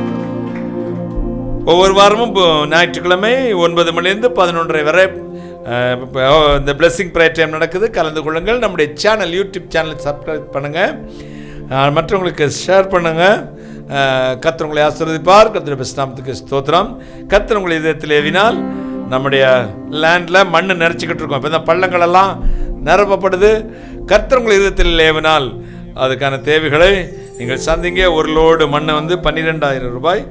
ஒவ்வொரு வாரமும் ஞாயிற்றுக்கிழமை 9 மணிலேருந்து 11:30 வரை இந்த பிளெஸிங் ப்ரேயர் டைம் நடக்குது. கலந்து கொள்ளுங்கள். நம்முடைய சேனல், யூடியூப் சேனலை சப்ஸ்கிரைப் பண்ணுங்கள். மற்றவங்களுக்கு ஷேர் பண்ணுங்கள். கர்த்தர் உங்களை ஆசீர்வதிப்பார். கர்த்தருடைய நாமத்துக்கு ஸ்தோத்திரம். கர்த்தர் உங்களை இதயத்தில் ஏவினால் நம்முடைய லேண்டில் மண் நிறச்சிக்கிட்டு இருக்கோம். இப்போ இந்த பள்ளங்களெல்லாம் நிரப்பப்படுது. கர்த்தர் உங்களை இதயத்தில் ஏவினால் அதுக்கான தேவைகளை நீங்கள் சந்திங்க. ஒரு லோடு மண்ணை வந்து 12,000 ரூபாய்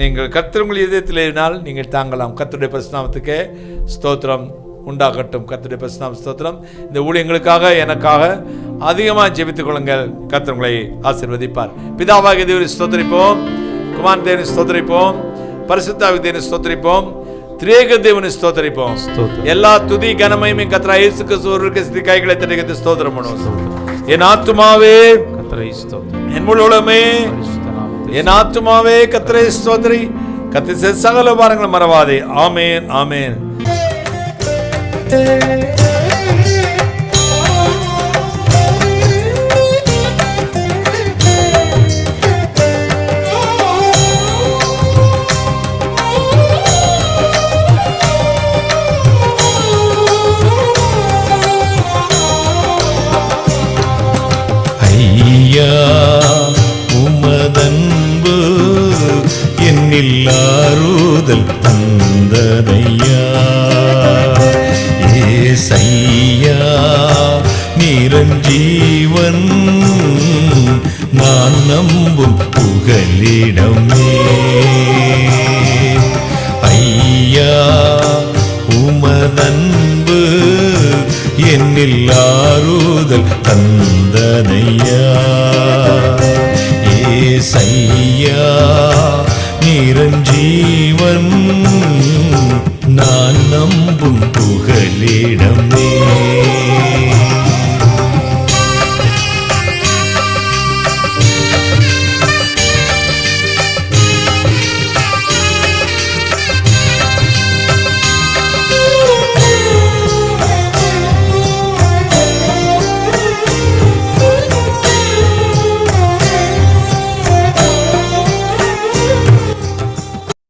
நீங்கள் கர்த்தர் உங்கள் இதயத்திலேனால் நீங்கள் தாங்கலாம். கர்த்தருடைய பரிசுநாமத்துக்கே ஸ்தோத்திரம் உண்டாகட்டும். கர்த்தருடைய பரிசுநாம ஸ்தோத்திரம். இந்த ஊழியங்களுக்காக எனக்காக அதிகமாக ஜெபித்துக் கொள்ளுங்கள். கர்த்தர் உங்களை ஆசீர்வதிப்பார். பிதாவாகிய தேவனை ஸ்தோத்திரிப்போம், குமாரன் தேவனை ஸ்தோத்திரிப்போம், பரிசுத்தாவிய தேவனை ஸ்தோத்திரிப்போம், திரேக தேவனை ஸ்தோத்திரிப்போம். எல்லா துதி கனமகிமை கர்த்தராகிய இயேசு கிறிஸ்து ஒருவருக்கே கைகளை தட்டி ஸ்தோத்திரம் பண்ணுவோம். என் ஆத்துமாவே என் முழு உலகமே என் ஆத்துமாவே கர்த்தரை ஸ்தோத்திரி, கர்த்தர் சகல பாரங்களை மறவாதே. ஆமென், ஆமென். ஐயா உமதன்பு என்னில் ஆறுதல் தந்ததையா, ஏசையா நிரஞ்சீவன் நான் நம்பும் புகலிடமே. ஐயா உமதன்பு என்னில் ஆறுதல் தந்ததையா, ஏசையா நிரஞ்சீவன் நான் நம்பும் புகலிடமே.